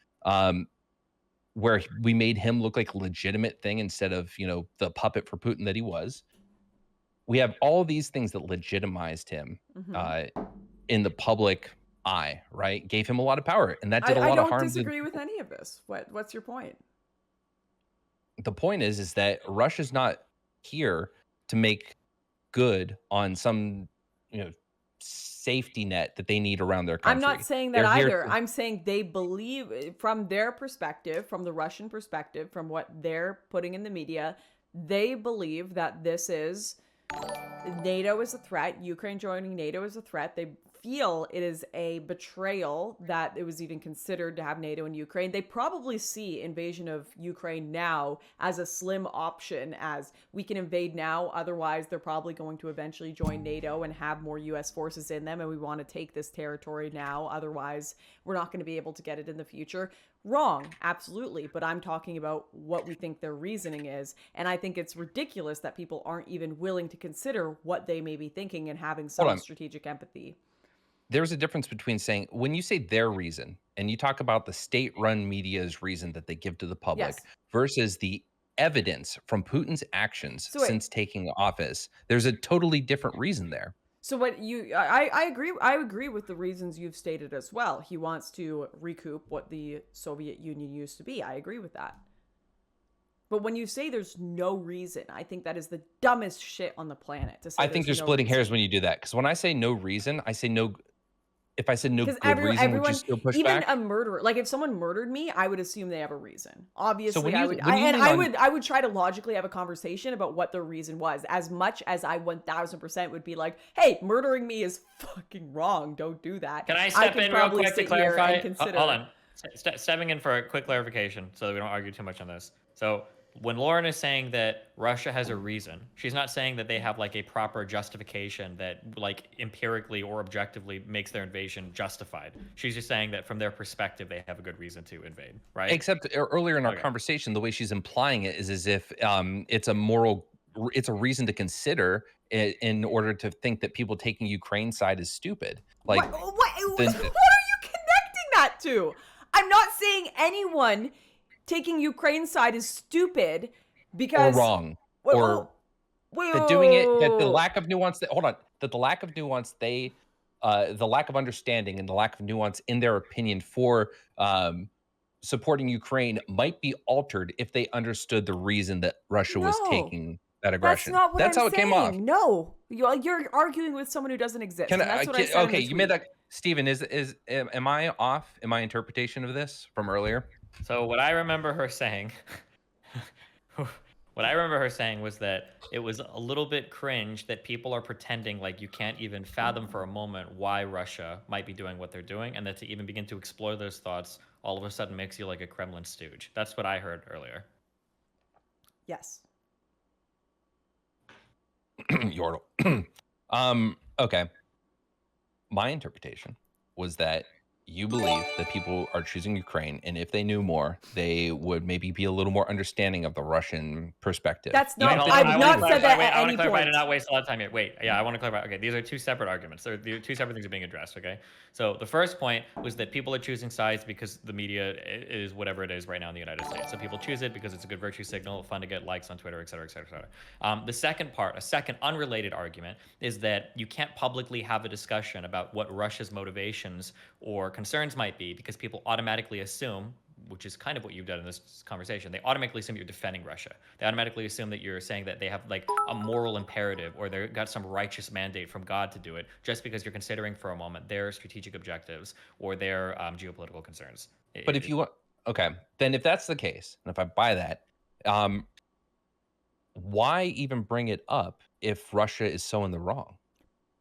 [SPEAKER 3] where we made him look like a legitimate thing instead of, you know, the puppet for Putin that he was. We have all these things that legitimized him in the public eye, right? Gave him a lot of power, and that did a lot of harm.
[SPEAKER 2] I don't disagree with any of this. What's your point?
[SPEAKER 3] The point is that Russia's not here to make good on some, you know, safety net that they need around their country.
[SPEAKER 2] I'm not saying that either. I'm saying they believe, from their perspective, from the Russian perspective, from what they're putting in the media, they believe that this is NATO is a threat. Ukraine joining NATO is a threat. They feel it is a betrayal that it was even considered to have NATO in Ukraine. They probably see invasion of Ukraine now as a slim option, as we can invade now, otherwise they're probably going to eventually join NATO and have more US forces in them, and we want to take this territory now, otherwise we're not going to be able to get it in the future. Wrong, absolutely, but I'm talking about what we think their reasoning is, and I think it's ridiculous that people aren't even willing to consider what they may be thinking and having some strategic empathy.
[SPEAKER 3] There's a difference between saying, when you say their reason, and you talk about the state-run media's reason that they give to the public versus the evidence from Putin's actions since taking office, there's a totally different reason there.
[SPEAKER 2] So what I agree with the reasons you've stated as well. He wants to recoup what the Soviet Union used to be. I agree with that. But when you say there's no reason, I think that is the dumbest shit on the planet to say.
[SPEAKER 3] I think you're splitting hairs when you do that. Because when I say no reason, I say no. If I said no good reason, would you still push back?
[SPEAKER 2] Even a murderer, like if someone murdered me, I would assume they have a reason. Obviously, I would try to logically have a conversation about what the reason was. As much as I 1000% would be like, "Hey, murdering me is fucking wrong. Don't do that."
[SPEAKER 1] Can I step in real quick to clarify? Hold on, stepping in for a quick clarification so that we don't argue too much on this. So, when Lauren is saying that Russia has a reason, she's not saying that they have like a proper justification that like empirically or objectively makes their invasion justified. She's just saying that from their perspective, they have a good reason to invade, right?
[SPEAKER 3] Except earlier in our conversation, the way she's implying it is as if it's a reason to consider it in order to think that people taking Ukraine's side is stupid. Like,
[SPEAKER 2] what are you connecting that to? I'm not saying anyone taking Ukraine's side is stupid because
[SPEAKER 3] or wrong or that doing it, that the lack of nuance that the lack of nuance the lack of understanding and the lack of nuance in their opinion for supporting Ukraine might be altered if they understood the reason that Russia was taking that aggression.
[SPEAKER 2] That's not what
[SPEAKER 3] that's
[SPEAKER 2] I'm
[SPEAKER 3] how it
[SPEAKER 2] saying.
[SPEAKER 3] Came off.
[SPEAKER 2] No, you're arguing with someone who doesn't exist. That's what I said.
[SPEAKER 3] Okay, you made that. Steven, am I off in my interpretation of this from earlier?
[SPEAKER 1] So what I remember her saying, was that it was a little bit cringe that people are pretending like you can't even fathom for a moment why Russia might be doing what they're doing, and that to even begin to explore those thoughts all of a sudden makes you like a Kremlin stooge. That's what I heard earlier.
[SPEAKER 2] Yes.
[SPEAKER 3] Yordle. Okay. My interpretation was that you believe that people are choosing Ukraine, and if they knew more, they would maybe be a little more understanding of the Russian perspective.
[SPEAKER 2] That's not. I've not said that at any point.
[SPEAKER 1] I want to clarify to not waste a lot of time here. Wait, yeah, I want to clarify. Okay, these are two separate arguments. They're two separate things are being addressed. Okay, so the first point was that people are choosing sides because the media is whatever it is right now in the United States. So people choose it because it's a good virtue signal, fun to get likes on Twitter, et cetera, et cetera, et cetera. The second part, a second unrelated argument, is that you can't publicly have a discussion about what Russia's motivations or concerns might be because people automatically assume, which is kind of what you've done in this conversation, they automatically assume you're defending Russia. They automatically assume that you're saying that they have like a moral imperative or they've got some righteous mandate from God to do it just because you're considering for a moment their strategic objectives or their geopolitical concerns.
[SPEAKER 3] But if you want, okay, then if that's the case, and if I buy that, why even bring it up if Russia is so in the wrong?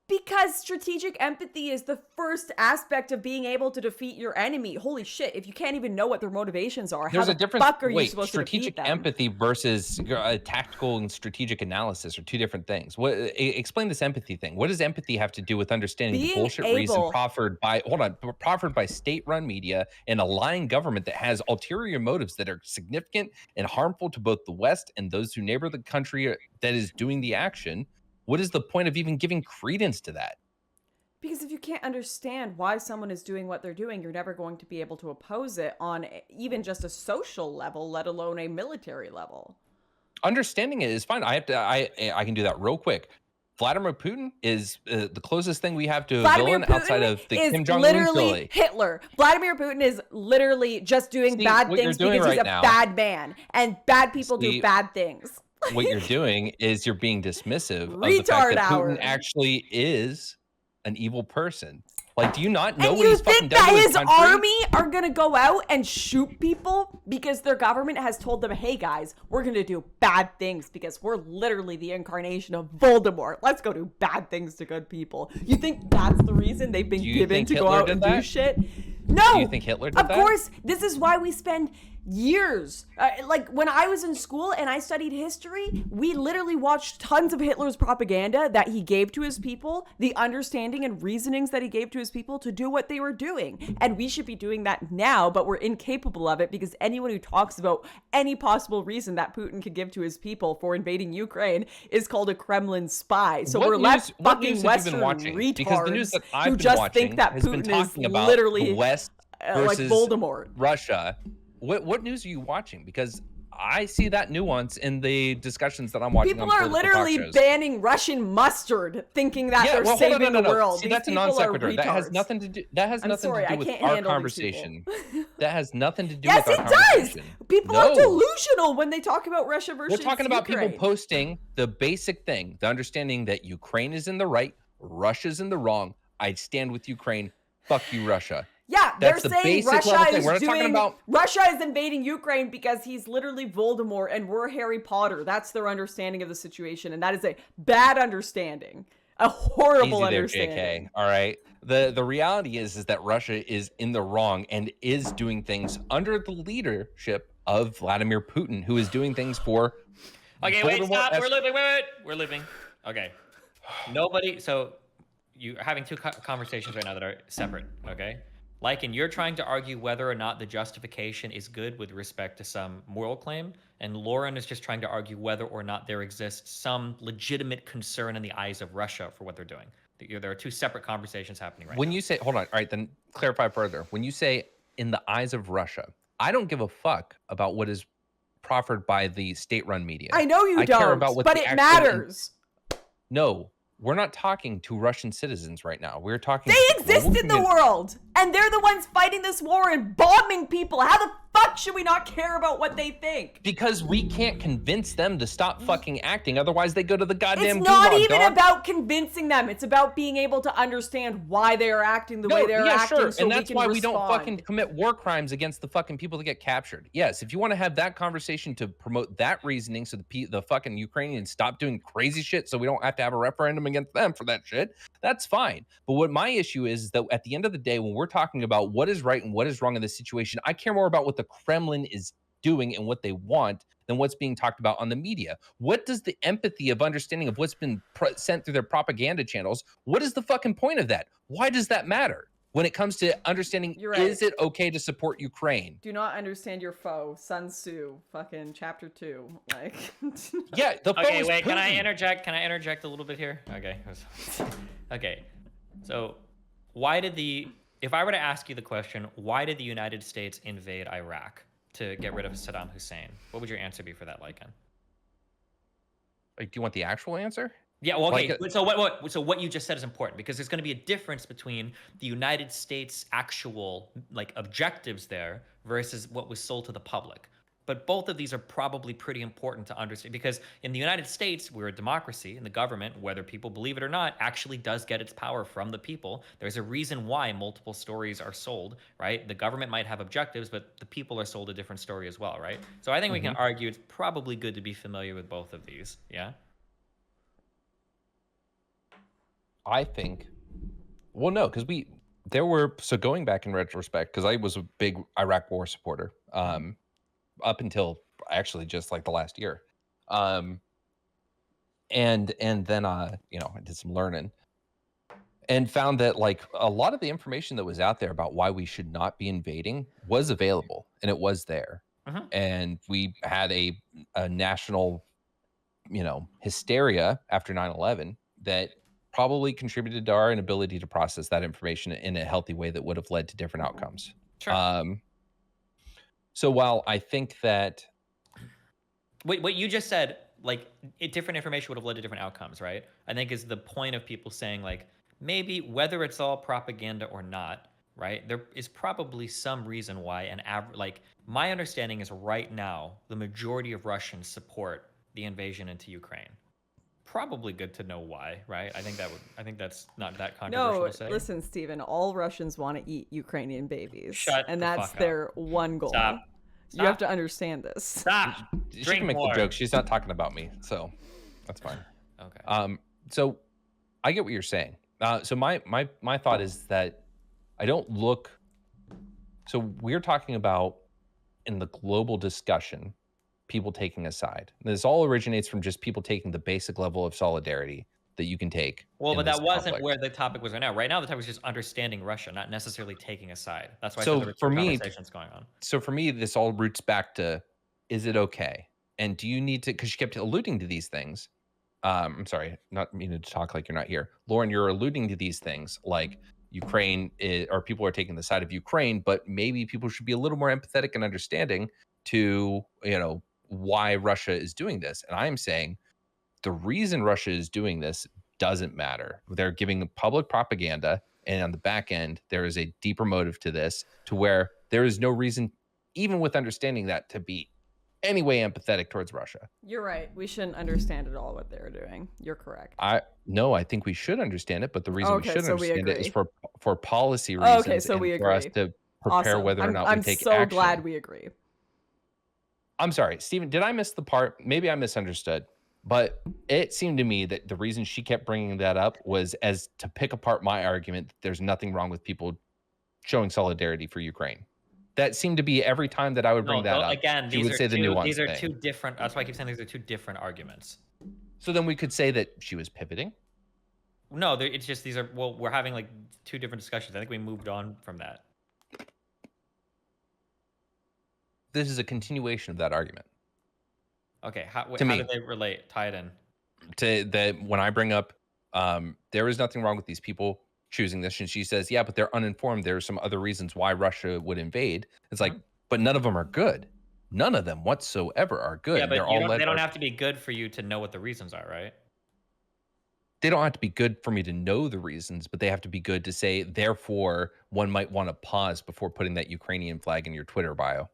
[SPEAKER 2] Because strategic empathy is the first aspect of being able to defeat your enemy. Holy shit, if you can't even know what their motivations are, how the fuck are you supposed to defeat them?
[SPEAKER 3] Strategic empathy versus tactical and strategic analysis are two different things. Explain this empathy thing. What does empathy have to do with understanding the bullshit reason proffered by state-run media and a lying government that has ulterior motives that are significant and harmful to both the West and those who neighbor the country that is doing the action? What is the point of even giving credence to that?
[SPEAKER 2] Because if you can't understand why someone is doing what they're doing, you're never going to be able to oppose it on even just a social level, let alone a military level.
[SPEAKER 3] Understanding it is fine. I can do that real quick. Vladimir Putin is the closest thing we have to a villain outside of the Kim Jong-un.
[SPEAKER 2] Literally Hitler. Vladimir Putin is literally just doing bad things because he's a bad man, and bad people do bad things.
[SPEAKER 3] What you're doing is you're being dismissive of the fact that Putin actually is an evil person. Like, do you not know what he's fucking done to his country?
[SPEAKER 2] And you think that his army are gonna go out and shoot people because their government has told them, hey guys, we're gonna do bad things because we're literally the incarnation of Voldemort. Let's go do bad things to good people. You think that's the reason they've been given to go out and do shit? No!
[SPEAKER 3] Do you think Hitler did that?
[SPEAKER 2] Of course, this is why we spend years. Like when I was in school and I studied history, we literally watched tons of Hitler's propaganda that he gave to his people, the understanding and reasonings that he gave to his people to do what they were doing. And we should be doing that now, but we're incapable of it because anyone who talks about any possible reason that Putin could give to his people for invading Ukraine is called a Kremlin spy. So we're left fucking Western retards
[SPEAKER 3] the news that
[SPEAKER 2] who just think that Putin is literally
[SPEAKER 3] West
[SPEAKER 2] like Voldemort.
[SPEAKER 3] Russia. What news are you watching? Because I see that nuance in the discussions that I'm watching.
[SPEAKER 2] People are literally banning Russian mustard, thinking that they're saving the world.
[SPEAKER 3] See, that's a non sequitur. That has nothing to do. That has nothing to do with our conversation. That has nothing to do with our conversation.
[SPEAKER 2] Yes, it does. People are delusional when they talk about Russia versus Ukraine.
[SPEAKER 3] We're talking about people posting the basic thing, the understanding that Ukraine is in the right, Russia's in the wrong. I stand with Ukraine. Fuck you, Russia.
[SPEAKER 2] Yeah, they're saying Russia is invading Ukraine because he's literally Voldemort and we're Harry Potter. That's their understanding of the situation, and that is a bad understanding, a horrible understanding.
[SPEAKER 3] JK. All right. The reality is that Russia is in the wrong and is doing things under the leadership of Vladimir Putin, who is doing things for.
[SPEAKER 1] Okay, wait, stop. We're living. Okay. Nobody. So you're having two conversations right now that are separate. Okay. Lycan, you're trying to argue whether or not the justification is good with respect to some moral claim, and Lauren is just trying to argue whether or not there exists some legitimate concern in the eyes of Russia for what they're doing. There are two separate conversations happening right now.
[SPEAKER 3] When you say, hold on, all right, then clarify further. When you say in the eyes of Russia, I don't give a fuck about what is proffered by the state-run media.
[SPEAKER 2] I know you don't, care about what but it matters.
[SPEAKER 3] No. We're not talking to Russian citizens right now. We're talking.
[SPEAKER 2] They exist in the world, and they're the ones fighting this war and bombing people. How the fuck should we not care about what they think?
[SPEAKER 3] Because we can't convince them to stop fucking acting. Otherwise, they go to the goddamn.
[SPEAKER 2] It's not even about convincing them. It's about being able to understand why they are acting the way they're acting.
[SPEAKER 3] Sure.
[SPEAKER 2] So
[SPEAKER 3] and that's why
[SPEAKER 2] we
[SPEAKER 3] don't fucking commit war crimes against the fucking people that get captured. Yes, if you want to have that conversation to promote that reasoning, so the fucking Ukrainians stop doing crazy shit, so we don't have to have a referendum against them for that shit, that's fine. But what my issue is that at the end of the day, when we're talking about what is right and what is wrong in this situation, I care more about what the Kremlin is doing and what they want than what's being talked about on the media. What does the empathy of understanding of what's been sent through their propaganda channels, what is the fucking point of that? Why does that matter? when it comes to understanding, is it okay to support Ukraine?
[SPEAKER 2] Do not understand your foe. Sun Tzu, fucking chapter 2. Like,
[SPEAKER 3] yeah, the foe
[SPEAKER 1] okay,
[SPEAKER 3] is
[SPEAKER 1] wait,
[SPEAKER 3] Putin.
[SPEAKER 1] Can I interject a little bit here? Okay. Okay. So, if I were to ask you the question, why did the United States invade Iraq to get rid of Saddam Hussein? What would your answer be for that, Lycan?
[SPEAKER 3] Like, do you want the actual answer?
[SPEAKER 1] Yeah, well, okay. So what you just said is important because there's going to be a difference between the United States' actual like objectives there versus what was sold to the public. But both of these are probably pretty important to understand because in the United States, we're a democracy and the government, whether people believe it or not, actually does get its power from the people. There's a reason why multiple stories are sold, right? The government might have objectives, but the people are sold a different story as well, right? So I think we can argue it's probably good to be familiar with both of these, yeah?
[SPEAKER 3] I think, well, no, because so going back in retrospect, because I was a big Iraq war supporter up until actually just like the last year. And then, I did some learning and found that like a lot of the information that was out there about why we should not be invading was available and it was there. And we had a national, hysteria after 9/11 that probably contributed to our inability to process that information in a healthy way that would have led to different outcomes.
[SPEAKER 1] Sure.
[SPEAKER 3] So while I think that...
[SPEAKER 1] Wait, what you just said, like, different information would have led to different outcomes, right? I think is the point of people saying, like, maybe whether it's all propaganda or not, right? There is probably some reason why my understanding is right now, the majority of Russians support the invasion into Ukraine. Probably good to know why, right? I think that's not that controversial to say.
[SPEAKER 2] No, listen, Steven, all Russians want to eat Ukrainian babies.
[SPEAKER 1] And
[SPEAKER 2] that's their one goal.
[SPEAKER 1] Stop.
[SPEAKER 2] You have to understand this.
[SPEAKER 1] Stop.
[SPEAKER 3] She can make the joke. She's not talking about me, so that's fine.
[SPEAKER 1] Okay.
[SPEAKER 3] So I get what you're saying. So my thought is that I don't look... So we're talking about in the global discussion, people taking a side. This all originates from just people taking the basic level of solidarity that you can take.
[SPEAKER 1] Well, but that wasn't where the topic was right now. Right now, the topic was just understanding Russia, not necessarily taking a side. That's why there were conversations going on.
[SPEAKER 3] So for me, this all roots back to, is it okay? And do you need to, because she kept alluding to these things. I'm sorry, not meaning to talk like you're not here. Lauren, you're alluding to these things like Ukraine or people are taking the side of Ukraine, but maybe people should be a little more empathetic and understanding to, why Russia is doing this. And I'm saying the reason Russia is doing this doesn't matter. They're giving public propaganda, and on the back end, there is a deeper motive to this, to where there is no reason, even with understanding that, to be any way empathetic towards Russia.
[SPEAKER 2] You're right. We shouldn't understand at all what they're doing. You're correct.
[SPEAKER 3] I think we should understand it, but the reason we should understand it is for policy reasons.
[SPEAKER 2] Okay, so we agree.
[SPEAKER 3] For us to prepare whether or not we take action.
[SPEAKER 2] I'm so glad we agree.
[SPEAKER 3] I'm sorry, Steven, did I miss the part? Maybe I misunderstood, but it seemed to me that the reason she kept bringing that up was as to pick apart my argument that there's nothing wrong with people showing solidarity for Ukraine. That seemed to be every time that I would bring that up.
[SPEAKER 1] Again, these are two different, that's why I keep saying these are two different arguments.
[SPEAKER 3] So then we could say that she was pivoting?
[SPEAKER 1] No, it's just we're having like two different discussions. I think we moved on from that.
[SPEAKER 3] This is a continuation of that argument.
[SPEAKER 1] Okay, how do they relate, tie it in?
[SPEAKER 3] To that, when I bring up, there is nothing wrong with these people choosing this, and she says, yeah, but they're uninformed. There are some other reasons why Russia would invade. It's like, but none of them are good. None of them whatsoever are good.
[SPEAKER 1] Yeah, but they don't have to be good for you to know what the reasons are, right?
[SPEAKER 3] They don't have to be good for me to know the reasons, but they have to be good to say, therefore, one might want to pause before putting that Ukrainian flag in your Twitter bio.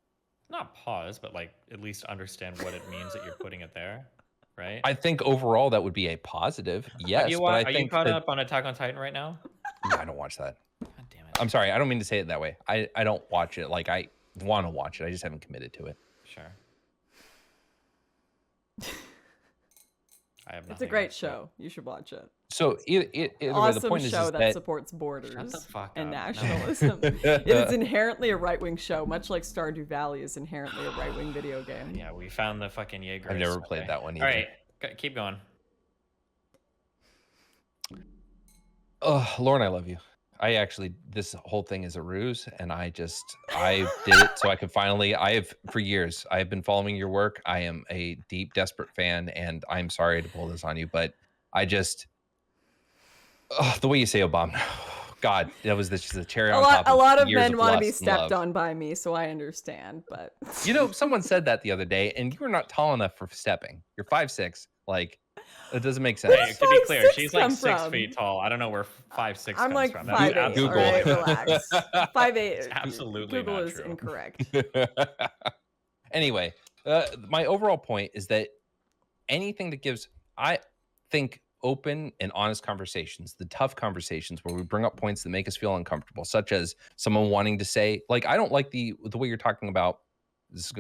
[SPEAKER 1] Not pause, but like at least understand what it means that you're putting it there, right?
[SPEAKER 3] I think overall that would be a positive. Yes,
[SPEAKER 1] are you caught up on Attack on Titan right now?
[SPEAKER 3] No, I don't watch that.
[SPEAKER 1] God damn it!
[SPEAKER 3] I'm sorry, I don't mean to say it that way. I don't watch it. Like, I want to watch it. I just haven't committed to it.
[SPEAKER 1] Sure.
[SPEAKER 2] It's a great show. You should watch it.
[SPEAKER 3] So
[SPEAKER 2] awesome
[SPEAKER 3] the point
[SPEAKER 2] show
[SPEAKER 3] is
[SPEAKER 2] that supports borders and nationalism. It is inherently a right-wing show, much like Stardew Valley is inherently a right-wing video game.
[SPEAKER 1] Yeah, we found the fucking Jaeger.
[SPEAKER 3] I've never played that one either.
[SPEAKER 1] All right, keep going.
[SPEAKER 3] Oh, Lauren, I love you. This whole thing is a ruse, and I did it so I could finally, for years, I have been following your work. I am a deep, desperate fan, and I'm sorry to pull this on you, but the way you say Obama, God, that was just the cherry on top.
[SPEAKER 2] A lot of men want to be stepped on by me, so I understand, but.
[SPEAKER 3] Someone said that the other day, and you are not tall enough for stepping. You're 5'6", like. It doesn't make sense.
[SPEAKER 1] Hey, to be clear, she's like 6 feet tall. I don't know where 5'6"
[SPEAKER 2] I'm like
[SPEAKER 1] comes from.
[SPEAKER 2] 5'8".
[SPEAKER 3] Google.
[SPEAKER 2] All right, relax. 5'8".
[SPEAKER 1] It's absolutely
[SPEAKER 2] Google
[SPEAKER 1] not
[SPEAKER 2] is
[SPEAKER 1] true.
[SPEAKER 2] Incorrect.
[SPEAKER 3] Anyway, my overall point is that anything that gives, I think, open and honest conversations, the tough conversations where we bring up points that make us feel uncomfortable, such as someone wanting to say, like, I don't like the way you're talking about. This is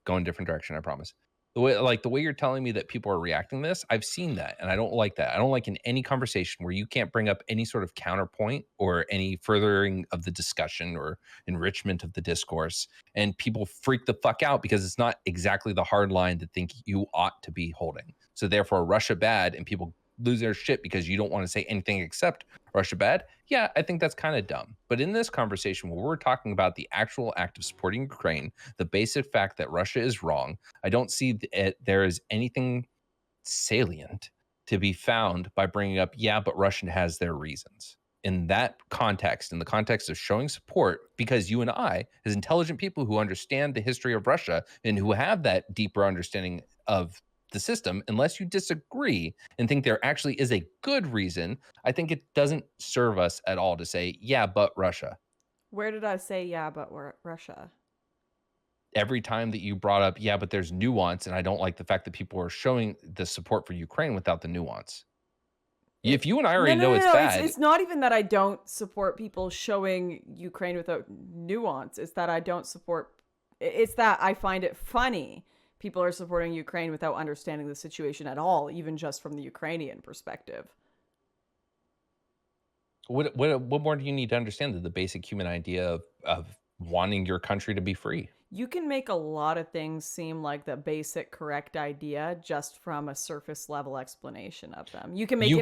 [SPEAKER 3] going a different direction, I promise. The way you're telling me that people are reacting to this, I've seen that, and I don't like that. I don't like in any conversation where you can't bring up any sort of counterpoint or any furthering of the discussion or enrichment of the discourse, and people freak the fuck out because it's not exactly the hard line that think you ought to be holding. So therefore, Russia bad, and people lose their shit because you don't want to say anything except Russia bad. Yeah, I think that's kind of dumb. But in this conversation where we're talking about the actual act of supporting Ukraine, the basic fact that Russia is wrong, I don't see there is anything salient to be found by bringing up, yeah, but Russia has their reasons. In that context, in the context of showing support, because you and I, as intelligent people who understand the history of Russia and who have that deeper understanding of the system, unless you disagree and think there actually is a good reason, I think it doesn't serve us at all to say, yeah, but Russia.
[SPEAKER 2] Where did I say, yeah, but Russia?
[SPEAKER 3] Every time that you brought up, yeah, but there's nuance, and I don't like the fact that people are showing the support for Ukraine without the nuance. If you and I already know it's bad.
[SPEAKER 2] It's not even that I don't support people showing Ukraine without nuance. It's that I don't support, it's that I find it funny people are supporting Ukraine without understanding the situation at all, even just from the Ukrainian perspective.
[SPEAKER 3] What more do you need to understand than the basic human idea of wanting your country to be free?
[SPEAKER 2] You can make a lot of things seem like the basic correct idea just from a surface level explanation of them. You can make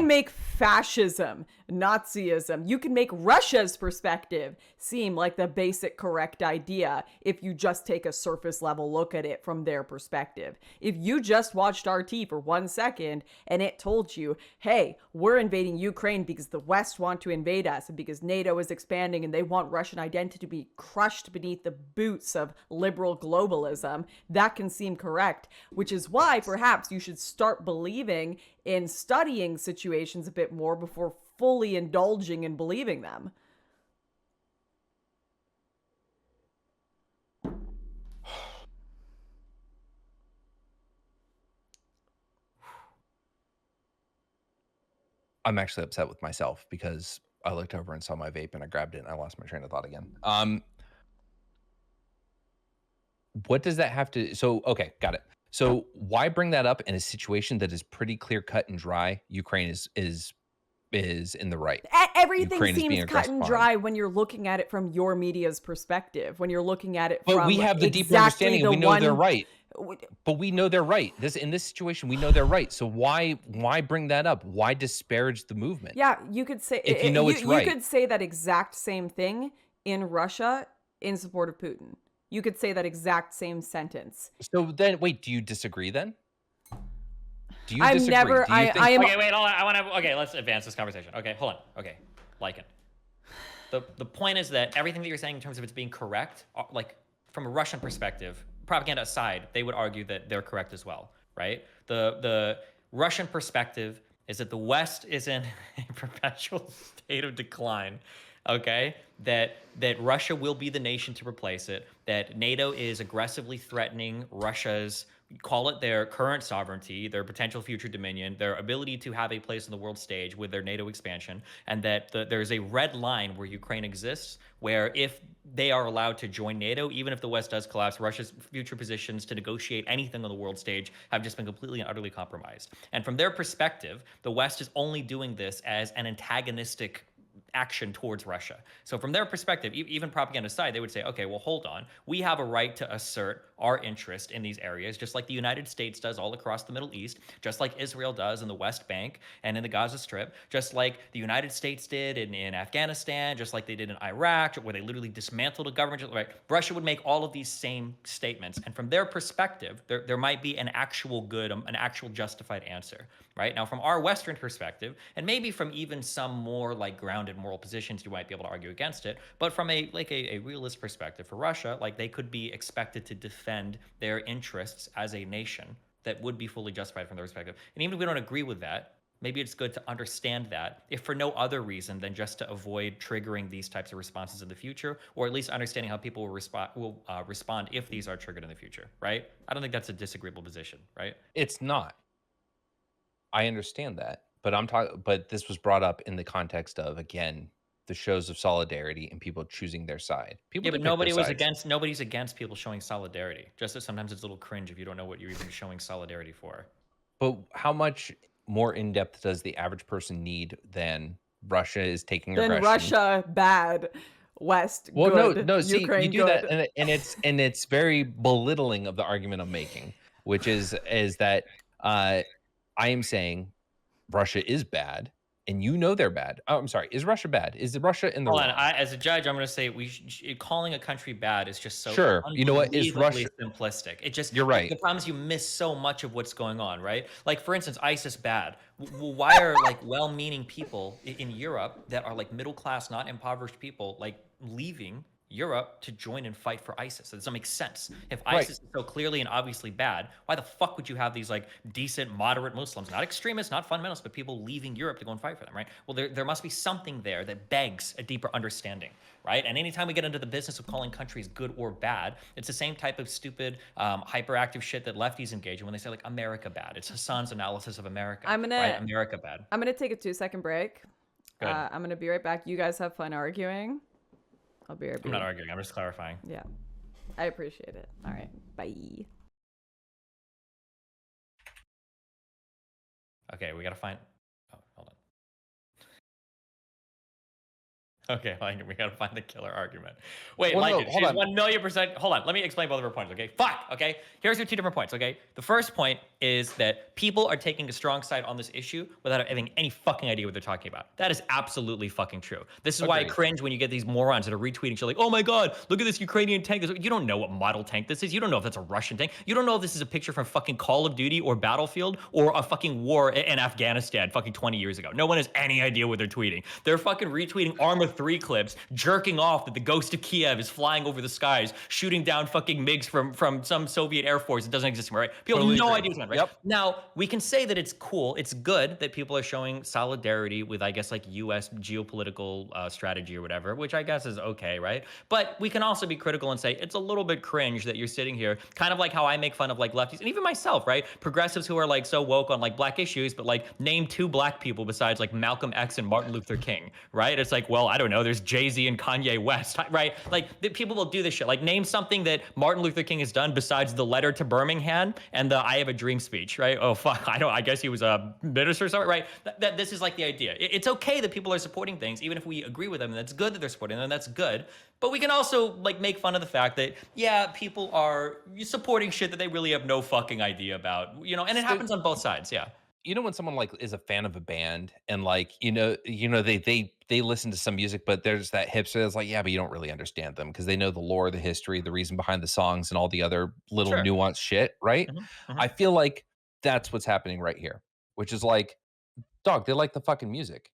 [SPEAKER 2] make fascism, Nazism. You can make Russia's perspective seem like the basic correct idea if you just take a surface level look at it from their perspective. If you just watched RT for 1 second and it told you, hey, we're invading Ukraine because the West want to invade us and because NATO is expanding and they want Russian identity to be crushed beneath the boots of liberal globalism, that can seem correct, which is why perhaps you should start believing in studying situations a bit more before fully indulging in believing them.
[SPEAKER 3] I'm actually upset with myself because I looked over and saw my vape and I grabbed it and I lost my train of thought again. What does that have to, so, okay, got it. So why bring that up in a situation that is pretty clear cut and dry? Ukraine is in the right.
[SPEAKER 2] Everything seems cut and dry when you're looking at it from your media's perspective, when you're looking at it from
[SPEAKER 3] But we have the deeper understanding, we know they're right. But we know they're right. In this situation, we know they're right. So why bring that up? Why disparage the movement?
[SPEAKER 2] Yeah, you could say,
[SPEAKER 3] if you know it's right.
[SPEAKER 2] You could say that exact same thing in Russia in support of Putin. You could say that exact same sentence.
[SPEAKER 3] So then, wait, do you disagree then? Do you disagree? Okay,
[SPEAKER 1] wait, hold on. Okay, let's advance this conversation. Okay, hold on. Okay, Lycan. The point is that everything that you're saying in terms of it's being correct, like from a Russian perspective, propaganda aside, they would argue that they're correct as well, right? The Russian perspective is that the West is in a perpetual state of decline. Okay, that Russia will be the nation to replace it, that NATO is aggressively threatening Russia's, call it their current sovereignty, their potential future dominion, their ability to have a place on the world stage with their NATO expansion, and that there's a red line where Ukraine exists, where if they are allowed to join NATO, even if the West does collapse, Russia's future positions to negotiate anything on the world stage have just been completely and utterly compromised. And from their perspective, the West is only doing this as an antagonistic action towards Russia. So from their perspective, even propaganda aside, they would say, okay, well, hold on. We have a right to assert our interest in these areas, just like the United States does all across the Middle East, just like Israel does in the West Bank and in the Gaza Strip, just like the United States did in Afghanistan, just like they did in Iraq, where they literally dismantled a government. Right? Russia would make all of these same statements. And from their perspective, there might be an actual good, an actual justified answer. Right? Now, from our Western perspective, and maybe from even some more like grounded moral positions, you might be able to argue against it. But from a realist perspective for Russia, like they could be expected to defend their interests as a nation that would be fully justified from their perspective. And even if we don't agree with that, maybe it's good to understand that, if for no other reason than just to avoid triggering these types of responses in the future, or at least understanding how people will respond if these are triggered in the future, right? I don't think that's a disagreeable position, right?
[SPEAKER 3] It's not. I understand that, but but this was brought up in the context of, again, the shows of solidarity and people choosing their side. People,
[SPEAKER 1] yeah, but nobody's against people showing solidarity. Just that sometimes it's a little cringe if you don't know what you're even showing solidarity for.
[SPEAKER 3] But how much more in depth does the average person need than Russia is taking aggression?
[SPEAKER 2] Then Russia bad, West
[SPEAKER 3] well,
[SPEAKER 2] good,
[SPEAKER 3] no. See,
[SPEAKER 2] Ukraine
[SPEAKER 3] you do
[SPEAKER 2] good.
[SPEAKER 3] that, and it's very belittling of the argument I'm making, which is that I am saying Russia is bad, and you know they're bad. Oh, I'm sorry. Is Russia bad? Is Russia in the
[SPEAKER 1] Hold
[SPEAKER 3] wrong?
[SPEAKER 1] on. As a judge, I'm going to say calling a country bad is just so
[SPEAKER 3] sure. You know what? Is Russia
[SPEAKER 1] simplistic? It just
[SPEAKER 3] you're right.
[SPEAKER 1] The problem is you miss so much of what's going on, right? Like for instance, ISIS bad. Why are like well-meaning people in Europe that are like middle class, not impoverished people, like leaving Europe to join and fight for ISIS? That doesn't make sense. If ISIS is so clearly and obviously bad, why the fuck would you have these like decent, moderate Muslims, not extremists, not fundamentalists, but people leaving Europe to go and fight for them, right? Well, there must be something there that begs a deeper understanding, right? And anytime we get into the business of calling countries good or bad, it's the same type of stupid, hyperactive shit that lefties engage in when they say like America bad. It's Hassan's analysis of America, right? America bad.
[SPEAKER 2] I'm gonna take a 2-second break.
[SPEAKER 1] Good.
[SPEAKER 2] I'm gonna be right back. You guys have fun arguing. I'll be right back.
[SPEAKER 1] I'm not arguing. I'm just clarifying.
[SPEAKER 2] Yeah. I appreciate it. All right. Bye.
[SPEAKER 1] Okay, we got to find... Oh, hold on. Okay, we got to find the killer argument. Wait,
[SPEAKER 3] well,
[SPEAKER 1] she's 1,000,000%... Hold on, let me explain both of her points, okay? Fuck, okay? Here's your 2 different points, okay? The first point is that people are taking a strong side on this issue without having any fucking idea what they're talking about. That is absolutely fucking true. This is why I cringe when you get these morons that are retweeting shit like, oh my god, look at this Ukrainian tank. You don't know what model tank this is. You don't know if that's a Russian tank. You don't know if this is a picture from fucking Call of Duty or Battlefield or a fucking war in Afghanistan fucking 20 years ago. No one has any idea what they're tweeting. They're fucking retweeting Arma 3 clips, jerking off that the ghost of Kiev is flying over the skies, shooting down fucking MiGs from some Soviet Air Force that doesn't exist anymore, right? People have no idea what's going on, right? Yep. Now, we can say that it's cool, it's good that people are showing solidarity with, I guess, like U.S. geopolitical strategy or whatever, which I guess is okay, right? But we can also be critical and say it's a little bit cringe that you're sitting here, kind of like how I make fun of like lefties, and even myself, right? Progressives who are like so woke on like black issues, but like name 2 black people besides like Malcolm X and Martin Luther King, right? It's like, well, I don't know, there's Jay-Z and Kanye West, right? Like people will do this shit. Like name something that Martin Luther King has done besides the letter to Birmingham and the I Have a Dream speech, right? Oh, fuck, I guess he was a minister or something, right? This is like the idea. It's okay that people are supporting things, even if we agree with them, and that's good that they're supporting them, that's good. But we can also like make fun of the fact that, yeah, people are supporting shit that they really have no fucking idea about, you know, and it happens on both sides, yeah.
[SPEAKER 3] You know when someone like is a fan of a band and like you know they listen to some music, but there's that hipster that's like, yeah, but you don't really understand them because they know the lore, the history, the reason behind the songs, and all the other little nuanced shit, right? I feel like that's what's happening right here, which is like, dog, they like the fucking music.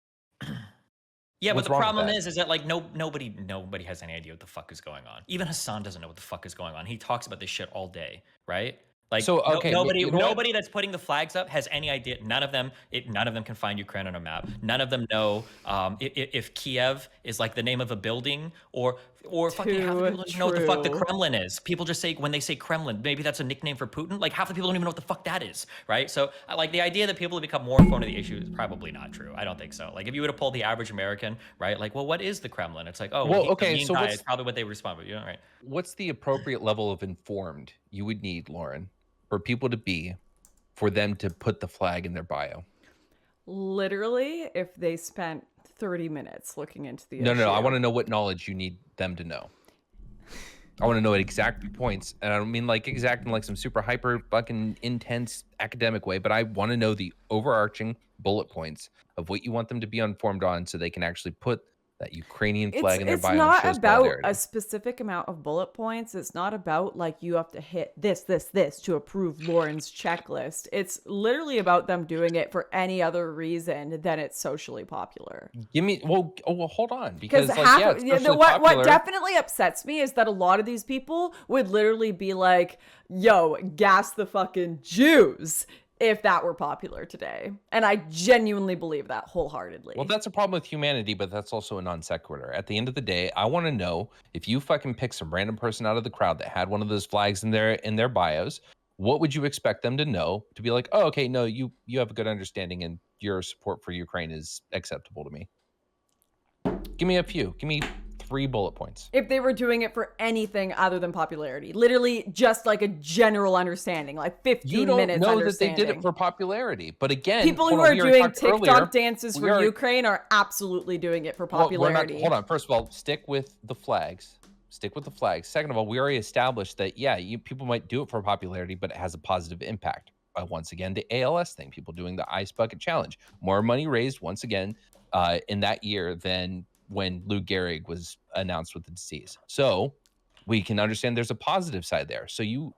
[SPEAKER 1] Yeah, but the problem is that like nobody has any idea what the fuck is going on. Even Hassan doesn't know what the fuck is going on. He talks about this shit all day, right? Like so, okay, nobody that's putting the flags up has any idea. None of them can find Ukraine on a map. None of them know if Kiev is like the name of a building or fucking half the people don't know what the fuck the Kremlin is. People just say when they say Kremlin, maybe that's a nickname for Putin. Like half the people don't even know what the fuck that is, right? So like the idea that people have become more informed of the issue is probably not true. I don't think so. Like if you were to poll the average American, right? Like, well, what is the Kremlin? It's like, oh, well, okay, so it's probably what they respond with. You know, right?
[SPEAKER 3] What's the appropriate level of informed you would need, Lauren, for people to be, for them to put the flag in their bio?
[SPEAKER 2] Literally, if they spent 30 minutes looking into the
[SPEAKER 3] No,
[SPEAKER 2] issue.
[SPEAKER 3] I want to know what knowledge you need them to know. I want to know exact points, and I don't mean like exact in like some super hyper fucking intense academic way, but I want to know the overarching bullet points of what you want them to be informed on, so they can actually put that Ukrainian flag in their bio.
[SPEAKER 2] It's not
[SPEAKER 3] and show
[SPEAKER 2] about
[SPEAKER 3] solidarity.
[SPEAKER 2] a specific amount of bullet points. It's not about like you have to hit this to approve Lauren's checklist. It's literally about them doing it for any other reason than it's socially popular.
[SPEAKER 3] Give me well, hold on, because like,
[SPEAKER 2] what definitely upsets me is that a lot of these people would literally be like, "Yo, gas the fucking Jews." If that were popular today. And I genuinely believe that wholeheartedly.
[SPEAKER 3] Well, that's a problem with humanity, but that's also a non sequitur. At the end of the day, I want to know if you fucking pick some random person out of the crowd that had one of those flags in their bios, what would you expect them to know to be like, oh, okay, no, you have a good understanding and your support for Ukraine is acceptable to me. Give me a few. Give me 3 bullet points.
[SPEAKER 2] If they were doing it for anything other than popularity, literally just like a general understanding, like 15 minutes understanding.
[SPEAKER 3] You don't know that they did it for popularity, but again,
[SPEAKER 2] people who are doing TikTok dances for Ukraine are absolutely doing it for popularity.
[SPEAKER 3] Hold on. First of all, stick with the flags. Second of all, we already established that, people might do it for popularity, but it has a positive impact. Once again, the ALS thing, people doing the ice bucket challenge, more money raised once again in that year than when Lou Gehrig was announced with the disease. So we can understand there's a positive side there. So you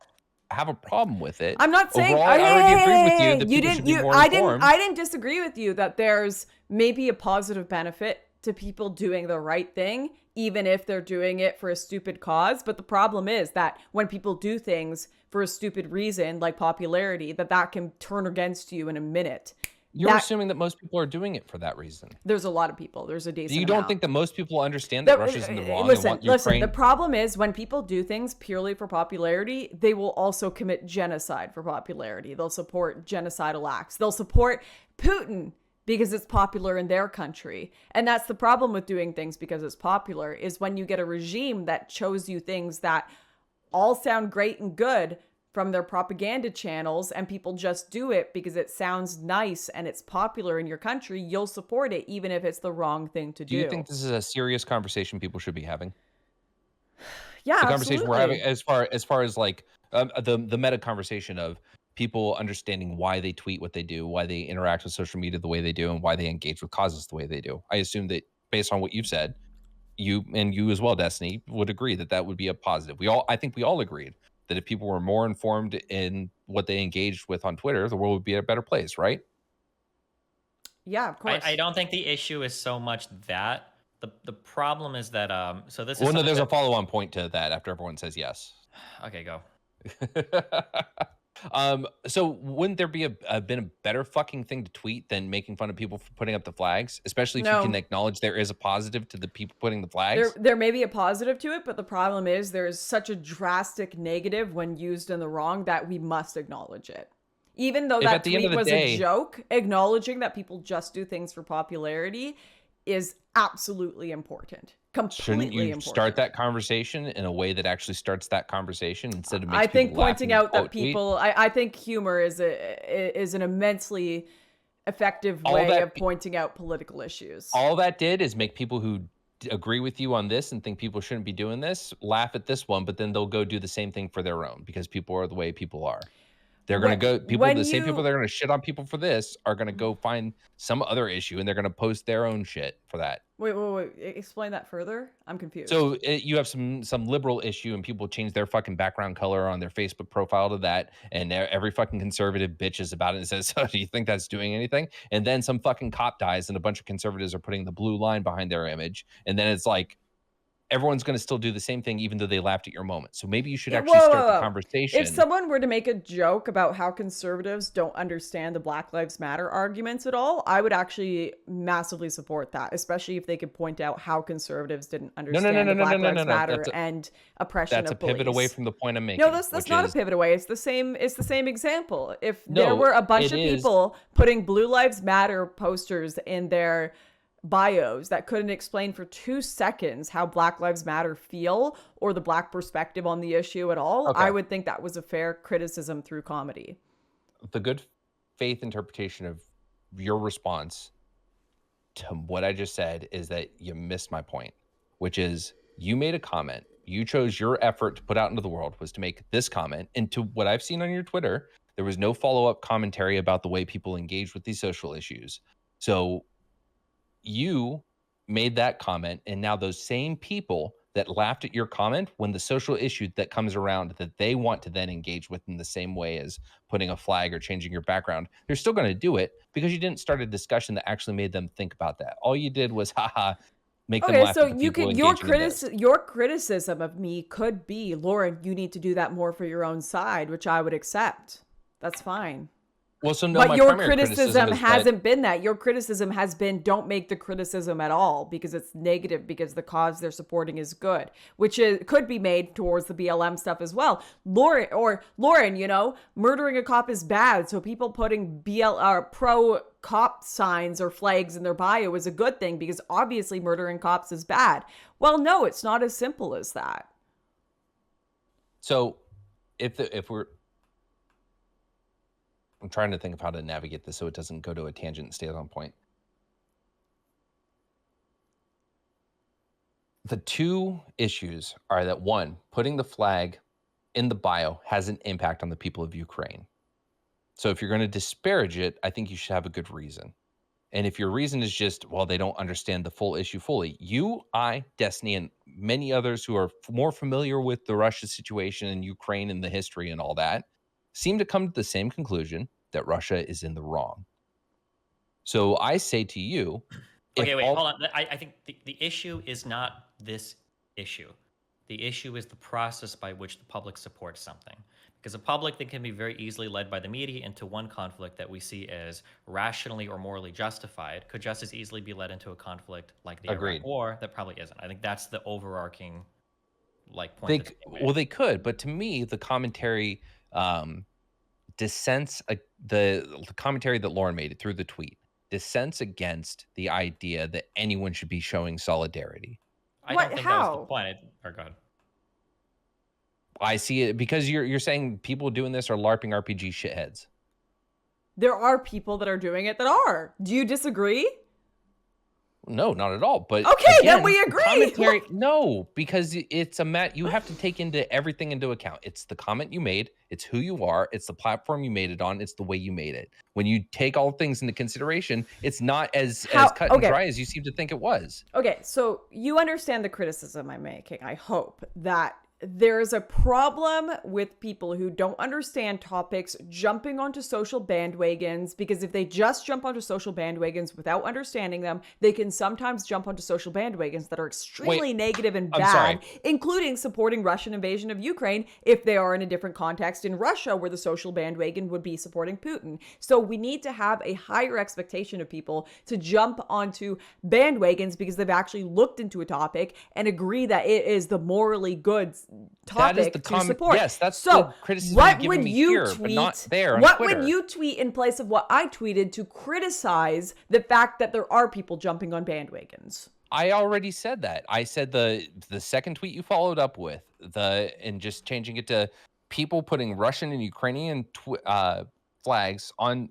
[SPEAKER 3] have a problem with it.
[SPEAKER 2] I'm not saying
[SPEAKER 3] I already agreed with you that people should be more informed.
[SPEAKER 2] I didn't disagree with you that there's maybe a positive benefit to people doing the right thing, even if they're doing it for a stupid cause. But the problem is that when people do things for a stupid reason, like popularity, that can turn against you in a minute.
[SPEAKER 3] You're assuming that most people are doing it for that reason.
[SPEAKER 2] There's a lot of people. There's a decent
[SPEAKER 3] You don't
[SPEAKER 2] amount.
[SPEAKER 3] think that most people understand that Russia's in the wrong?
[SPEAKER 2] Listen. The problem is when people do things purely for popularity, they will also commit genocide for popularity. They'll support genocidal acts. They'll support Putin because it's popular in their country. And that's the problem with doing things because it's popular, is when you get a regime that shows you things that all sound great and good from their propaganda channels, and people just do it because it sounds nice and it's popular in your country, you'll support it even if it's the wrong thing to do.
[SPEAKER 3] Do you think this is a serious conversation people should be having?
[SPEAKER 2] Yeah,
[SPEAKER 3] the conversation
[SPEAKER 2] absolutely.
[SPEAKER 3] we're having as far as like the meta conversation of people understanding why they tweet what they do, why they interact with social media the way they do, and why they engage with causes the way they do. I assume that based on what you've said, you as well, Destiny, would agree that would be a positive. I think we all agreed that if people were more informed in what they engaged with on Twitter, the world would be a better place, right?
[SPEAKER 2] Yeah, of course.
[SPEAKER 1] I don't think the issue is so much that. The problem is that so this is
[SPEAKER 3] well, no, there's a follow-on point to that after everyone says yes.
[SPEAKER 1] Okay, go.
[SPEAKER 3] So wouldn't there be been a better fucking thing to tweet than making fun of people for putting up the flags, especially if you can acknowledge there is a positive to the people putting the flags?
[SPEAKER 2] There may be a positive to it, but the problem is there is such a drastic negative when used in the wrong that we must acknowledge it. Even though that tweet was a joke, acknowledging that people just do things for popularity is absolutely important.
[SPEAKER 3] Shouldn't you start that conversation in a way that actually starts that conversation instead of
[SPEAKER 2] I think pointing out that people I think humor is an immensely effective way of pointing out political issues.
[SPEAKER 3] All that did is make people who agree with you on this and think people shouldn't be doing this laugh at this one, but then they'll go do the same thing for their own because people are the way people are. They're going to go, the same people that are going to shit on people for this are going to go find some other issue and they're going to post their own shit for that.
[SPEAKER 2] Wait. Explain that further. I'm confused.
[SPEAKER 3] So you have some liberal issue and people change their fucking background color on their Facebook profile to that. And every fucking conservative bitches about it and says, so do you think that's doing anything? And then some fucking cop dies and a bunch of conservatives are putting the blue line behind their image. And then it's like, everyone's going to still do the same thing, even though they laughed at your moment. So maybe you should actually start the conversation.
[SPEAKER 2] If someone were to make a joke about how conservatives don't understand the Black Lives Matter arguments at all, I would actually massively support that, especially if they could point out how conservatives didn't understand the Black Lives Matter and oppression of police.
[SPEAKER 3] That's a pivot away from the point I'm making.
[SPEAKER 2] No, that's not a pivot away. It's the same example. If there were a bunch of people putting Blue Lives Matter posters in their bios that couldn't explain for 2 seconds how Black Lives Matter feel or the Black perspective on the issue at all, I would think that was a fair criticism through comedy.
[SPEAKER 3] The good faith interpretation of your response to what I just said is that you missed my point, which is you made a comment. You chose your effort to put out into the world was to make this comment. And to what I've seen on your Twitter, there was no follow-up commentary about the way people engage with these social issues. So you made that comment, and now those same people that laughed at your comment, when the social issue that comes around that they want to then engage with in the same way as putting a flag or changing your background, they're still going to do it because you didn't start a discussion that actually made them think about that. All you did was, haha, make them laugh
[SPEAKER 2] so
[SPEAKER 3] at the
[SPEAKER 2] you
[SPEAKER 3] people
[SPEAKER 2] could your criticism of me could be, Lauren, you need to do that more for your own side, which I would accept. That's fine.
[SPEAKER 3] Well, so no,
[SPEAKER 2] but
[SPEAKER 3] my
[SPEAKER 2] your
[SPEAKER 3] primary
[SPEAKER 2] criticism hasn't been that. Your criticism has been don't make the criticism at all because it's negative because the cause they're supporting is good, which could be made towards the BLM stuff as well. Lauren, you know, murdering a cop is bad. So people putting pro cop signs or flags in their bio is a good thing because obviously murdering cops is bad. Well, no, it's not as simple as that.
[SPEAKER 3] So if we're I'm trying to think of how to navigate this so it doesn't go to a tangent and stay on point. The two issues are that one, putting the flag in the bio has an impact on the people of Ukraine. So if you're going to disparage it, I think you should have a good reason. And if your reason is just, well, they don't understand the full issue fully, you, I, Destiny, and many others who are more familiar with the Russia situation and Ukraine and the history and all that, seem to come to the same conclusion that Russia is in the wrong. So I say to you...
[SPEAKER 1] Okay, wait, hold on. I think the issue is not this issue. The issue is the process by which the public supports something. Because a public that can be very easily led by the media into one conflict that we see as rationally or morally justified could just as easily be led into a conflict like the Iraq War that probably isn't. I think that's the overarching point.
[SPEAKER 3] They could, but to me, the commentary... dissents, the commentary that Lauren made through the tweet dissents against the idea that anyone should be showing solidarity.
[SPEAKER 1] I don't think that was the point. Or God.
[SPEAKER 3] I see it because you're saying people doing this are LARPing RPG shitheads.
[SPEAKER 2] There are people that are doing it that are. Do you disagree?
[SPEAKER 3] No, not at all. But
[SPEAKER 2] okay, again, then we agree.
[SPEAKER 3] Commentary, no, because it's you have to take everything into account. It's the comment you made, it's who you are, it's the platform you made it on, it's the way you made it. When you take all things into consideration, it's not as cut and dry as you seem to think it was.
[SPEAKER 2] Okay, so you understand the criticism I'm making. I hope that there's a problem with people who don't understand topics jumping onto social bandwagons, because if they just jump onto social bandwagons without understanding them, they can sometimes jump onto social bandwagons that are extremely negative and bad, including supporting Russian invasion of Ukraine if they are in a different context in Russia where the social bandwagon would be supporting Putin. So we need to have a higher expectation of people to jump onto bandwagons because they've actually looked into a topic and agree that it is the morally good topic to support.
[SPEAKER 3] Yes, that's
[SPEAKER 2] so.
[SPEAKER 3] The criticism
[SPEAKER 2] what
[SPEAKER 3] you're
[SPEAKER 2] would
[SPEAKER 3] me
[SPEAKER 2] you
[SPEAKER 3] here,
[SPEAKER 2] tweet?
[SPEAKER 3] But not there on
[SPEAKER 2] what
[SPEAKER 3] Twitter.
[SPEAKER 2] would you tweet in place of what I tweeted to criticize the fact that there are people jumping on bandwagons?
[SPEAKER 3] I already said that. I said the second tweet you followed up with and just changing it to people putting Russian and Ukrainian flags on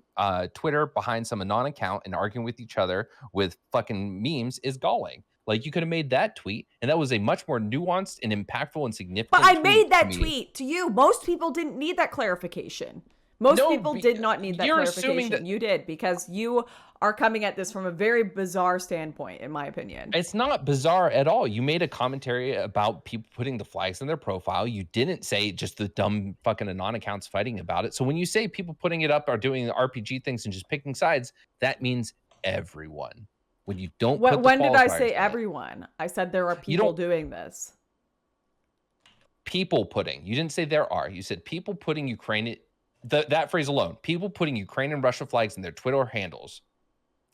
[SPEAKER 3] Twitter behind some anon account and arguing with each other with fucking memes is galling. Like, you could have made that tweet, and that was a much more nuanced and impactful and significant
[SPEAKER 2] But I made that tweet to you. Most people didn't need that clarification. Most people did not need that clarification. You did, because you are coming at this from a very bizarre standpoint, in my opinion.
[SPEAKER 3] It's not bizarre at all. You made a commentary about people putting the flags in their profile. You didn't say just the dumb fucking anon accounts fighting about it. So when you say people putting it up are doing the RPG things and just picking sides, that means everyone. When you don't
[SPEAKER 2] when did I say everyone? I said there are people doing this.
[SPEAKER 3] People putting. You didn't say there are. You said people putting Ukraine. That phrase alone. People putting Ukraine and Russia flags in their Twitter handles.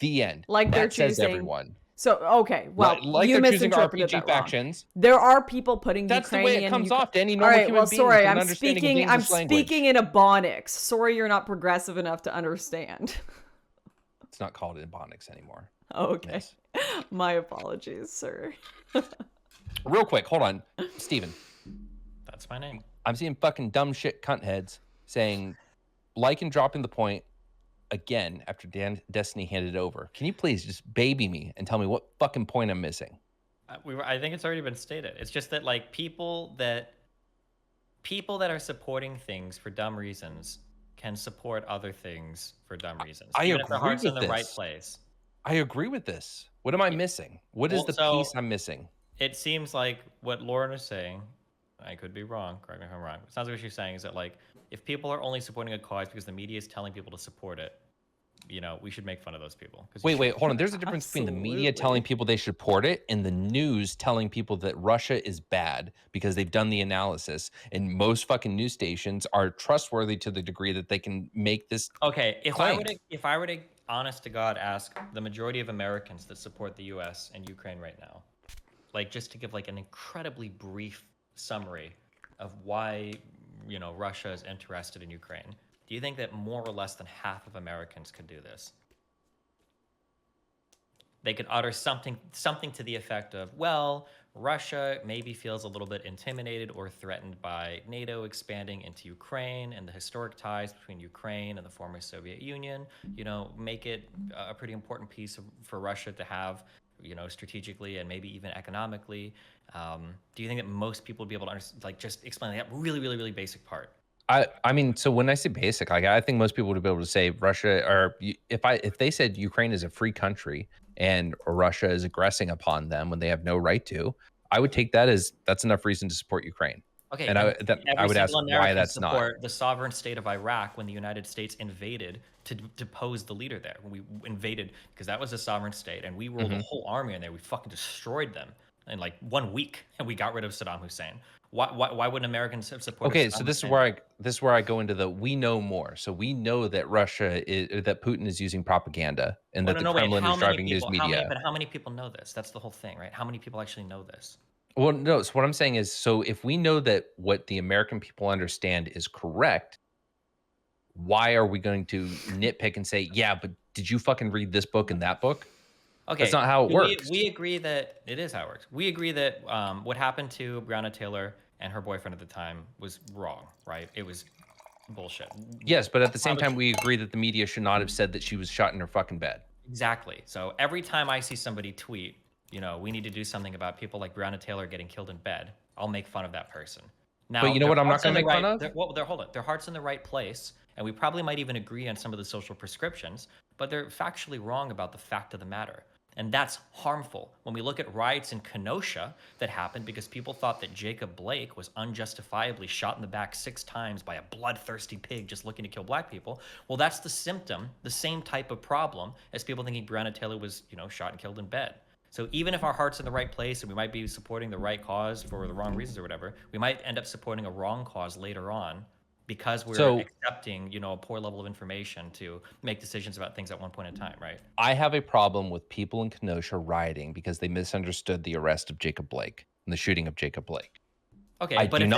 [SPEAKER 3] The end.
[SPEAKER 2] Like
[SPEAKER 3] that
[SPEAKER 2] they're
[SPEAKER 3] says
[SPEAKER 2] choosing
[SPEAKER 3] everyone.
[SPEAKER 2] So, okay. Well,
[SPEAKER 3] like
[SPEAKER 2] you
[SPEAKER 3] they're choosing
[SPEAKER 2] misinterpreted
[SPEAKER 3] RPG
[SPEAKER 2] that wrong.
[SPEAKER 3] factions.
[SPEAKER 2] There are people putting
[SPEAKER 3] That's
[SPEAKER 2] Ukrainian...
[SPEAKER 3] the way it comes off to any normal human being.
[SPEAKER 2] Sorry, I'm speaking in Ebonics. Sorry you're not progressive enough to understand.
[SPEAKER 3] It's not called Ebonics anymore.
[SPEAKER 2] Okay.
[SPEAKER 3] Yes.
[SPEAKER 2] My apologies, sir.
[SPEAKER 3] Real quick, hold on. Steven.
[SPEAKER 1] That's my name.
[SPEAKER 3] I'm seeing fucking dumb shit cunt heads saying, Lycan dropping the point again after Destiny handed over. Can you please just baby me and tell me what fucking point I'm missing?
[SPEAKER 1] I think it's already been stated. It's just that like people that are supporting things for dumb reasons can support other things for dumb reasons.
[SPEAKER 3] I
[SPEAKER 1] even if their
[SPEAKER 3] agree
[SPEAKER 1] heart's in
[SPEAKER 3] with
[SPEAKER 1] the right
[SPEAKER 3] this.
[SPEAKER 1] place.
[SPEAKER 3] I agree with this. What am I missing? What is the piece I'm missing?
[SPEAKER 1] It seems like what Lauren is saying, I could be wrong, correct me if I'm wrong. It sounds like what she's saying is that like if people are only supporting a cause because the media is telling people to support it, you know, we should make fun of those people.
[SPEAKER 3] Wait, hold on. There's a difference between the media telling people they should support it and the news telling people that Russia is bad because they've done the analysis. And most fucking news stations are trustworthy to the degree that they can make this.
[SPEAKER 1] Okay,
[SPEAKER 3] claim.
[SPEAKER 1] if I were to honest to God ask the majority of Americans that support the U.S. and Ukraine right now, like just to give like an incredibly brief summary of why, you know, Russia is interested in Ukraine. Do you think that more or less than half of Americans could do this? They could utter something to the effect of, well, Russia maybe feels a little bit intimidated or threatened by NATO expanding into Ukraine and the historic ties between Ukraine and the former Soviet Union, you know, make it a pretty important piece for Russia to have, you know, strategically and maybe even economically. Do you think that most people would be able to understand, like just explain that really basic part?
[SPEAKER 3] I mean, so when I say basic, like I think most people would be able to say Russia, or if they said Ukraine is a free country and Russia is aggressing upon them when they have no right to, I would take that as that's enough reason to support Ukraine.
[SPEAKER 1] Okay,
[SPEAKER 3] and I would ask why that's not.
[SPEAKER 1] The sovereign state of Iraq when the United States invaded to depose the leader there. When we invaded because that was a sovereign state, and we rolled a whole army in there. We fucking destroyed them in like 1 week, and we got rid of Saddam Hussein. Why wouldn't Americans have supported?
[SPEAKER 3] Okay, so this is where I go into the we know more. So we know that that Putin is using propaganda and that the Kremlin is driving news media.
[SPEAKER 1] But how many people know this? That's the whole thing, right? How many people actually know this?
[SPEAKER 3] Well, no. So what I'm saying is, so if we know that what the American people understand is correct, why are we going to nitpick and say, yeah, but did you fucking read this book and that book?
[SPEAKER 1] Okay,
[SPEAKER 3] that's not how it works.
[SPEAKER 1] We agree that it is how it works. We agree that what happened to Breonna Taylor and her boyfriend at the time was wrong, right? It was bullshit.
[SPEAKER 3] Yes, but at the same time, we agree that the media should not have said that she was shot in her fucking bed.
[SPEAKER 1] Exactly. So every time I see somebody tweet, you know, we need to do something about people like Breonna Taylor getting killed in bed, I'll make fun of that person. Now,
[SPEAKER 3] but you know what I'm not going to make fun of?
[SPEAKER 1] Hold on. Their heart's in the right place, and we probably might even agree on some of the social prescriptions, but they're factually wrong about the fact of the matter. And that's harmful. When we look at riots in Kenosha that happened because people thought that Jacob Blake was unjustifiably shot in the back 6 times by a bloodthirsty pig just looking to kill black people, well, that's the symptom, the same type of problem as people thinking Breonna Taylor was, you know, shot and killed in bed. So even if our heart's in the right place and we might be supporting the right cause for the wrong reasons or whatever, we might end up supporting a wrong cause later on because we're accepting, you know, a poor level of information to make decisions about things at one point in time, right?
[SPEAKER 3] I have a problem with people in Kenosha rioting because they misunderstood the arrest of Jacob Blake and the shooting of Jacob Blake.
[SPEAKER 1] Okay, but if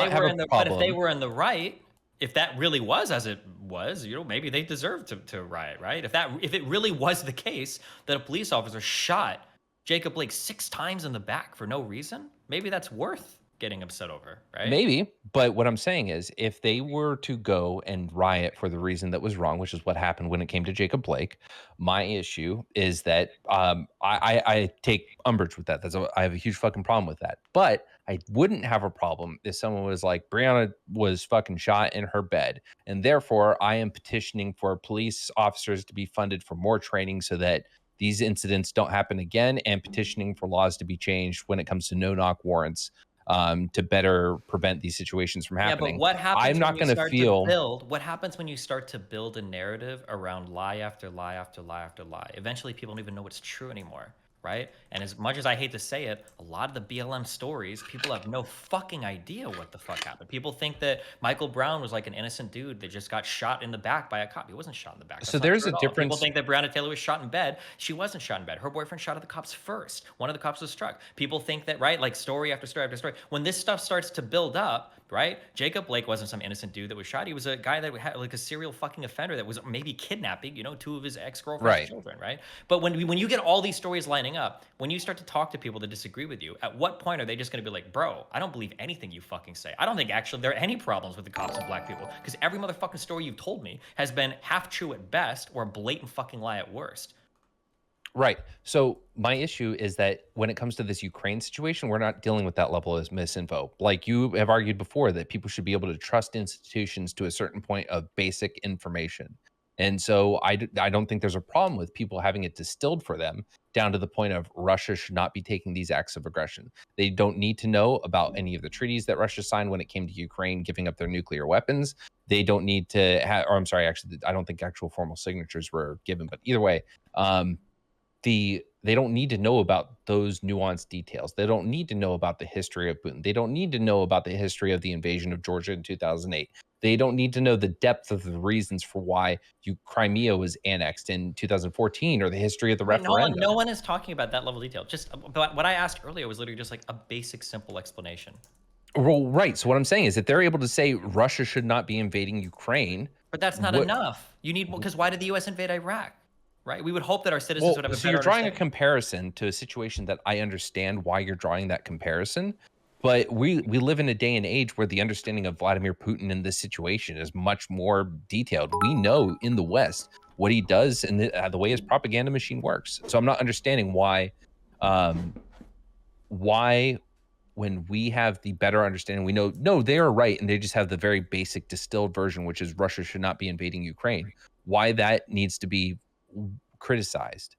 [SPEAKER 1] they were in the right, if that really was as it was, you know, maybe they deserved to riot, right? If it really was the case that a police officer shot Jacob Blake 6 times in the back for no reason, maybe that's worth getting upset over, right?
[SPEAKER 3] Maybe, but what I'm saying is if they were to go and riot for the reason that was wrong, which is what happened when it came to Jacob Blake, my issue is that I take umbrage with that. I have a huge fucking problem with that. But I wouldn't have a problem if someone was like, Breonna was fucking shot in her bed, and therefore I am petitioning for police officers to be funded for more training so that these incidents don't happen again, and petitioning for laws to be changed when it comes to no-knock warrants to better prevent these situations from happening.
[SPEAKER 1] Yeah, but what happens
[SPEAKER 3] I'm not going to feel.
[SPEAKER 1] What happens when you start to build a narrative around lie after lie after lie after lie? Eventually, people don't even know what's true anymore, right? And as much as I hate to say it, a lot of the BLM stories, people have no fucking idea what the fuck happened. People think that Michael Brown was like an innocent dude that just got shot in the back by a cop. He wasn't shot in the back. That's
[SPEAKER 3] so there's a difference.
[SPEAKER 1] People think that Breonna Taylor was shot in bed. She wasn't shot in bed. Her boyfriend shot at the cops first. One of the cops was struck. People think that, right? Like story after story after story. When this stuff starts to build up, right? Jacob Blake wasn't some innocent dude that was shot. He was a guy that had like a serial fucking offender that was maybe kidnapping, you know, 2 of his ex-girlfriend's children, right? But when you get all these stories lining up, when you start to talk to people that disagree with you, at what point are they just going to be like, bro, I don't believe anything you fucking say. I don't think actually there are any problems with the cops and black people, because every motherfucking story you've told me has been half true at best or a blatant fucking lie at worst.
[SPEAKER 3] Right. So my issue is that when it comes to this Ukraine situation, we're not dealing with that level of misinfo. Like you have argued before that people should be able to trust institutions to a certain point of basic information. And so I don't think there's a problem with people having it distilled for them down to the point of Russia should not be taking these acts of aggression. They don't need to know about any of the treaties that Russia signed when it came to Ukraine giving up their nuclear weapons. They don't need to have, or I'm sorry, actually, I don't think actual formal signatures were given, but either way, they don't need to know about those nuanced details. They don't need to know about the history of Putin. They don't need to know about the history of the invasion of Georgia in 2008. They don't need to know the depth of the reasons for why Crimea was annexed in 2014 or the history of the referendum.
[SPEAKER 1] No one is talking about that level of detail. Just but what I asked earlier was literally just like a basic, simple explanation.
[SPEAKER 3] Well, right. So what I'm saying is that they're able to say Russia should not be invading Ukraine.
[SPEAKER 1] But that's not enough. You need, because why did the U.S. invade Iraq? Right? We would hope that our citizens would have a better
[SPEAKER 3] So you're drawing a comparison to a situation that I understand why you're drawing that comparison. But we live in a day and age where the understanding of Vladimir Putin in this situation is much more detailed. We know in the West what he does and the way his propaganda machine works. So I'm not understanding why when we have the better understanding, we know, no, they are right. And they just have the very basic distilled version, which is Russia should not be invading Ukraine. Why that needs to be criticized.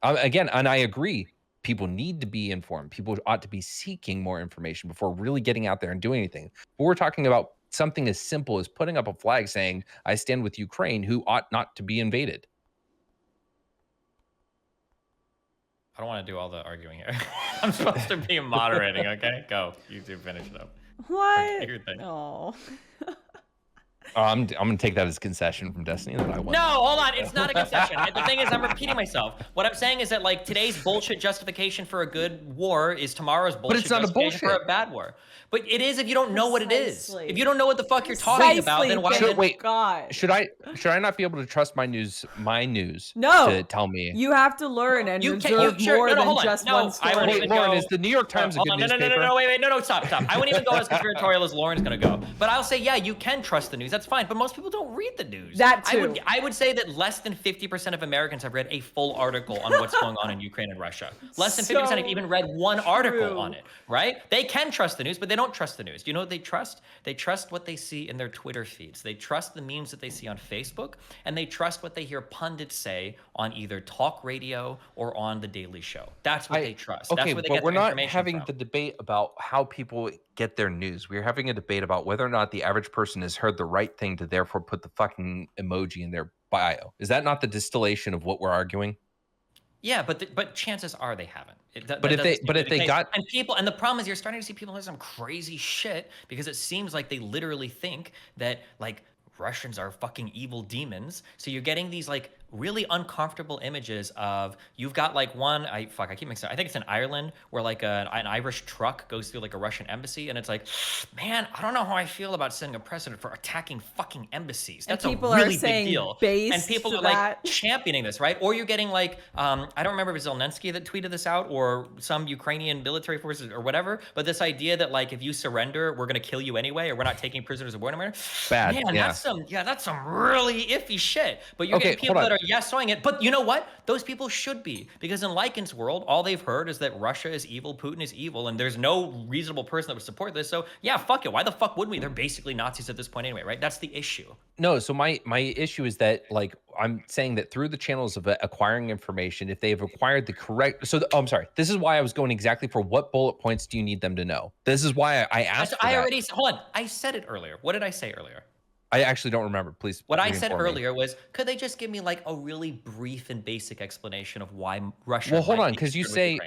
[SPEAKER 3] Again, and I agree, people need to be informed. People ought to be seeking more information before really getting out there and doing anything. But we're talking about something as simple as putting up a flag saying, I stand with Ukraine, who ought not to be invaded.
[SPEAKER 1] I don't want to do all the arguing here. I'm supposed to be moderating, okay? Go. You do finish it up.
[SPEAKER 2] What? Oh.
[SPEAKER 3] I'm gonna take that as a concession from Destiny that I won.
[SPEAKER 1] No, hold on, it's not a concession. The thing is, I'm repeating myself. What I'm saying is that like today's bullshit justification for a good war is tomorrow's bullshit justification for a bad war. But it is if you don't know what it is. If you don't know what the fuck you're talking about, then why?
[SPEAKER 3] Should I not be able to trust my news?
[SPEAKER 2] No.
[SPEAKER 3] To tell me.
[SPEAKER 2] You have to learn and observe more than just one story.
[SPEAKER 3] Wait, Lauren, is the New York Times a good newspaper?
[SPEAKER 1] No, wait, stop. I wouldn't even go as conspiratorial as Lauren's gonna go. But I'll say, yeah, you can trust the news. That's fine. But most people don't read the news.
[SPEAKER 2] That too.
[SPEAKER 1] I would say that less than 50% of Americans have read a full article on what's going on in Ukraine and Russia. Less than 50% have even read one article on it, right? They can trust the news, but they don't trust the news. Do you know what they trust? They trust what they see in their Twitter feeds. They trust the memes that they see on Facebook, and they trust what they hear pundits say on either talk radio or on The Daily Show. That's what they trust.
[SPEAKER 3] Okay,
[SPEAKER 1] that's where they get
[SPEAKER 3] we're
[SPEAKER 1] their
[SPEAKER 3] not
[SPEAKER 1] information
[SPEAKER 3] having
[SPEAKER 1] from.
[SPEAKER 3] the debate about how people get their news. We're having a debate about whether or not the average person has heard the right thing to therefore put the fucking emoji in their bio. Is that not the distillation of what we're arguing?
[SPEAKER 1] Yeah, but chances are they haven't.
[SPEAKER 3] But if they got
[SPEAKER 1] and the problem is you're starting to see people do some crazy shit because it seems like they literally think that like Russians are fucking evil demons. So you're getting these like really uncomfortable images of you've got like one I keep mixing up. I think it's in Ireland where like an Irish truck goes through like a Russian embassy and it's like, man, I don't know how I feel about setting a precedent for attacking fucking embassies. That's a really big deal. And people are like championing this, right? Or you're getting like I don't remember if it's Zelensky that tweeted this out or some Ukrainian military forces or whatever, but this idea that like if you surrender, we're gonna kill you anyway, or we're not taking prisoners of war anymore.
[SPEAKER 3] Bad.
[SPEAKER 1] Man, that's some really iffy shit. But you're getting people that are yes-sawing it. But you know what? Those people should be. Because in Lycan's world, all they've heard is that Russia is evil, Putin is evil, and there's no reasonable person that would support this. So yeah, fuck it. Why the fuck wouldn't we? They're basically Nazis at this point anyway, right? That's the issue.
[SPEAKER 3] No, so my issue is that like I'm saying that through the channels of acquiring information, if they have acquired the correct, I'm sorry. This is why I was going exactly for what bullet points do you need them to know? This is why I asked.
[SPEAKER 1] Hold on. I said it earlier. What did I say earlier?
[SPEAKER 3] I actually don't remember. Please.
[SPEAKER 1] What I said earlier was, could they just give me like a really brief and basic explanation of why Russia?
[SPEAKER 3] Well, hold on, because you say,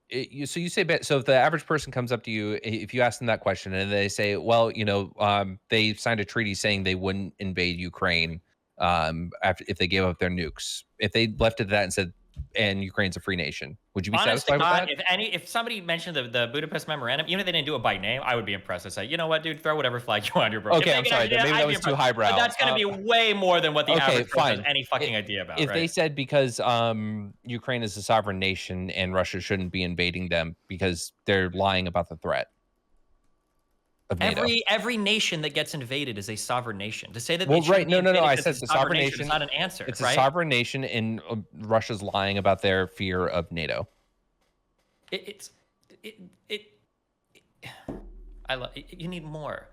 [SPEAKER 3] so if the average person comes up to you, if you ask them that question and they say, well, they signed a treaty saying they wouldn't invade Ukraine if they gave up their nukes. If they left it at that and said and Ukraine's a free nation. Would you be
[SPEAKER 1] Honest
[SPEAKER 3] satisfied
[SPEAKER 1] to God,
[SPEAKER 3] with that?
[SPEAKER 1] if somebody mentioned the Budapest Memorandum, even if they didn't do it by name, I would be impressed. I'd say, you know what, dude, throw whatever flag you want, bro.
[SPEAKER 3] Okay, I'm sorry. Maybe that was too highbrow.
[SPEAKER 1] But that's going to be way more than what the average person has any fucking idea about.
[SPEAKER 3] If they said because Ukraine is a sovereign nation and Russia shouldn't be invading them because they're lying about the threat.
[SPEAKER 1] Every nation that gets invaded is a sovereign nation. To say that
[SPEAKER 3] no, I said it's a sovereign nation.
[SPEAKER 1] It's not an answer.
[SPEAKER 3] It's a sovereign nation, and Russia's lying about their fear of NATO.
[SPEAKER 1] You need more.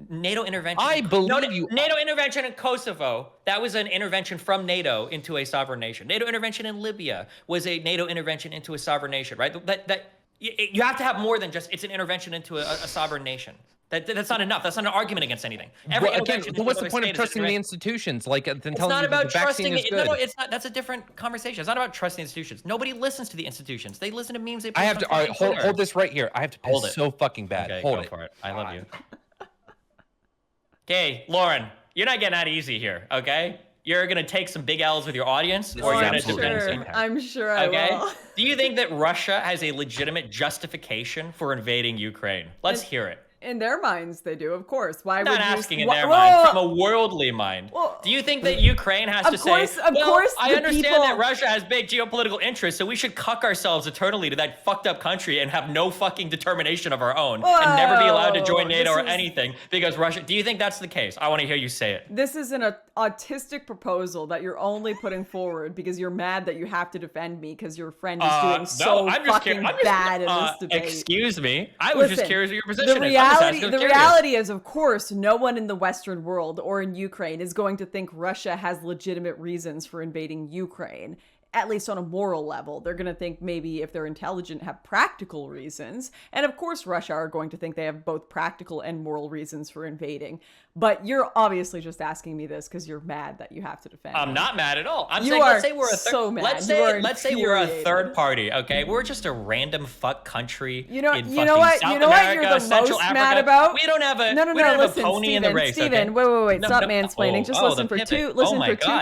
[SPEAKER 1] NATO intervention.
[SPEAKER 3] I believe you.
[SPEAKER 1] NATO intervention in Kosovo. That was an intervention from NATO into a sovereign nation. NATO intervention in Libya was a NATO intervention into a sovereign nation. Right. You have to have more than just it's an intervention into a sovereign nation. That's not enough. That's not an argument against anything.
[SPEAKER 3] What's the point of trusting the institutions? Like, then
[SPEAKER 1] it's not about trusting.
[SPEAKER 3] No,
[SPEAKER 1] it's not. That's a different conversation. It's not about trusting institutions. Nobody listens to the institutions. They listen to memes.
[SPEAKER 3] I have to. All right, hold this right here. I have to piss so fucking bad.
[SPEAKER 1] Okay,
[SPEAKER 3] hold
[SPEAKER 1] go
[SPEAKER 3] it.
[SPEAKER 1] for it. I love you. Okay, Lauren, you're not getting out easy here. Okay. You're gonna take some big L's with your audience, or you're gonna defend.
[SPEAKER 2] I'm sure I will.
[SPEAKER 1] Do you think that Russia has a legitimate justification for invading Ukraine? Let's hear it.
[SPEAKER 2] In their minds, they do, of course. Why
[SPEAKER 1] I'm
[SPEAKER 2] would
[SPEAKER 1] not
[SPEAKER 2] you
[SPEAKER 1] asking in their mind, from a worldly mind. Do you think that Ukraine has to say, I understand that Russia has big geopolitical interests, so we should cuck ourselves eternally to that fucked up country and have no fucking determination of our own and never be allowed to join NATO or anything because Russia... Do you think that's the case? I want to hear you say it.
[SPEAKER 2] This is an autistic proposal that you're only putting forward because you're mad that you have to defend me because your friend is doing fucking bad in this debate.
[SPEAKER 1] Excuse me. I was just curious what your position is.
[SPEAKER 2] The reality is, of course, no one in the Western world or in Ukraine is going to think Russia has legitimate reasons for invading Ukraine. At least on a moral level. They're going to think maybe if they're intelligent, have practical reasons. And of course, Russia are going to think they have both practical and moral reasons for invading. But you're obviously just asking me this because you're mad that you have to defend.
[SPEAKER 1] I'm not mad at all. I'm
[SPEAKER 2] saying,
[SPEAKER 1] let's say we're a
[SPEAKER 2] so mad.
[SPEAKER 1] Let's say we're a third party. Okay, we're just a random fuck country.
[SPEAKER 2] You know what?
[SPEAKER 1] South
[SPEAKER 2] You know what
[SPEAKER 1] America,
[SPEAKER 2] you're the
[SPEAKER 1] Central
[SPEAKER 2] most
[SPEAKER 1] Africa.
[SPEAKER 2] mad about?
[SPEAKER 1] We don't have a
[SPEAKER 2] listen,
[SPEAKER 1] pony in the race.
[SPEAKER 2] Steven, wait. Stop mansplaining. Just listen for two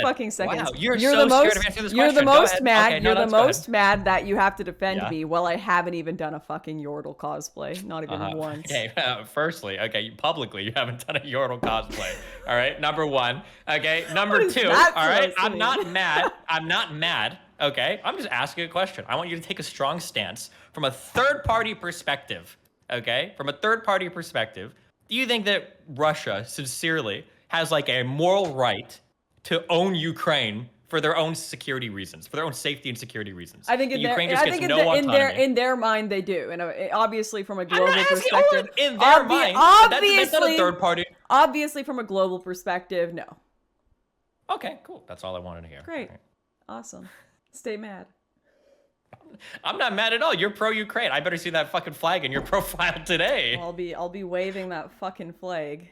[SPEAKER 2] fucking seconds.
[SPEAKER 1] Wow, you're so scared of answering this question.
[SPEAKER 2] You're the most mad. You're the most mad that you have to defend me while I haven't even done a fucking Yordle cosplay. Not even once.
[SPEAKER 1] Okay, firstly, publicly, you haven't done a Yordle cosplay. All right, number one. Okay, number two. All right, I'm not mad. I'm not mad. Okay, I'm just asking a question. I want you to take a strong stance from a third-party perspective. Okay, from a third-party perspective, do you think that Russia sincerely has like a moral right to own Ukraine for their own security reasons, for their own safety and security reasons?
[SPEAKER 2] I think in their mind they do, and obviously from a global perspective,
[SPEAKER 1] in their mind, that's not a third party.
[SPEAKER 2] Obviously, from a global perspective, no.
[SPEAKER 1] Okay, cool. That's all I wanted to hear.
[SPEAKER 2] Great, awesome. Stay mad.
[SPEAKER 1] I'm not mad at all. You're pro-Ukraine. I better see that fucking flag in your profile today.
[SPEAKER 2] I'll be waving that fucking flag.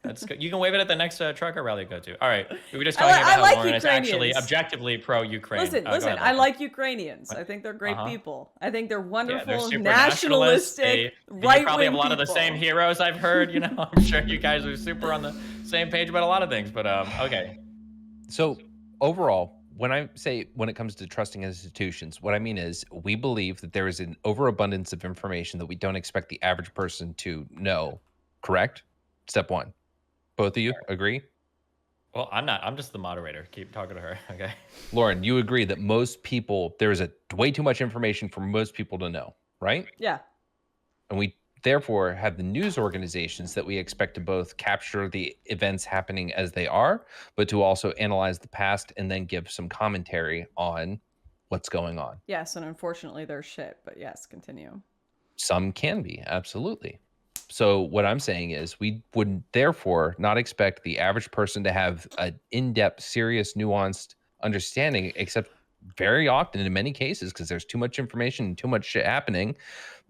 [SPEAKER 1] That's good. You can wave it at the next trucker rally you go to. All right. We were just talking about how Lauren is actually objectively pro-Ukraine.
[SPEAKER 2] Listen. I like Ukrainians. I think they're great people. I think they're wonderful, nationalistic, right-wing people. You probably have a lot of the same heroes I've heard. You know, I'm sure you guys are super on the same page about a lot of things. But okay.
[SPEAKER 3] So overall, when it comes to trusting institutions, what I mean is we believe that there is an overabundance of information that we don't expect the average person to know. Correct? Step one. Both of you agree?
[SPEAKER 1] Well, I'm not. I'm just the moderator. Keep talking to her, okay?
[SPEAKER 3] Lauren, you agree that most people, there is way too much information for most people to know, right?
[SPEAKER 2] Yeah.
[SPEAKER 3] And we therefore have the news organizations that we expect to both capture the events happening as they are, but to also analyze the past and then give some commentary on what's going on.
[SPEAKER 2] Yes, and unfortunately they're shit, but yes, continue.
[SPEAKER 3] Some can be, absolutely. So what I'm saying is we would therefore not expect the average person to have an in-depth, serious, nuanced understanding, except very often in many cases, because there's too much information and too much shit happening,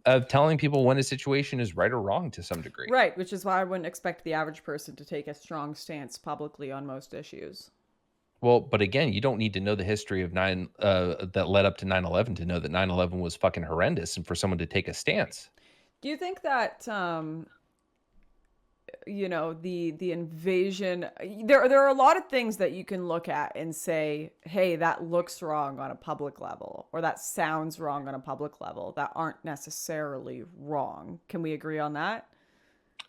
[SPEAKER 3] of telling people when a situation is right or wrong to some degree.
[SPEAKER 2] Right, which is why I wouldn't expect the average person to take a strong stance publicly on most issues.
[SPEAKER 3] Well, but again, you don't need to know the history of that led up to 9/11 to know that 9/11 was fucking horrendous and for someone to take a stance.
[SPEAKER 2] Do you think that you know, the invasion, there are a lot of things that you can look at and say, hey, that looks wrong on a public level, or that sounds wrong on a public level, that aren't necessarily wrong. Can we agree on that?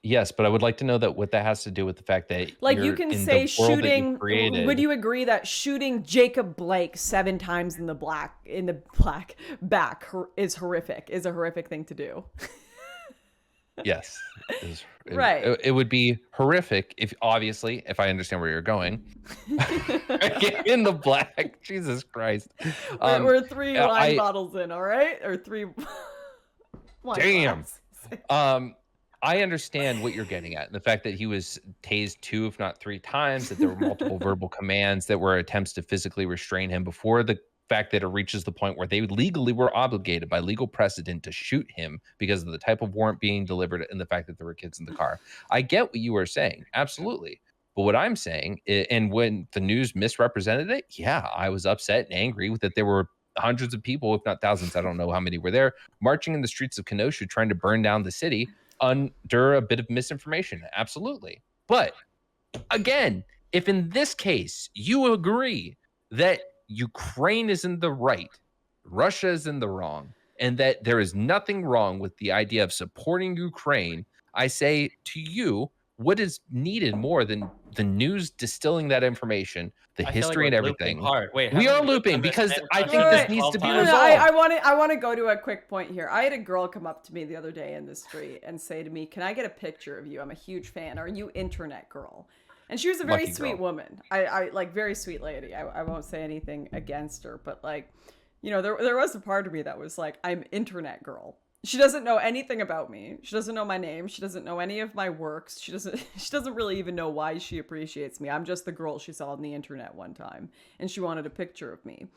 [SPEAKER 3] Yes, but I would like to know that what that has to do with the fact that
[SPEAKER 2] like you can say shooting. Would you agree that shooting Jacob Blake 7 times in the back is horrific? Is a horrific thing to do?
[SPEAKER 3] Yes.
[SPEAKER 2] Right.
[SPEAKER 3] It would be horrific if I understand where you're going. In the black. Jesus Christ.
[SPEAKER 2] We're 3 wine bottles in, all right? Or 3 wine
[SPEAKER 3] Damn.
[SPEAKER 2] bottles.
[SPEAKER 3] I understand what you're getting at. The fact that he was tased 2, if not 3 times, that there were multiple verbal commands that were attempts to physically restrain him before the fact that it reaches the point where they legally were obligated by legal precedent to shoot him because of the type of warrant being delivered and the fact that there were kids in the car. I get what you were saying. Absolutely. But what I'm saying, and when the news misrepresented it, yeah, I was upset and angry that there were hundreds of people, if not thousands, I don't know how many were there, marching in the streets of Kenosha trying to burn down the city under a bit of misinformation. Absolutely. But again, if in this case you agree that Ukraine is in the right, Russia is in the wrong, and that there is nothing wrong with the idea of supporting Ukraine, I say to you, what is needed more than the news distilling that information, the history and everything?
[SPEAKER 1] Wait,
[SPEAKER 3] we are looping because I think this needs to be resolved.
[SPEAKER 2] I want to go to a quick point here. I had a girl come up to me the other day in the street and say to me, "Can I get a picture of you? I'm a huge fan. Are you internet girl?" And she was a very sweet woman. I like, very sweet lady. I won't say anything against her, but like, you know, there was a part of me that was like, I'm internet girl. She doesn't know anything about me. She doesn't know my name. She doesn't know any of my works. She doesn't really even know why she appreciates me. I'm just the girl she saw on the internet one time, and she wanted a picture of me.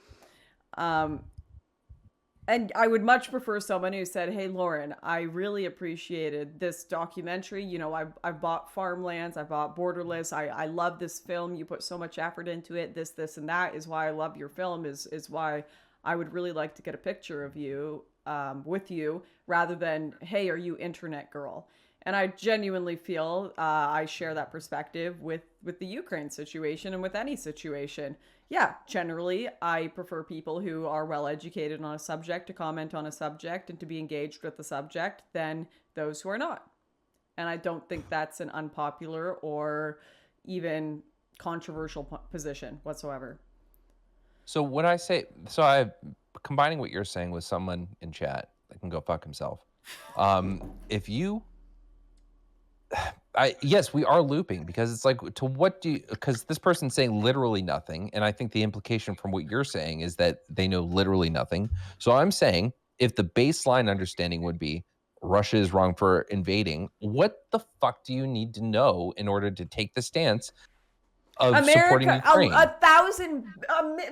[SPEAKER 2] And I would much prefer someone who said, "Hey, Lauren, I really appreciated this documentary. You know, I bought Farmlands. I bought Borderless. I love this film. You put so much effort into it. This, and that is why I love your film, is why I would really like to get a picture of you, with you, rather than, hey, are you internet girl?" And I genuinely feel I share that perspective with the Ukraine situation and with any situation. Yeah, generally, I prefer people who are well educated on a subject to comment on a subject and to be engaged with the subject than those who are not. And I don't think that's an unpopular or even controversial position whatsoever.
[SPEAKER 3] So what I say, so I'm combining what you're saying with someone in chat that can go fuck himself. If you, yes, we are looping because it's like, to what do you, because this person's saying literally nothing. And I think the implication from what you're saying is that they know literally nothing. So I'm saying if the baseline understanding would be Russia is wrong for invading, what the fuck do you need to know in order to take the stance of supporting Ukraine?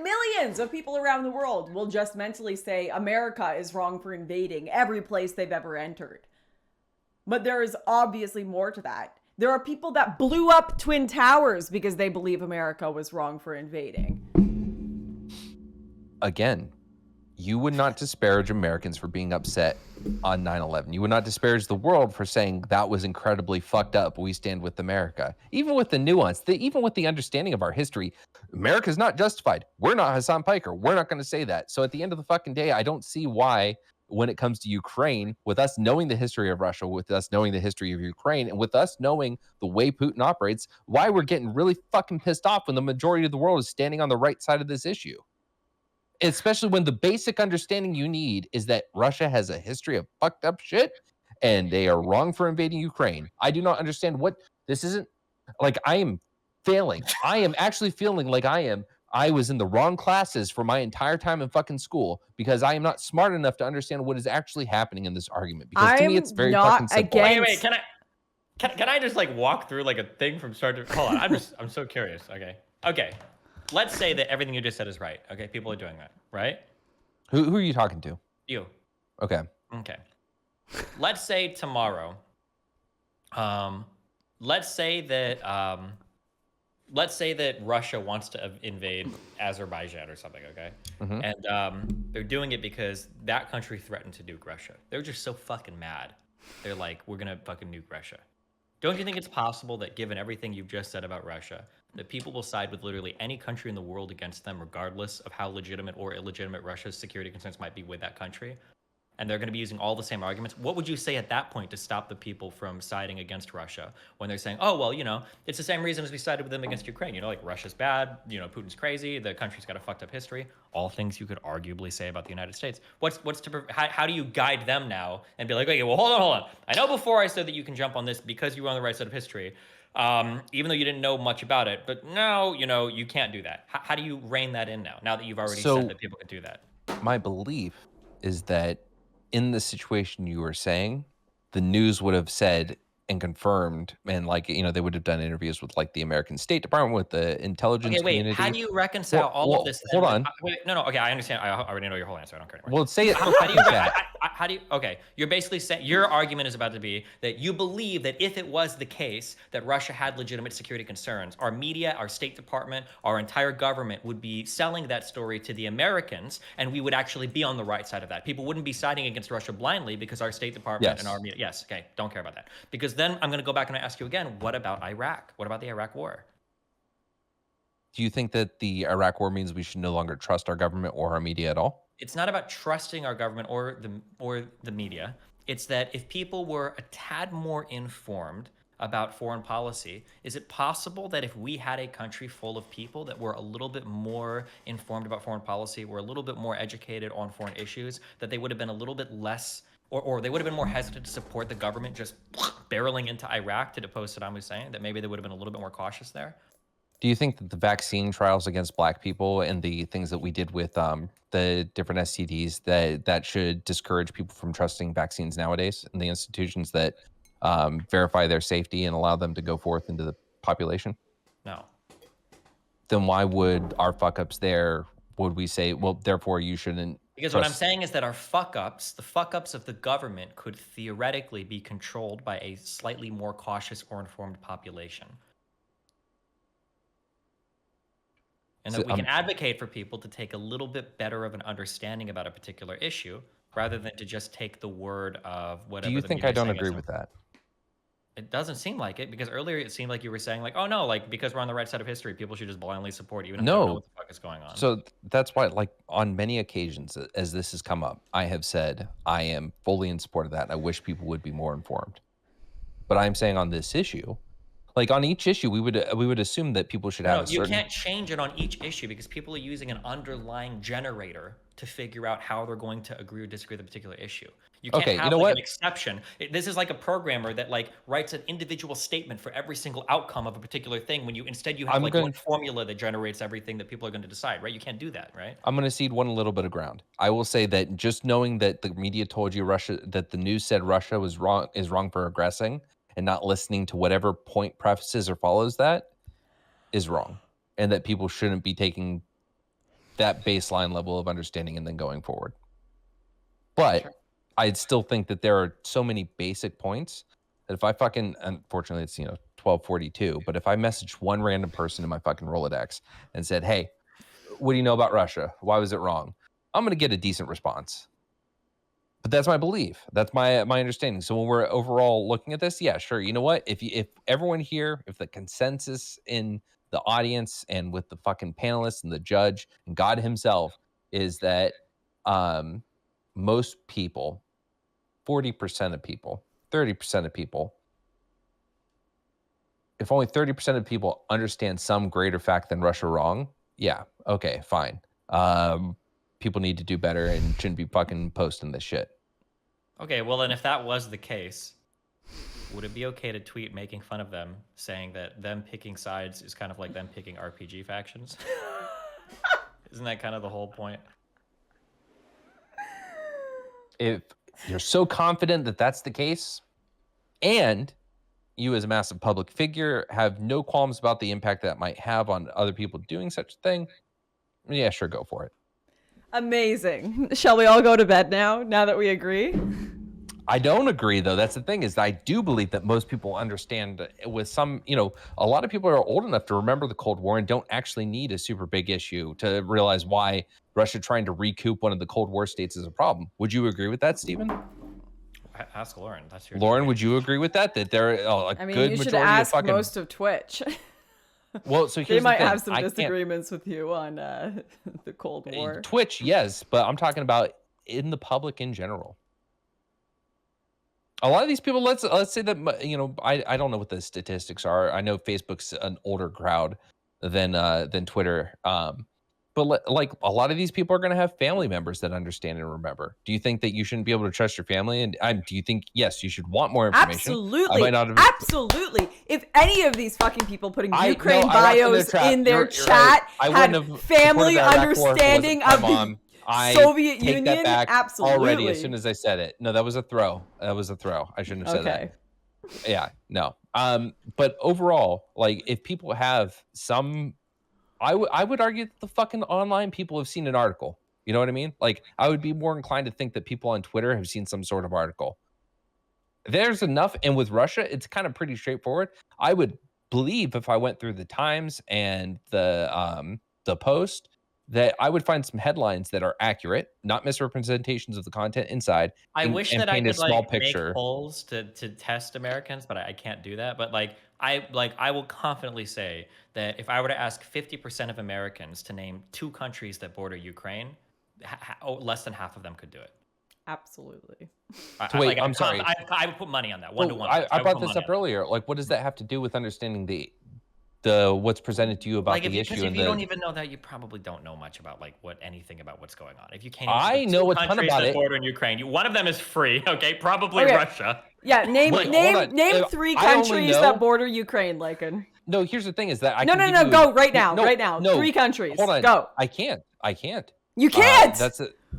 [SPEAKER 2] Millions of people around the world will just mentally say America is wrong for invading every place they've ever entered. But there is obviously more to that. There are people that blew up Twin Towers because they believe America was wrong for invading.
[SPEAKER 3] Again, you would not disparage Americans for being upset on 9/11. You would not disparage the world for saying that was incredibly fucked up. We stand with America. Even with the nuance, even with the understanding of our history, America's not justified. We're not Hassan Piker. We're not going to say that. So at the end of the fucking day, I don't see why, when it comes to Ukraine, with us knowing the history of Russia, with us knowing the history of Ukraine, and with us knowing the way Putin operates, why we're getting really fucking pissed off when the majority of the world is standing on the right side of this issue. Especially when the basic understanding you need is that Russia has a history of fucked up shit and they are wrong for invading Ukraine. I do not understand what this isn't. Like, I am failing. I am actually feeling like I was in the wrong classes for my entire time in fucking school because I am not smart enough to understand what is actually happening in this argument. Because to me, it's very fucking simple.
[SPEAKER 1] Wait, can I just like walk through like a thing from start to, hold on, I'm so curious. Okay. Let's say that everything you just said is right. Okay, people are doing that, right?
[SPEAKER 3] Who are you talking to?
[SPEAKER 1] You.
[SPEAKER 3] Okay.
[SPEAKER 1] Let's say tomorrow, let's say that Russia wants to invade Azerbaijan or something, okay?
[SPEAKER 3] Mm-hmm.
[SPEAKER 1] And they're doing it because that country threatened to nuke Russia. They're just so fucking mad. They're like, we're gonna fucking nuke Russia. Don't you think it's possible that given everything you've just said about Russia, that people will side with literally any country in the world against them, regardless of how legitimate or illegitimate Russia's security concerns might be with that country? And they're going to be using all the same arguments. What would you say at that point to stop the people from siding against Russia when they're saying, oh, well, it's the same reason as we sided with them against Ukraine. Like Russia's bad, Putin's crazy, the country's got a fucked up history. All things you could arguably say about the United States. How do you guide them now and be like, okay, well, hold on. I know before I said that you can jump on this because you were on the right side of history, even though you didn't know much about it. But now, you can't do that. How do you rein that in now that you've already said that people can do that?
[SPEAKER 3] My belief is that in the situation you were saying, the news would have said and confirmed, and they would have done interviews with the American State Department, with the intelligence community.
[SPEAKER 1] How do you reconcile all of this?
[SPEAKER 3] Hold on.
[SPEAKER 1] No. Okay, I understand. I already know your whole answer. I don't care anymore.
[SPEAKER 3] Well, say it.
[SPEAKER 1] How do you? Okay, you're basically saying your argument is about to be that you believe that if it was the case that Russia had legitimate security concerns, our media, our State Department, our entire government would be selling that story to the Americans, and we would actually be on the right side of that. People wouldn't be siding against Russia blindly because our State Department and our media. Yes. Okay. Don't care about that. Because then I'm going to go back and ask you again. What about Iraq? What about the Iraq War?
[SPEAKER 3] Do you think that the Iraq War means we should no longer trust our government or our media at all?
[SPEAKER 1] It's not about trusting our government or the media. It's that if people were a tad more informed about foreign policy, is it possible that if we had a country full of people that were a little bit more informed about foreign policy, were a little bit more educated on foreign issues, that they would have been a little bit less, or they would have been more hesitant to support the government just barreling into Iraq to depose Saddam Hussein, that maybe they would have been a little bit more cautious there?
[SPEAKER 3] Do you think that the vaccine trials against Black people and the things that we did with the different STDs that should discourage people from trusting vaccines nowadays, and the institutions that verify their safety and allow them to go forth into the population?
[SPEAKER 1] No.
[SPEAKER 3] Then why would our fuck ups there? Would we say, well, therefore you shouldn't?
[SPEAKER 1] Because what I'm saying is that our fuck ups, the fuck ups of the government, could theoretically be controlled by a slightly more cautious or informed population. And that we can advocate for people to take a little bit better of an understanding about a particular issue rather than to just take the word of whatever.
[SPEAKER 3] Do you think I don't agree with that?
[SPEAKER 1] It doesn't seem like it, because earlier it seemed like you were saying oh no, because we're on the right side of history, people should just blindly support even if they don't know what the fuck is going on.
[SPEAKER 3] So that's why, on many occasions as this has come up, I have said I am fully in support of that. And I wish people would be more informed. But I'm saying on this issue, on each issue, we would assume that people should have a certain...
[SPEAKER 1] You can't change it on each issue because people are using an underlying generator to figure out how they're going to agree or disagree with a particular issue. You can't have an exception. This is like a programmer that writes an individual statement for every single outcome of a particular thing when you have one formula that generates everything that people are going to decide, right? You can't do that, right?
[SPEAKER 3] I'm going to cede one little bit of ground. I will say that just knowing that the media told you that the news said Russia is wrong for aggressing, and not listening to whatever point prefaces or follows that is wrong. And that people shouldn't be taking that baseline level of understanding and then going forward. But sure. I'd still think that there are so many basic points that if I unfortunately it's 12:42, but if I messaged one random person in my fucking Rolodex and said, hey, what do you know about Russia? Why was it wrong? I'm going to get a decent response. But that's my belief. That's my understanding. So when we're overall looking at this, yeah, sure. You know what? If everyone here, if the consensus in the audience and with the fucking panelists and the judge and God himself is that most people, 40% of people, 30% of people, if only 30% of people understand some greater fact than Russia wrong, yeah, okay, fine. People need to do better and shouldn't be fucking posting this shit.
[SPEAKER 1] Okay, well then if that was the case, would it be okay to tweet making fun of them, saying that them picking sides is kind of like them picking RPG factions? Isn't that kind of the whole point?
[SPEAKER 3] If you're so confident that that's the case, and you as a massive public figure have no qualms about the impact that might have on other people doing such a thing, yeah, sure, go for it.
[SPEAKER 2] Amazing. Shall we all go to bed now that we agree?
[SPEAKER 3] I don't agree, though. That's the thing, is that I do believe that most people understand with some, a lot of people are old enough to remember the Cold War and don't actually need a super big issue to realize why Russia trying to recoup one of the Cold War states is a problem. Would you agree with that, Stephen?
[SPEAKER 1] Ask Lauren. That's your.
[SPEAKER 3] Lauren, would you agree with that? That there are a good
[SPEAKER 2] you should
[SPEAKER 3] majority
[SPEAKER 2] ask
[SPEAKER 3] of fucking...
[SPEAKER 2] most of Twitch.
[SPEAKER 3] Well, so
[SPEAKER 2] they
[SPEAKER 3] here's
[SPEAKER 2] might
[SPEAKER 3] the thing.
[SPEAKER 2] have some disagreements with you on the Cold War.
[SPEAKER 3] Twitch, yes, but I'm talking about in the public in general. A lot of these people, let's say that, you know, I don't know what the statistics are. I know Facebook's an older crowd than Twitter. But like a lot of these people are going to have family members that understand and remember. Do you think that you shouldn't be able to trust your family? And do you think, yes, you should want more information?
[SPEAKER 2] Absolutely. Absolutely. If any of these fucking people putting Ukraine bios in their chat had family understanding of the Soviet Union, absolutely.
[SPEAKER 3] Already, as soon as I said it. No, that was a throw. That was a throw. I shouldn't have said that. Yeah, no. But overall, like if people have some... I would argue that the fucking online people have seen an article. You know what I mean? Like, I would be more inclined to think that people on Twitter have seen some sort of article. There's enough. And with Russia, it's kind of pretty straightforward. I would believe if I went through the Times and the Post that I would find some headlines that are accurate, not misrepresentations of the content inside.
[SPEAKER 1] I wish that I could like make polls to test Americans, but I can't do that. But I will confidently say that if I were to ask 50% of Americans to name 2 countries that border Ukraine, less than half of them could do it.
[SPEAKER 2] Absolutely.
[SPEAKER 3] I'm sorry.
[SPEAKER 1] I would put money on that 1-to-1.
[SPEAKER 3] I brought this up earlier. Like, what does that have to do with understanding the what's presented to you about the issue?
[SPEAKER 1] If you don't even know that, you probably don't know much about anything about what's going on. If you can't,
[SPEAKER 3] I know a ton about it.
[SPEAKER 1] Border in Ukraine, one of them is free. Okay, probably Russia.
[SPEAKER 2] Yeah, name 3 countries that border Ukraine, Lycan.
[SPEAKER 3] No, here's the thing: is that
[SPEAKER 2] go right now, right now. 3 countries.
[SPEAKER 3] Hold on.
[SPEAKER 2] Go.
[SPEAKER 3] I can't.
[SPEAKER 2] You can't.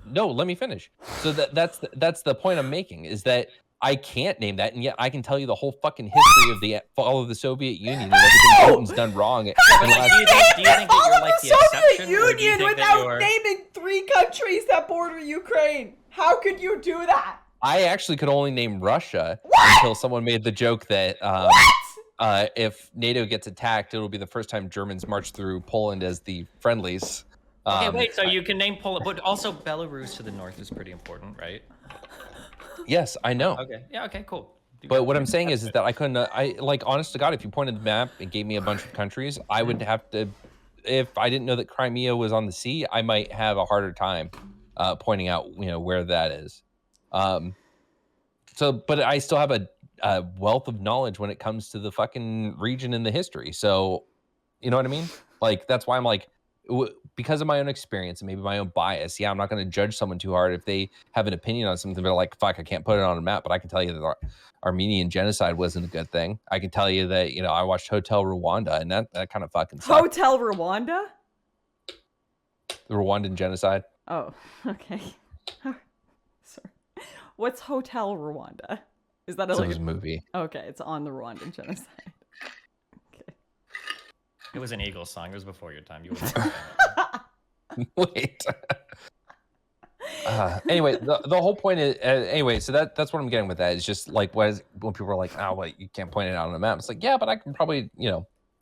[SPEAKER 3] No. Let me finish. So that's the point I'm making is that I can't name that, and yet I can tell you the whole fucking history of the fall of the Soviet Union and everything Putin's done wrong.
[SPEAKER 1] Do you think that you're like the
[SPEAKER 2] Soviet Union without naming 3 countries that border Ukraine? How could you do that?
[SPEAKER 3] I actually could only name Russia until someone made the joke that if NATO gets attacked, it'll be the first time Germans march through Poland as the friendlies.
[SPEAKER 1] Okay, wait. So you can name Poland, but also Belarus to the north is pretty important, right?
[SPEAKER 3] Yes, I know.
[SPEAKER 1] Okay. Yeah. Okay. Cool.
[SPEAKER 3] But what I'm saying is that I couldn't. Honest to God, if you pointed the map and gave me a bunch of countries, I would have to. If I didn't know that Crimea was on the sea, I might have a harder time pointing out, where that is. But I still have a wealth of knowledge when it comes to the fucking region and the history. So, you know what I mean? Like that's why I'm like, because of my own experience and maybe my own bias, I'm not going to judge someone too hard if they have an opinion on something. They're like, fuck, I can't put it on a map, but I can tell you that the Armenian genocide wasn't a good thing. I can tell you that, I watched Hotel Rwanda, and that kind of fucking sucked.
[SPEAKER 2] Hotel Rwanda?
[SPEAKER 3] The Rwandan genocide.
[SPEAKER 2] Oh, okay. Sorry. What's Hotel Rwanda? Is that
[SPEAKER 3] a movie?
[SPEAKER 2] Okay, it's on the Rwandan genocide.
[SPEAKER 1] It was an Eagles song. It was before your time. You
[SPEAKER 3] wait. Anyway, the whole point is anyway. So that's what I'm getting with that. It's just like when people are like, "Oh, well, you can't point it out on a map." It's like, yeah, but I can probably,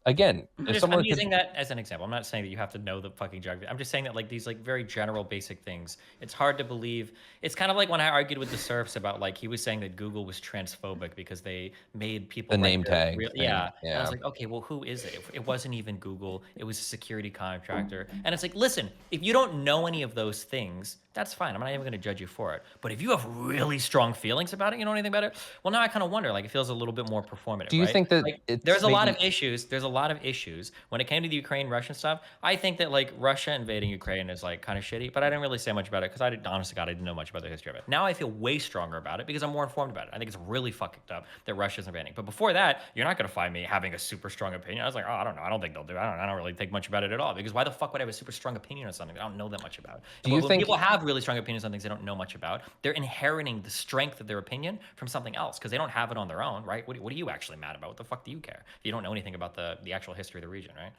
[SPEAKER 3] again,
[SPEAKER 1] I'm using that as an example. I'm not saying that you have to know the fucking geography. I'm just saying that these very general basic things, it's hard to believe. It's kind of like when I argued with the Surfs about he was saying that Google was transphobic because they made people
[SPEAKER 3] the name tag.
[SPEAKER 1] Yeah. And I was like, okay, well, who is it? It wasn't even Google. It was a security contractor. And it's like, listen, if you don't know any of those things, that's fine. I'm not even going to judge you for it. But if you have really strong feelings about it, you know anything about it? Well, now I kind of wonder, it feels a little bit more performative.
[SPEAKER 3] Do you think that
[SPEAKER 1] there's a lot of issues? There's a lot of issues when it came to the Ukraine-Russian stuff. I think that Russia invading Ukraine is kind of shitty, but I didn't really say much about it because honest to God, I didn't know much about the history of it. Now I feel way stronger about it because I'm more informed about it. I think it's really fucked up that Russia's invading. But before that, you're not going to find me having a super strong opinion. I was like, oh, I don't know. I don't think they'll do it. I don't really think much about it at all because why the fuck would I have a super strong opinion on something that I don't know that much about?
[SPEAKER 3] Do you think
[SPEAKER 1] people have really strong opinions on things they don't know much about? They're inheriting the strength of their opinion from something else because they don't have it on their own, right? What are you actually mad about? What the fuck do you care if you don't know anything about the actual history of the region, right?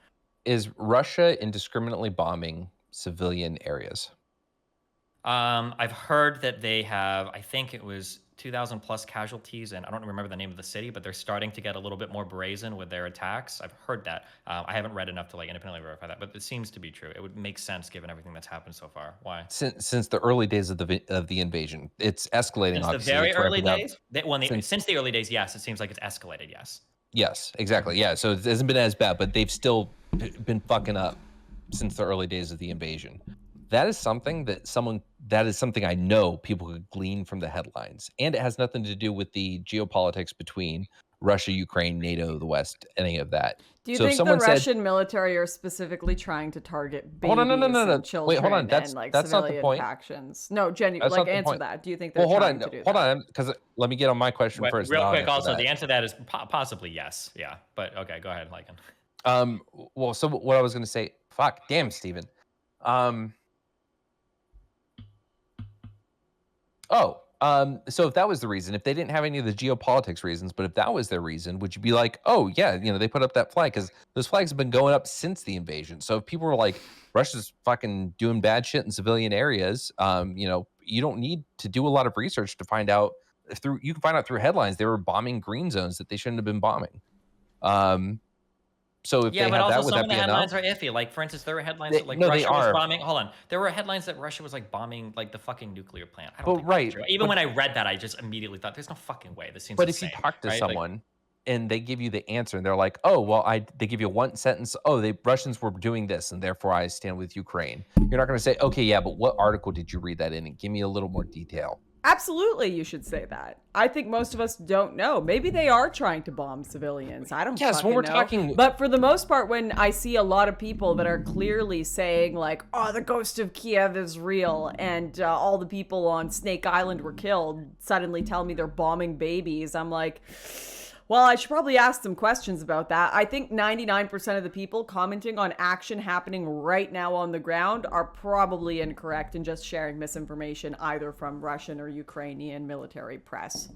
[SPEAKER 3] Is Russia indiscriminately bombing civilian areas?
[SPEAKER 1] I've heard that they have, I think it was 2,000 plus casualties, and I don't remember the name of the city, but they're starting to get a little bit more brazen with their attacks. I've heard that. I haven't read enough to like independently verify that, but it seems to be true. It would make sense given everything that's happened so far. Why?
[SPEAKER 3] Since the early days of the invasion, it's escalating.
[SPEAKER 1] Since
[SPEAKER 3] obviously,
[SPEAKER 1] the very early days. Since the early days, yes, it seems like it's escalated. Yes.
[SPEAKER 3] Yes, exactly. Yeah, so it hasn't been as bad, but they've still been fucking up since the early days of the invasion. That is something I know people could glean from the headlines, and it has nothing to do with the geopolitics between Russia, Ukraine, NATO, the West, any of that.
[SPEAKER 2] Do you think the Russian military are specifically trying to target babies and children? Wait, hold on. That's not the point. Actions? No, like answer that. Do you think they're trying to do that?
[SPEAKER 3] Hold on, because let me get on my question first.
[SPEAKER 1] Real quick, also, the answer to that is possibly yes. Yeah, but okay, go ahead,
[SPEAKER 3] Lycan. Well, so what I was going to say, fuck, damn, Steven. So if that was the reason, if they didn't have any of the geopolitics reasons, but if that was their reason, would you be like, oh yeah, they put up that flag? Because those flags have been going up since the invasion. So if people were like, Russia's fucking doing bad shit in civilian areas, you don't need to do a lot of research to find out. You can find out through headlines they were bombing green zones that they shouldn't have been bombing. So if they had that, would that be enough? Yeah, but also some of the
[SPEAKER 1] headlines are iffy. Like, for instance, there were headlines that Russia was bombing. Hold on, there were headlines that Russia was like bombing like the fucking nuclear plant. I don't think that's true. Even when I read that, I just immediately thought, "There's no fucking way. This seems."
[SPEAKER 3] But if you talk to someone and they give you the answer, and they're like, "Oh, well, they give you one sentence. Oh, the Russians were doing this, and therefore I stand with Ukraine." You're not going to say, "Okay, yeah, but what article did you read that in? And give me a little more detail."
[SPEAKER 2] Absolutely, you should say that. I think most of us don't know. Maybe they are trying to bomb civilians. I don't fucking know.
[SPEAKER 3] Talking...
[SPEAKER 2] But for the most part, when I see a lot of people that are clearly saying like, oh, the ghost of Kiev is real, and all the people on Snake Island were killed, suddenly tell me they're bombing babies, I'm like... Well, I should probably ask some questions about that. I think 99% of the people commenting on action happening right now on the ground are probably incorrect and just sharing misinformation either from Russian or Ukrainian military press.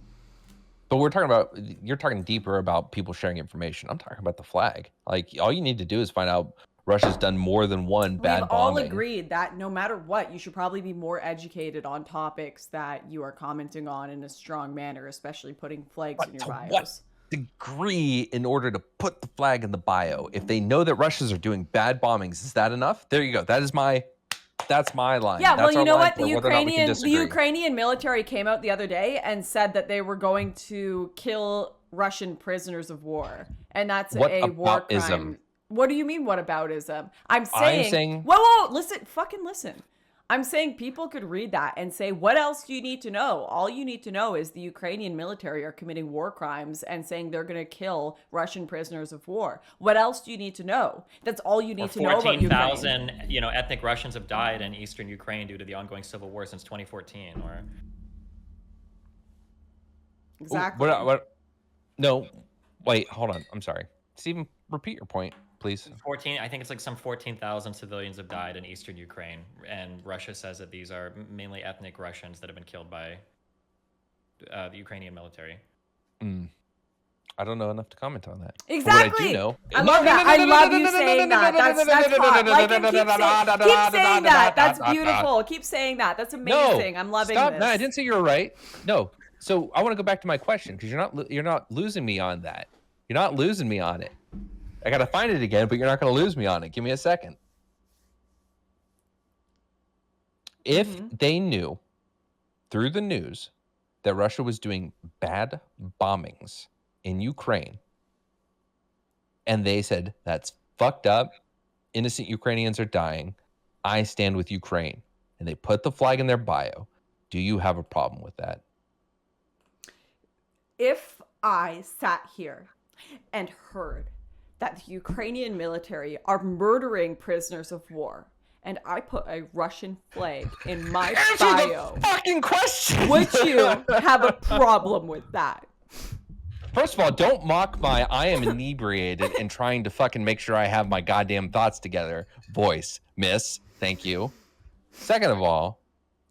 [SPEAKER 3] But you're talking deeper about people sharing information. I'm talking about the flag. Like, all you need to do is find out Russia's done more than one bad bombing.
[SPEAKER 2] We've all agreed that no matter what, you should probably be more educated on topics that you are commenting on in a strong manner, especially putting flags in your bios.
[SPEAKER 3] What degree in order to put the flag in the bio? If they know that Russians are doing bad bombings, is that enough? There you go. That's my line.
[SPEAKER 2] Yeah, well, you know what? The Ukrainian military came out the other day and said that they were going to kill Russian prisoners of war, and that's a war crime. What do you mean, what aboutism? I'm saying whoa, listen. I'm saying people could read that and say, what else do you need to know? All you need to know is the Ukrainian military are committing war crimes and saying they're going to kill Russian prisoners of war. What else do you need to know? That's all you need to know about Ukraine.
[SPEAKER 1] 14,000, ethnic Russians have died in eastern Ukraine due to the ongoing civil war since 2014.
[SPEAKER 2] Exactly.
[SPEAKER 3] No, wait, hold on. I'm sorry. Stephen, repeat your point, please.
[SPEAKER 1] I think it's like some 14,000 civilians have died in eastern Ukraine, and Russia says that these are mainly ethnic Russians that have been killed by the Ukrainian military.
[SPEAKER 3] I don't know enough to comment on that.
[SPEAKER 2] Exactly. I love that. I love you saying that. That's hot. Like, keep saying that. That's beautiful. Keep saying that. That's amazing. I'm loving this.
[SPEAKER 3] No, I didn't say you were right. No. So I want to go back to my question, because you're not losing me on that. You're not losing me on it. I got to find it again, but you're not going to lose me on it. Give me a second. If they knew through the news that Russia was doing bad bombings in Ukraine, and they said, that's fucked up, innocent Ukrainians are dying, I stand with Ukraine, and they put the flag in their bio, do you have a problem with that?
[SPEAKER 2] If I sat here and heard that the Ukrainian military are murdering prisoners of war, and I put a Russian flag in my bio,
[SPEAKER 3] the fucking question.
[SPEAKER 2] Would you have a problem with that?
[SPEAKER 3] First of all, don't mock my I am inebriated and trying to fucking make sure I have my goddamn thoughts together voice, miss. Thank you. Second of all,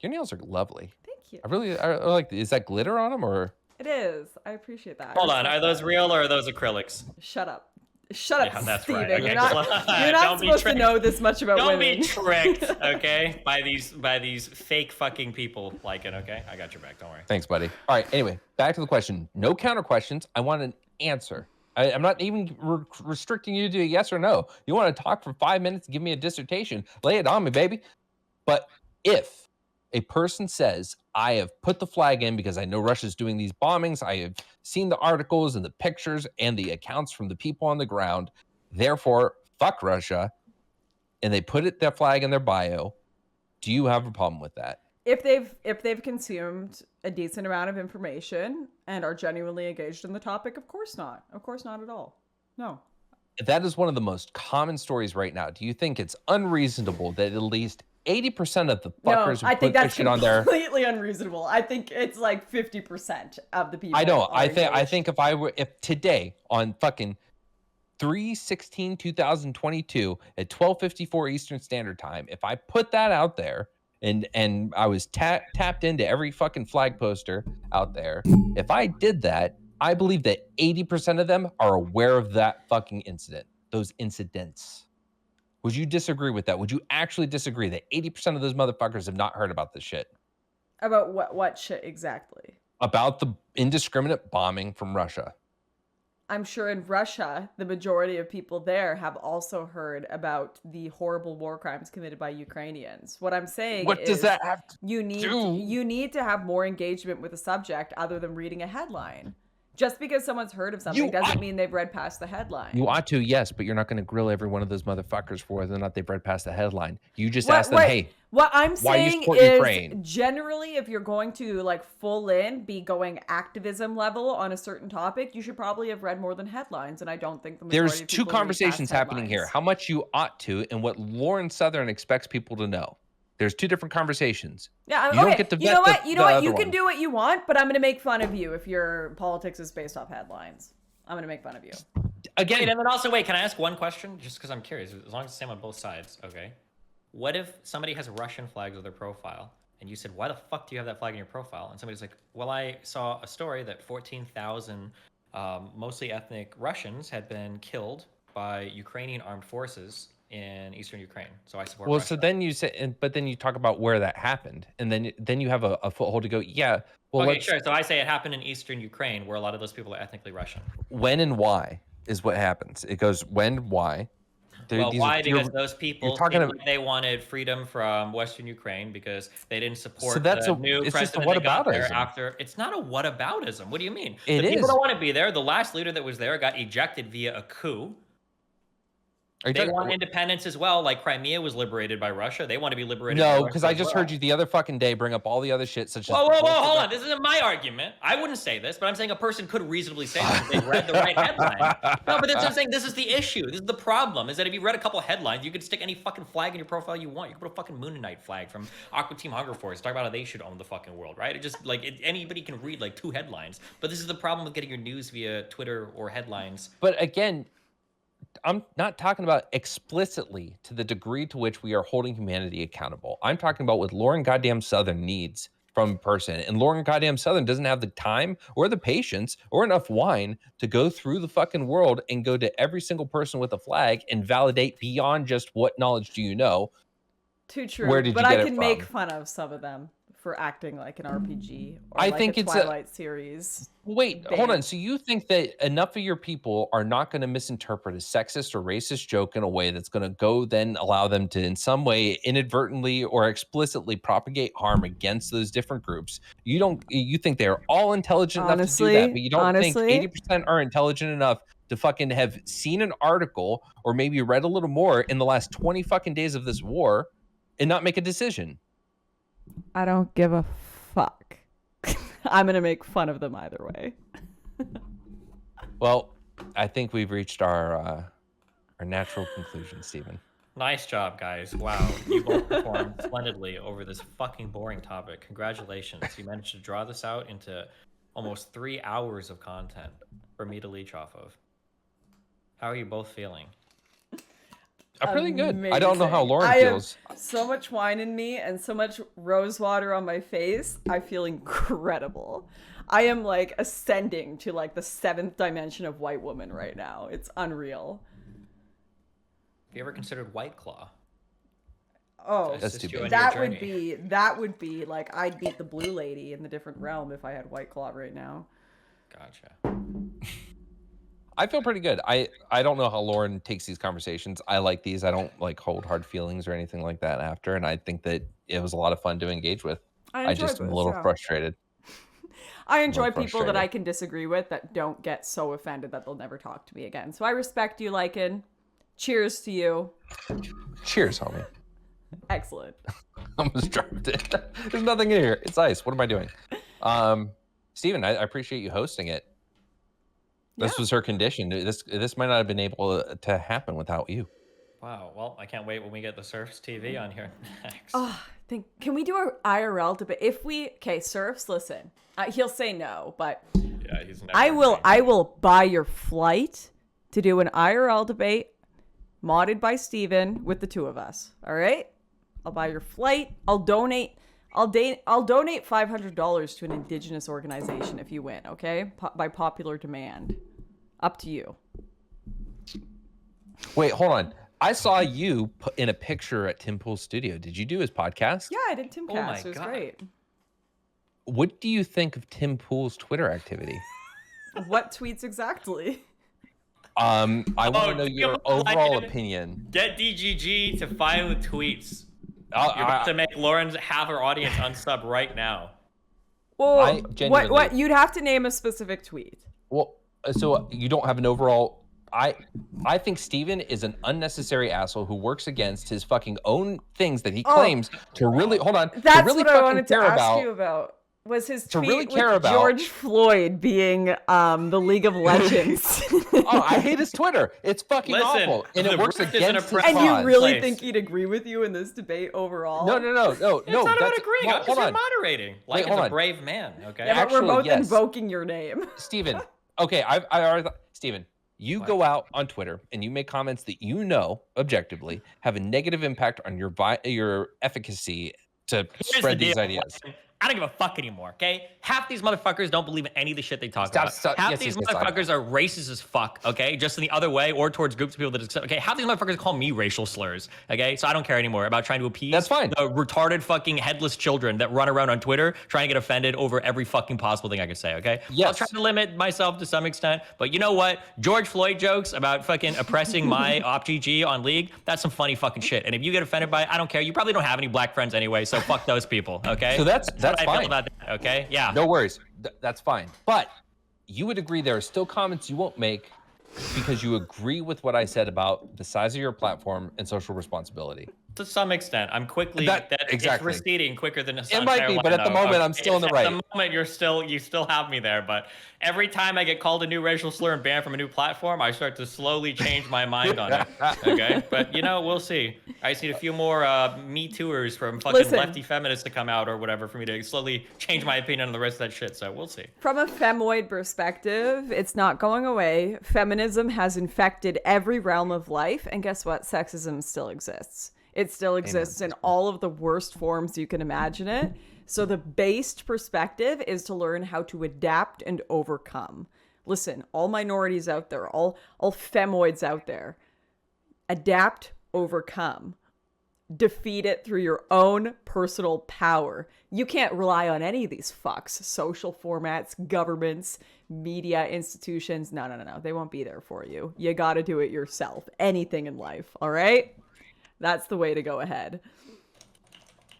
[SPEAKER 3] your nails are lovely.
[SPEAKER 2] Thank you.
[SPEAKER 3] I like. Is that glitter on them or?
[SPEAKER 2] It is. I appreciate that.
[SPEAKER 1] Hold on. Are those real or are those acrylics?
[SPEAKER 2] Shut up. Shut up,
[SPEAKER 1] Yeah, that's
[SPEAKER 2] Steven.
[SPEAKER 1] right. Okay,
[SPEAKER 2] You're not supposed to know this much about women.
[SPEAKER 1] Don't be tricked, okay, by these fake fucking people like it, okay? I got your back, don't worry.
[SPEAKER 3] Thanks, buddy. All right, anyway, back to the question. No counter questions. I want an answer. I'm not even restricting you to a yes or no. You want to talk for 5 minutes, give me a dissertation, lay it on me, baby. But if a person says, I have put the flag in because I know Russia's doing these bombings, I have seen the articles and the pictures and the accounts from the people on the ground, therefore, fuck Russia, and they put their flag in their bio, do you have a problem with that?
[SPEAKER 2] If they've consumed a decent amount of information and are genuinely engaged in the topic, of course not. Of course not at all. No.
[SPEAKER 3] That is one of the most common stories right now. Do you think it's unreasonable that at least 80% of the fuckers
[SPEAKER 2] I think that's
[SPEAKER 3] on there
[SPEAKER 2] completely unreasonable. I think it's like 50% of the people.
[SPEAKER 3] I know. I think if today on fucking 3/16/2022 at 12:54 Eastern Standard Time, if I put that out there and I was tapped into every fucking flag poster out there, if I did that, I believe that 80% of them are aware of that fucking incident, those incidents. Would you disagree with that? Would you actually disagree that 80% of those motherfuckers have not heard about this shit?
[SPEAKER 2] About what shit exactly?
[SPEAKER 3] About the indiscriminate bombing from Russia.
[SPEAKER 2] I'm sure in Russia, the majority of people there have also heard about the horrible war crimes committed by Ukrainians. What I'm saying
[SPEAKER 3] what does that have to
[SPEAKER 2] you need to have more engagement with the subject other than reading a headline. Just because someone's heard of something doesn't mean they've read past the headline.
[SPEAKER 3] You ought to, yes, but you're not going to grill every one of those motherfuckers for whether or not they've read past the headline. You just ask them, hey,
[SPEAKER 2] what I'm saying is
[SPEAKER 3] Ukraine?
[SPEAKER 2] Generally, if you're going to like be going activism level on a certain topic, you should probably have read more than headlines. And I don't think the majority
[SPEAKER 3] there's
[SPEAKER 2] of
[SPEAKER 3] two
[SPEAKER 2] people
[SPEAKER 3] conversations happening here. How much you ought to and what Lauren Southern expects people to know. There's two different conversations.
[SPEAKER 2] Yeah,
[SPEAKER 3] you don't get to vet
[SPEAKER 2] you know what? You can do what you want, but I'm going to make fun of you if your politics is based off headlines. I'm going to make fun of you.
[SPEAKER 3] Again,
[SPEAKER 1] and then also, can I ask one question? Just because I'm curious, as long as it's the same on both sides, okay? What if somebody has Russian flags on their profile, and you said, why the fuck do you have that flag in your profile? And somebody's like, well, I saw a story that 14,000 mostly ethnic Russians had been killed by Ukrainian armed forces in eastern Ukraine. So I support Russia.
[SPEAKER 3] So then you say, but then you talk about where that happened, and then you have a foothold to go, yeah. Well,
[SPEAKER 1] okay, sure. So I say it happened in eastern Ukraine, where a lot of those people are ethnically Russian.
[SPEAKER 3] When and why is what happens. It goes when, why.
[SPEAKER 1] Why? Because those people they wanted freedom from Western Ukraine because they didn't support the new president that got there after. It's not a whataboutism. What do you mean? The people don't want to be there. The last leader that was there got ejected via a coup. They want independence as well, like Crimea was liberated by Russia. They want to be liberated.
[SPEAKER 3] No, because I just heard you the other fucking day bring up all the other shit, such as.
[SPEAKER 1] Whoa, hold on. This isn't my argument. I wouldn't say this, but I'm saying a person could reasonably say this if they read the right headline. No, but that's what I'm saying. This is the issue. This is the problem. Is that if you read a couple headlines, you could stick any fucking flag in your profile you want. You could put a fucking Moonlight flag from Aqua Team Hunger Force. Talk about how they should own the fucking world, right? It just anybody can read like 2 headlines. But this is the problem with getting your news via Twitter or headlines.
[SPEAKER 3] But again, I'm not talking about explicitly to the degree to which we are holding humanity accountable. I'm talking about what Lauren goddamn Southern needs from a person. And Lauren goddamn Southern doesn't have the time or the patience or enough wine to go through the fucking world and go to every single person with a flag and validate beyond just what knowledge do you know.
[SPEAKER 2] Too true. Where did you get it from? But I can make fun of some of them for acting like an RPG or I think it's Twilight series.
[SPEAKER 3] Wait, hold on. So you think that enough of your people are not going to misinterpret a sexist or racist joke in a way that's going to go then allow them to in some way inadvertently or explicitly propagate harm against those different groups? You think they're all intelligent enough to do that, but you don't think 80% are intelligent enough to fucking have seen an article or maybe read a little more in the last 20 fucking days of this war and not make a decision?
[SPEAKER 2] I don't give a fuck. I'm going to make fun of them either way.
[SPEAKER 3] Well, I think we've reached our natural conclusion, Stephen.
[SPEAKER 1] Nice job, guys. Wow. You both performed splendidly over this fucking boring topic. Congratulations. You managed to draw this out into almost 3 hours of content for me to leech off of. How are you both feeling?
[SPEAKER 3] I'm pretty good. I don't know how Lauren feels.
[SPEAKER 2] I have so much wine in me and so much rose water on my face. I feel incredible. I am like ascending to like the 7th dimension of white woman right now. It's unreal.
[SPEAKER 1] Have you ever considered White Claw?
[SPEAKER 2] Oh,
[SPEAKER 3] that's too bad.
[SPEAKER 2] That would be like I'd beat the blue lady in the different realm if I had White Claw right now.
[SPEAKER 1] Gotcha.
[SPEAKER 3] I feel pretty good. I don't know how Lauren takes these conversations. I like these. I don't like hold hard feelings or anything like that after. And I think that it was a lot of fun to engage with. I just am a little frustrated.
[SPEAKER 2] I enjoy people that I can disagree with that don't get so offended that they'll never talk to me again. So I respect you, Lycan. Cheers to you.
[SPEAKER 3] Cheers, homie.
[SPEAKER 2] Excellent.
[SPEAKER 3] I almost dropped it. There's nothing in here. It's ice. What am I doing? Steven, I appreciate you hosting it. This was her condition. This might not have been able to happen without you.
[SPEAKER 1] Wow. Well, I can't wait when we get the Surfs TV on here next.
[SPEAKER 2] Oh, can we do an IRL debate? Surfs, listen. He'll say no, but
[SPEAKER 1] yeah, he's never
[SPEAKER 2] I will buy your flight to do an IRL debate modded by Steven with the two of us. All right? I'll buy your flight. I'll donate $500 to an indigenous organization if you win, okay? By popular demand. Up to you.
[SPEAKER 3] Wait, hold on. I saw you in a picture at Tim Pool's studio. Did you do his podcast?
[SPEAKER 2] Yeah, I did Timcast. It was great.
[SPEAKER 3] What do you think of Tim Pool's Twitter activity?
[SPEAKER 2] What tweets exactly?
[SPEAKER 3] I want to know your overall opinion.
[SPEAKER 1] Get DGG to file tweets. You're about to make Lauren's half her audience unsub right now.
[SPEAKER 2] Well, what? You'd have to name a specific tweet.
[SPEAKER 3] Well, so you don't have an overall. I think Steven is an unnecessary asshole who works against his fucking own things that he claims to really hold on.
[SPEAKER 2] That's
[SPEAKER 3] to really
[SPEAKER 2] what I wanted to ask
[SPEAKER 3] about.
[SPEAKER 2] you about. Was his
[SPEAKER 3] To
[SPEAKER 2] tweet
[SPEAKER 3] really care
[SPEAKER 2] with
[SPEAKER 3] about-
[SPEAKER 2] George Floyd being the League of Legends?
[SPEAKER 3] Oh, I hate his Twitter. It's fucking
[SPEAKER 1] Listen,
[SPEAKER 3] awful, and it
[SPEAKER 1] the
[SPEAKER 3] works
[SPEAKER 1] rift is an
[SPEAKER 3] against his
[SPEAKER 1] oppressive
[SPEAKER 2] And you
[SPEAKER 3] cause.
[SPEAKER 2] really
[SPEAKER 1] place.
[SPEAKER 2] think he'd agree with you in this debate overall?
[SPEAKER 3] No.
[SPEAKER 1] It's not about
[SPEAKER 3] that's-
[SPEAKER 1] agreeing. I'm just
[SPEAKER 3] hold on.
[SPEAKER 1] moderating. Like
[SPEAKER 3] hold
[SPEAKER 1] it's a
[SPEAKER 3] on.
[SPEAKER 1] brave man. Okay.
[SPEAKER 2] Yeah, but we're
[SPEAKER 3] Actually,
[SPEAKER 2] both
[SPEAKER 3] yes.
[SPEAKER 2] invoking your name.
[SPEAKER 3] Steven, okay, I already thought, Steven, you go out on Twitter and you make comments that you know objectively have a negative impact on your efficacy to spread these ideas.
[SPEAKER 1] I don't give a fuck anymore, okay? Half these motherfuckers don't believe in any of the shit they talk about. Half these motherfuckers are racist as fuck, okay? Just in the other way or towards groups of people that accept, okay? Half these motherfuckers call me racial slurs, okay? So I don't care anymore about trying to appease
[SPEAKER 3] That's fine.
[SPEAKER 1] the retarded fucking headless children that run around on Twitter trying to get offended over every fucking possible thing I could say, okay?
[SPEAKER 3] Yes.
[SPEAKER 1] I'll try to limit myself to some extent, but you know what? George Floyd jokes about fucking oppressing my OpGG on League, that's some funny fucking shit. And if you get offended by it, I don't care. You probably don't have any black friends anyway, so fuck those people, okay?
[SPEAKER 3] So that's
[SPEAKER 1] what I
[SPEAKER 3] fine.
[SPEAKER 1] feel about that. Okay, yeah.
[SPEAKER 3] No worries. That's fine. But you would agree there are still comments you won't make because you agree with what I said about the size of your platform and social responsibility.
[SPEAKER 1] To some extent, I'm quickly
[SPEAKER 3] Exactly.
[SPEAKER 1] it's receding quicker than a
[SPEAKER 3] It might be, but at the moment, I'm still in the right.
[SPEAKER 1] At the moment, you still have me there. But every time I get called a new racial slur and banned from a new platform, I start to slowly change my mind on it. Okay, but we'll see. I just need a few more Me Tooers from fucking lefty feminists to come out or whatever for me to slowly change my opinion on the rest of that shit. So we'll see.
[SPEAKER 2] From a femoid perspective, it's not going away. Feminism has infected every realm of life, and guess what? Sexism still exists. It still exists in all of the worst forms you can imagine it. So the based perspective is to learn how to adapt and overcome. Listen, all minorities out there, all femoids out there, adapt, overcome. Defeat it through your own personal power. You can't rely on any of these fucks. Social formats, governments, media, institutions. No. They won't be there for you. You gotta do it yourself. Anything in life, all right? That's the way to go ahead.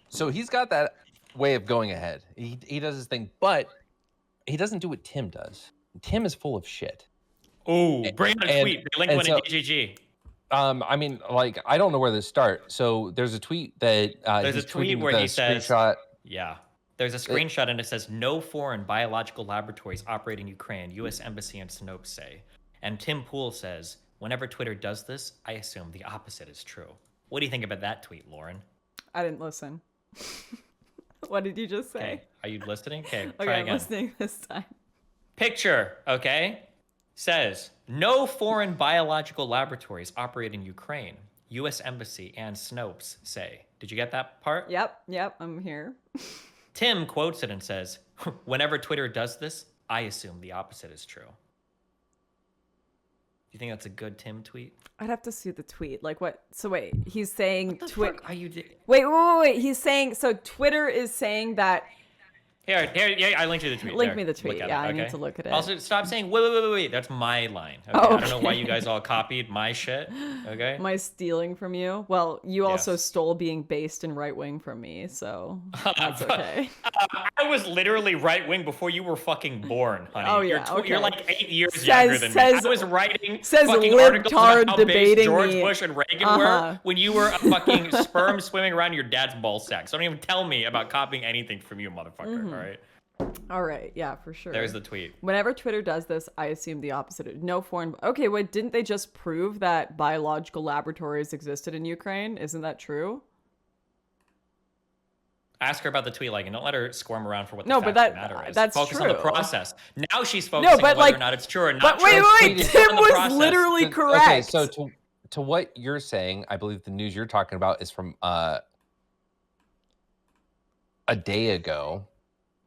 [SPEAKER 3] So he's got that way of going ahead. He does his thing, but he doesn't do what Tim does. Tim is full of shit.
[SPEAKER 1] Oh, bring on a tweet. Link one in DGG.
[SPEAKER 3] I mean, like, I don't know where to start. So there's a tweet that
[SPEAKER 1] there's a tweet where he says,
[SPEAKER 3] screenshot.
[SPEAKER 1] Yeah. There's a screenshot and it says, no foreign biological laboratories operate in Ukraine, U.S. Embassy and Snopes say. And Tim Pool says, whenever Twitter does this, I assume the opposite is true. What do you think about that tweet, Lauren?
[SPEAKER 2] I didn't listen. What did you just say?
[SPEAKER 1] Okay. Are you listening? Okay,
[SPEAKER 2] try again. I'm listening this time.
[SPEAKER 1] Picture, okay, says, no foreign biological laboratories operate in Ukraine. U.S. Embassy and Snopes say. Did you get that part?
[SPEAKER 2] Yep, I'm here.
[SPEAKER 1] Tim quotes it and says, "Whenever Twitter does this, I assume the opposite is true." Do you think that's a good Tim tweet?
[SPEAKER 2] I'd have to see the tweet. Like what? So wait, he's saying
[SPEAKER 1] Twitter.
[SPEAKER 2] Wait. He's saying so. Twitter is saying that.
[SPEAKER 1] Here, yeah, I linked you the tweet.
[SPEAKER 2] Link me the tweet. Yeah, I need to look at it.
[SPEAKER 1] Also, stop saying wait. That's my line. Okay? I don't know why you guys all copied my shit. Okay.
[SPEAKER 2] My stealing from you. Well, you also stole being based in right wing from me, so that's okay.
[SPEAKER 1] I was literally right wing before you were fucking born, honey.
[SPEAKER 2] Oh yeah,
[SPEAKER 1] you're like 8 years younger than me. I was writing fucking articles about how based George Bush and Reagan were when you were a fucking sperm swimming around your dad's ball sack. So don't even tell me about copying anything from you, motherfucker.
[SPEAKER 2] All right, yeah, for sure.
[SPEAKER 1] There's the tweet.
[SPEAKER 2] Whenever Twitter does this, I assume the opposite. No foreign. Okay, wait, didn't they just prove that biological laboratories existed in Ukraine? Isn't that true?
[SPEAKER 1] Ask her about the tweet, and don't let her squirm around for what the matter is.
[SPEAKER 2] That's
[SPEAKER 1] Focus
[SPEAKER 2] true.
[SPEAKER 1] on the process. Now she's focusing on whether or not it's true or not.
[SPEAKER 2] But wait, Tim was literally correct.
[SPEAKER 3] Okay, so to what you're saying, I believe the news you're talking about is from a day ago.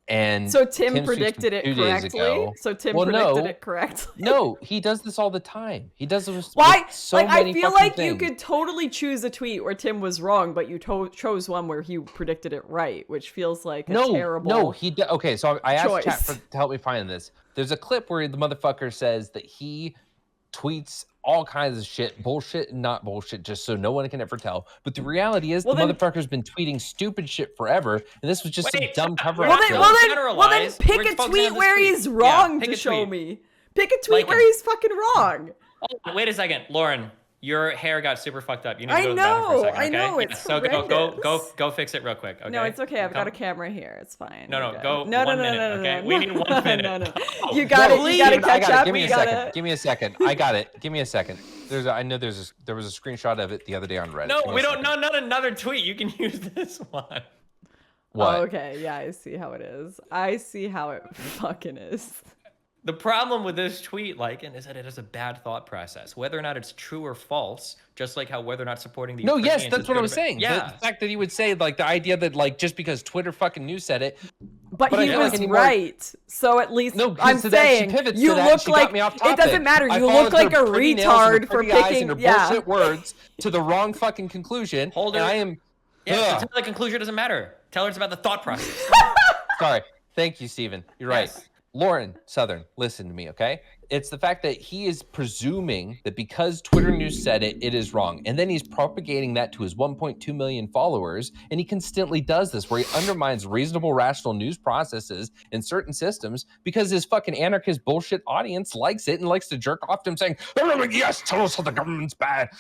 [SPEAKER 3] And
[SPEAKER 2] so Tim predicted it correctly. So Tim predicted it correctly.
[SPEAKER 3] No, he does this all the time. He does this.
[SPEAKER 2] Why?
[SPEAKER 3] So many
[SPEAKER 2] I feel like
[SPEAKER 3] things.
[SPEAKER 2] you could totally choose a tweet where Tim was wrong, but you chose one where he predicted it right, which feels like a terrible.
[SPEAKER 3] No, okay, so I asked chat to help me find this. There's a clip where the motherfucker says that he tweets all kinds of shit, bullshit and not bullshit, just so no one can ever tell. But the reality is, motherfucker's been tweeting stupid shit forever, and this was just some dumb cover.
[SPEAKER 2] Well, then pick a tweet where he's wrong to show me. Pick a tweet where he's fucking wrong.
[SPEAKER 1] Oh, wait a second, Lauren. Your hair got super fucked up. You need to go to the bathroom for a second, okay?
[SPEAKER 2] I know, it's
[SPEAKER 1] so go fix it real quick, okay?
[SPEAKER 2] No, it's okay. I've got a camera here. It's fine.
[SPEAKER 1] No, go 1 minute, okay? We need 1 minute.
[SPEAKER 2] No. You got it. You got to catch up.
[SPEAKER 3] Give me a second. Give me a second. I got it. Give me a second. There was a screenshot of it the other day on Reddit.
[SPEAKER 1] No, we don't. No, not another tweet. You can use this one.
[SPEAKER 3] What?
[SPEAKER 2] Oh, okay. Yeah, I see how it is. I see how it fucking is.
[SPEAKER 1] The problem with this tweet, Lycan, is that it has a bad thought process. Whether or not it's true or false, just like how whether or not supporting the Ukrainians
[SPEAKER 3] that's what I was saying.
[SPEAKER 1] Yeah.
[SPEAKER 3] The fact that he would say, the idea that, just because Twitter fucking news said it.
[SPEAKER 2] But he was right. So at least, I'm saying, you look like, it doesn't matter. You look like a retard for picking,
[SPEAKER 3] bullshit words to the wrong fucking conclusion.
[SPEAKER 1] Hold her.
[SPEAKER 3] And I am.
[SPEAKER 1] Yeah, so tell the conclusion doesn't matter. Tell her it's about the thought process.
[SPEAKER 3] Sorry. Thank you, Steven. You're right. Lauren Southern, listen to me, okay? It's the fact that he is presuming that because Twitter news said it, it is wrong. And then he's propagating that to his 1.2 million followers. And he constantly does this where he undermines reasonable, rational news processes in certain systems because his fucking anarchist bullshit audience likes it and likes to jerk off to him saying, oh, yes, tell us how the government's bad.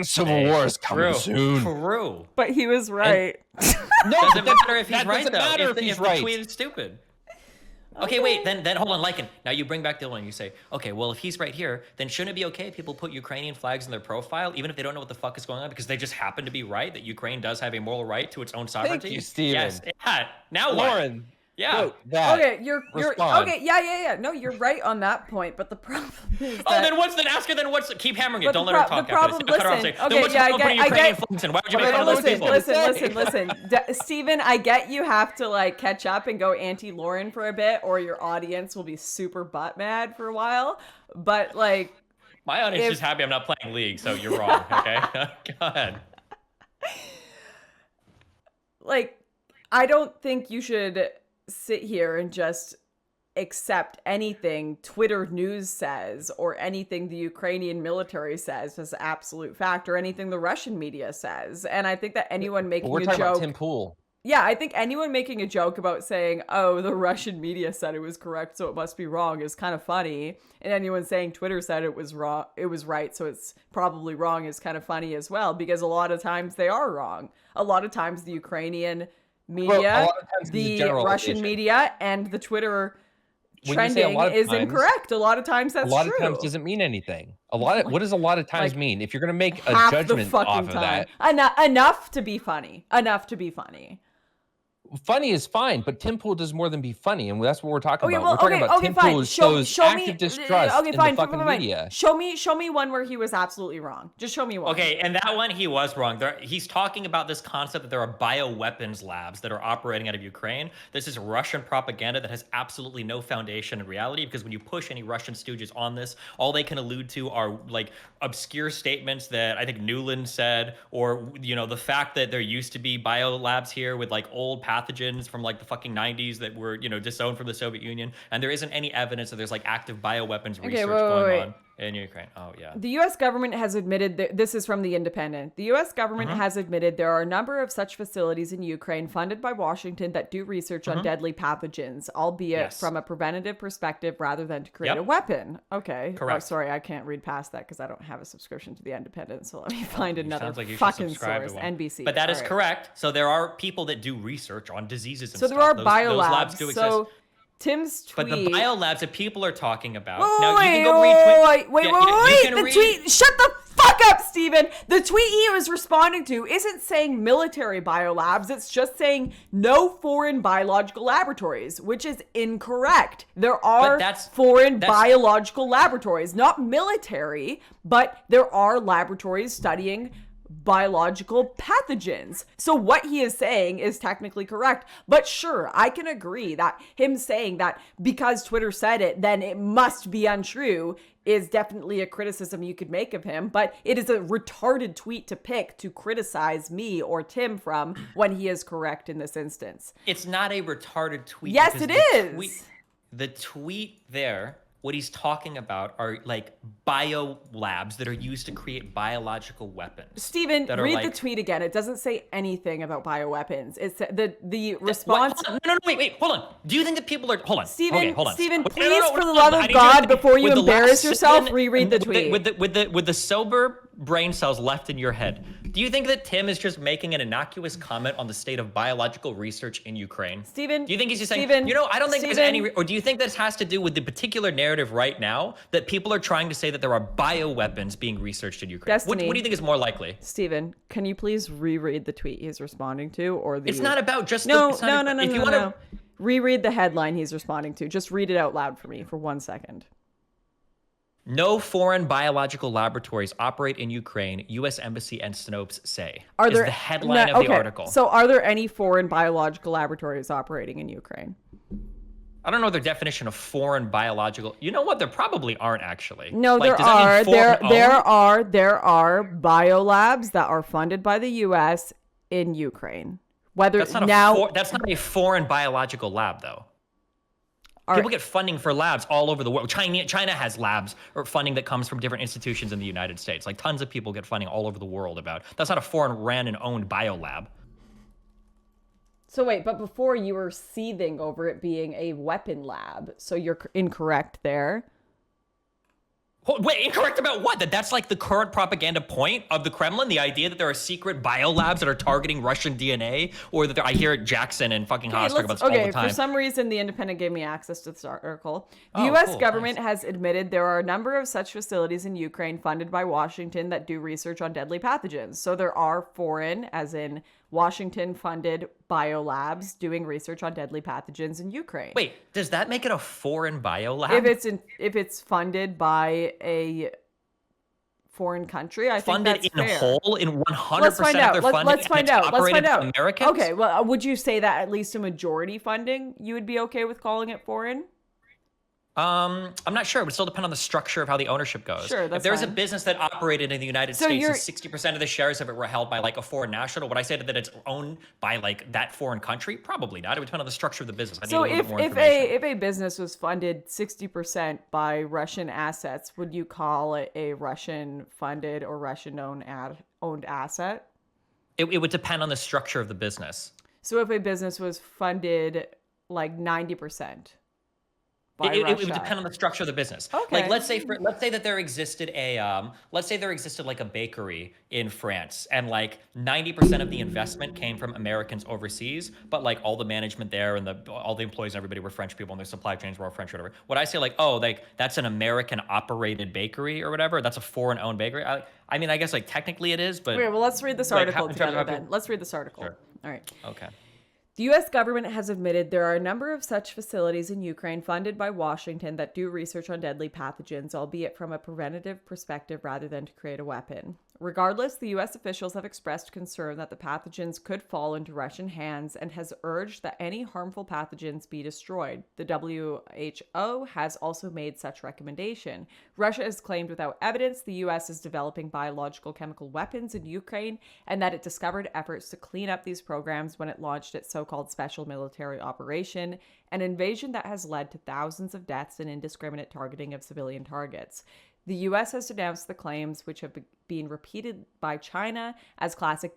[SPEAKER 3] Civil war is coming soon.
[SPEAKER 1] True.
[SPEAKER 2] But he was right.
[SPEAKER 1] No, doesn't matter if he's right, though.
[SPEAKER 3] Matter if he's right.
[SPEAKER 1] The tweet is stupid. Okay, wait, then hold on, Lycan. Now you bring back Dylan and you say, okay, well, if he's right here, then shouldn't it be okay if people put Ukrainian flags in their profile, even if they don't know what the fuck is going on, because they just happen to be right, that Ukraine does have a moral right to its own sovereignty?
[SPEAKER 3] Thank you, Steven.
[SPEAKER 1] Yes, yeah. Now
[SPEAKER 3] Lauren.
[SPEAKER 1] What? Yeah.
[SPEAKER 2] Okay, you're okay. Yeah. No, you're right on that point. But the problem is
[SPEAKER 1] ask her. Keep hammering it. Don't let her talk.
[SPEAKER 2] The problem. Listen. Okay, I get.
[SPEAKER 1] Why would you make fun of those people?
[SPEAKER 2] Listen. Steven, I get you have to catch up and go anti-Lauren for a bit, or your audience will be super butt mad for a while. But
[SPEAKER 1] my audience is just happy I'm not playing League, so you're wrong. Okay, go ahead.
[SPEAKER 2] I don't think you should sit here and just accept anything Twitter news says or anything the Ukrainian military says as absolute fact or anything the Russian media says. And I think that anyone making a joke
[SPEAKER 3] about Tim Pool.
[SPEAKER 2] Yeah, I think anyone making a joke about saying, oh, the Russian media said it was correct, so it must be wrong is kind of funny. And anyone saying Twitter said it was wrong, it was right, so it's probably wrong is kind of funny as well, because a lot of times they are wrong. A lot of times the Ukrainian media, the Russian media, and the Twitter trending is incorrect. A lot of times that's true.
[SPEAKER 3] A lot of times doesn't mean anything. What does a lot of times mean? If you're going to make a judgment off of that.
[SPEAKER 2] Enough to be funny.
[SPEAKER 3] Funny is fine, but Tim Pool does more than be funny, and that's what we're talking about.
[SPEAKER 2] Well,
[SPEAKER 3] We're talking about Tim Pool shows active distrust in the fucking media.
[SPEAKER 2] Show me one where he was absolutely wrong. Just show me one.
[SPEAKER 1] Okay, and that one he was wrong. He's talking about this concept that there are bioweapons labs that are operating out of Ukraine. This is Russian propaganda that has absolutely no foundation in reality, because when you push any Russian stooges on this, all they can allude to are like obscure statements that I think Newland said, or the fact that there used to be bio labs here with like old pathogens from like the fucking 90s that were disowned from the Soviet Union, and there isn't any evidence that there's like active bioweapons research going on in Ukraine. Oh yeah.
[SPEAKER 2] The U.S. government has admitted this is from The Independent. The U.S. government has admitted there are a number of such facilities in Ukraine funded by Washington that do research on deadly pathogens, albeit from a preventative perspective rather than to create a weapon. Okay.
[SPEAKER 1] Correct.
[SPEAKER 2] Oh, sorry, I can't read past that because I don't have a subscription to The Independent. So let me find another fucking source. NBC.
[SPEAKER 1] But that is correct. So there are people that do research on diseases and
[SPEAKER 2] stuff.
[SPEAKER 1] So
[SPEAKER 2] there are biolabs. Those labs do exist. So Tim's tweet.
[SPEAKER 1] But the biolabs that people are talking about.
[SPEAKER 2] Wait, the tweet. Shut the fuck up, Steven. The tweet he was responding to isn't saying military biolabs. It's just saying no foreign biological laboratories, which is incorrect. There are foreign biological laboratories, not military, but there are laboratories studying biological pathogens. So what he is saying is technically correct. But sure, I can agree that him saying that because Twitter said it, then it must be untrue is definitely a criticism you could make of him. But it is a retarded tweet to pick to criticize me or Tim from when he is correct in this instance.
[SPEAKER 1] It's not a retarded tweet.
[SPEAKER 2] Yes, it is.
[SPEAKER 1] The tweet there, what he's talking about are like bio labs that are used to create biological weapons.
[SPEAKER 2] Steven, read the tweet again. It doesn't say anything about bioweapons. It's the response.
[SPEAKER 1] Wait, hold on. Do you think that people are
[SPEAKER 2] Steven, please, for the love of God, before you embarrass yourself, reread the tweet.
[SPEAKER 1] With the sober brain cells left in your head, do you think that Tim is just making an innocuous comment on the state of biological research in Ukraine?
[SPEAKER 2] Steven,
[SPEAKER 1] do you think he's just saying, I don't think there's any, or do you think this has to do with the particular narrative right now that people are trying to say that there are bioweapons being researched in Ukraine? What do you think is more likely?
[SPEAKER 2] Steven, can you please reread the tweet he's responding to, or the?
[SPEAKER 1] It's not about just
[SPEAKER 2] no. Reread the headline he's responding to. Just read it out loud for me for 1 second.
[SPEAKER 1] No foreign biological laboratories operate in Ukraine, U.S. Embassy and Snopes say.
[SPEAKER 2] Is the
[SPEAKER 1] headline of the article.
[SPEAKER 2] So are there any foreign biological laboratories operating in Ukraine?
[SPEAKER 1] I don't know their definition of foreign biological. You know what? There probably aren't actually.
[SPEAKER 2] No, there are. There are biolabs that are funded by the U.S. in Ukraine.
[SPEAKER 1] That's not a foreign biological lab, though. People get funding for labs all over the world. China has labs or funding that comes from different institutions in the United States. Like tons of people get funding all over the world about. That's not a foreign ran and owned biolab.
[SPEAKER 2] So wait, but before you were seething over it being a weapon lab. So you're incorrect there.
[SPEAKER 1] Wait, incorrect about what? That's like the current propaganda point of the Kremlin? The idea that there are secret biolabs that are targeting Russian DNA? Or that I hear Jackson and fucking Haas talk about this all the time.
[SPEAKER 2] For some reason, The Independent gave me access to this article. The U.S. government has admitted there are a number of such facilities in Ukraine funded by Washington that do research on deadly pathogens. So there are foreign, as in Washington-funded biolabs doing research on deadly pathogens in Ukraine.
[SPEAKER 1] Wait, does that make it a foreign biolab?
[SPEAKER 2] If it's funded by a foreign country, I think that's fair.
[SPEAKER 1] Funded in whole, in 100% of their funding.
[SPEAKER 2] Let's find out.
[SPEAKER 1] Americans?
[SPEAKER 2] Okay, well, would you say that at least a majority funding, you would be okay with calling it foreign?
[SPEAKER 1] I'm not sure. It would still depend on the structure of how the ownership goes.
[SPEAKER 2] Sure, that's
[SPEAKER 1] If there's
[SPEAKER 2] fine.
[SPEAKER 1] a business that operated in the United States and 60% of the shares of it were held by like a foreign national, would I say that it's owned by like that foreign country? Probably not. It would depend on the structure of the business. I need a little bit more information.
[SPEAKER 2] If a business was funded 60% by Russian assets, would you call it a Russian funded or Russian owned asset?
[SPEAKER 1] It would depend on the structure of the business.
[SPEAKER 2] So if a business was funded like 90%.
[SPEAKER 1] It would depend on the structure of the business.
[SPEAKER 2] Okay.
[SPEAKER 1] Like let's say that there existed like a bakery in France, and like 90% of the investment came from Americans overseas, but like all the management there and all the employees and everybody were French people, and their supply chains were all French or whatever. Would I say like, oh, like that's an American operated bakery or whatever? That's a foreign owned bakery. I mean, I guess like technically it is, but
[SPEAKER 2] okay, well, let's read this article together then. Let's read this article.
[SPEAKER 1] Sure.
[SPEAKER 2] All right.
[SPEAKER 1] Okay.
[SPEAKER 2] The U.S. government has admitted there are a number of such facilities in Ukraine funded by Washington that do research on deadly pathogens, albeit from a preventative perspective rather than to create a weapon. Regardless, the U.S. officials have expressed concern that the pathogens could fall into Russian hands and has urged that any harmful pathogens be destroyed. The WHO has also made such recommendation. Russia has claimed without evidence the U.S. is developing biological chemical weapons in Ukraine and that it discovered efforts to clean up these programs when it launched its so-called special military operation, an invasion that has led to thousands of deaths and indiscriminate targeting of civilian targets. The U.S. has denounced the claims, which have been repeated by China as classic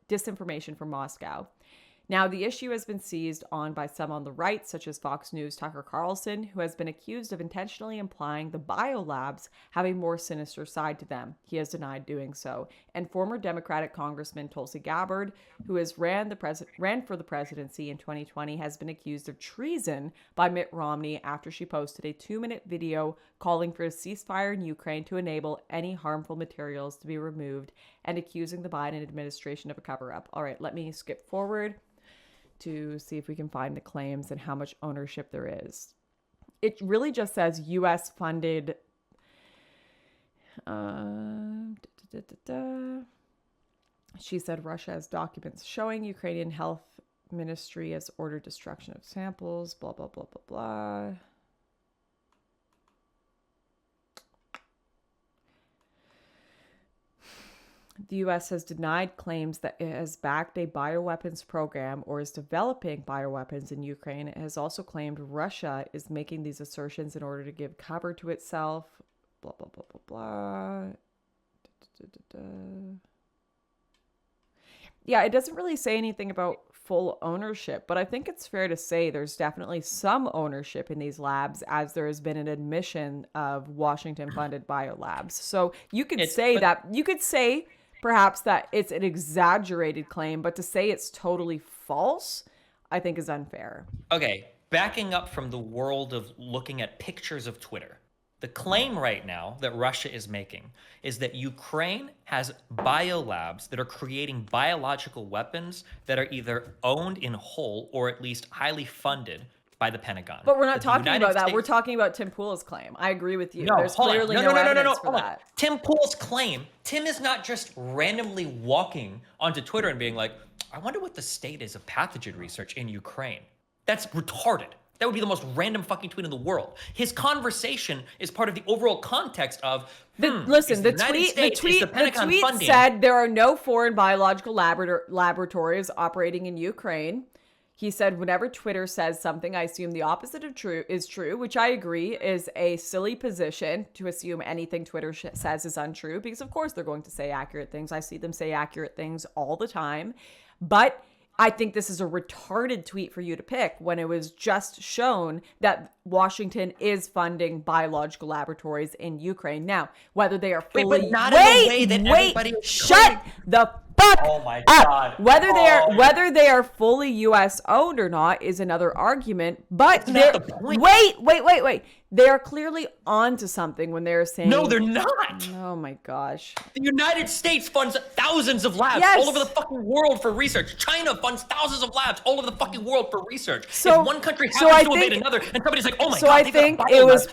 [SPEAKER 2] disinformation from Moscow. Now, the issue has been seized on by some on the right, such as Fox News' Tucker Carlson, who has been accused of intentionally implying the biolabs have a more sinister side to them. He has denied doing so. And former Democratic Congressman Tulsi Gabbard, who has ran for the presidency in 2020, has been accused of treason by Mitt Romney after she posted a 2-minute video calling for a ceasefire in Ukraine to enable any harmful materials to be removed and accusing the Biden administration of a cover-up. All right, let me skip forward to see if we can find the claims and how much ownership there is. It really just says U.S. funded. She said Russia has documents showing Ukrainian health ministry has ordered destruction of samples, blah, blah, blah, blah, blah. The U.S. has denied claims that it has backed a bioweapons program or is developing bioweapons in Ukraine. It has also claimed Russia is making these assertions in order to give cover to itself. Blah, blah, blah, blah, blah. Yeah, it doesn't really say anything about full ownership, but I think it's fair to say there's definitely some ownership in these labs, as there has been an admission of Washington-funded biolabs. So you could say perhaps that it's an exaggerated claim, but to say it's totally false, I think is unfair.
[SPEAKER 1] Okay, backing up from the world of looking at pictures of Twitter, the claim right now that Russia is making is that Ukraine has biolabs that are creating biological weapons that are either owned in whole or at least highly funded by the Pentagon.
[SPEAKER 2] But we're not talking about that. We're talking about Tim Pool's claim. I agree with you. There's clearly no evidence for that.
[SPEAKER 1] Tim Pool's claim, Tim is not just randomly walking onto Twitter and being like, I wonder what the state is of pathogen research in Ukraine. That's retarded. That would be the most random fucking tweet in the world. His conversation is part of the overall context of,
[SPEAKER 2] the tweet said there are no foreign biological laboratories operating in Ukraine. He said, whenever Twitter says something, I assume the opposite of true is true, which I agree is a silly position to assume anything Twitter says is untrue, because of course they're going to say accurate things. I see them say accurate things all the time. But I think this is a retarded tweet for you to pick when it was just shown that Washington is funding biological laboratories in Ukraine. Now, whether they are fully... Shut the fuck up. Whether they are fully U.S. owned or not is another argument. But wait. They are clearly onto something when they're saying...
[SPEAKER 1] No, they're not.
[SPEAKER 2] Oh my gosh.
[SPEAKER 1] The United States funds thousands of labs all over the fucking world for research. China funds thousands of labs all over the fucking world for research. So, if one country happens to invade another, and somebody's like, "Oh my god!"
[SPEAKER 2] I think it was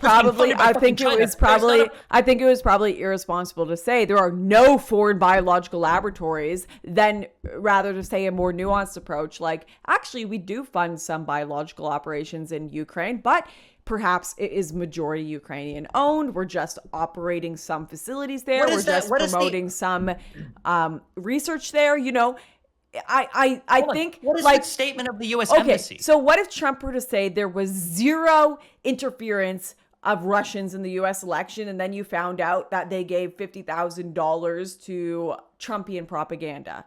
[SPEAKER 2] probably irresponsible to say there are no foreign biological laboratories. Then, rather to say a more nuanced approach, like, actually, we do fund some biological operations in Ukraine, but perhaps it is majority Ukrainian owned. We're just operating some facilities there. We're just promoting some research there. You know, I think
[SPEAKER 1] what is the statement of the U.S. Embassy?
[SPEAKER 2] So what if Trump were to say there was zero interference of Russians in the U.S. election, and then you found out that they gave $50,000 to Trumpian propaganda?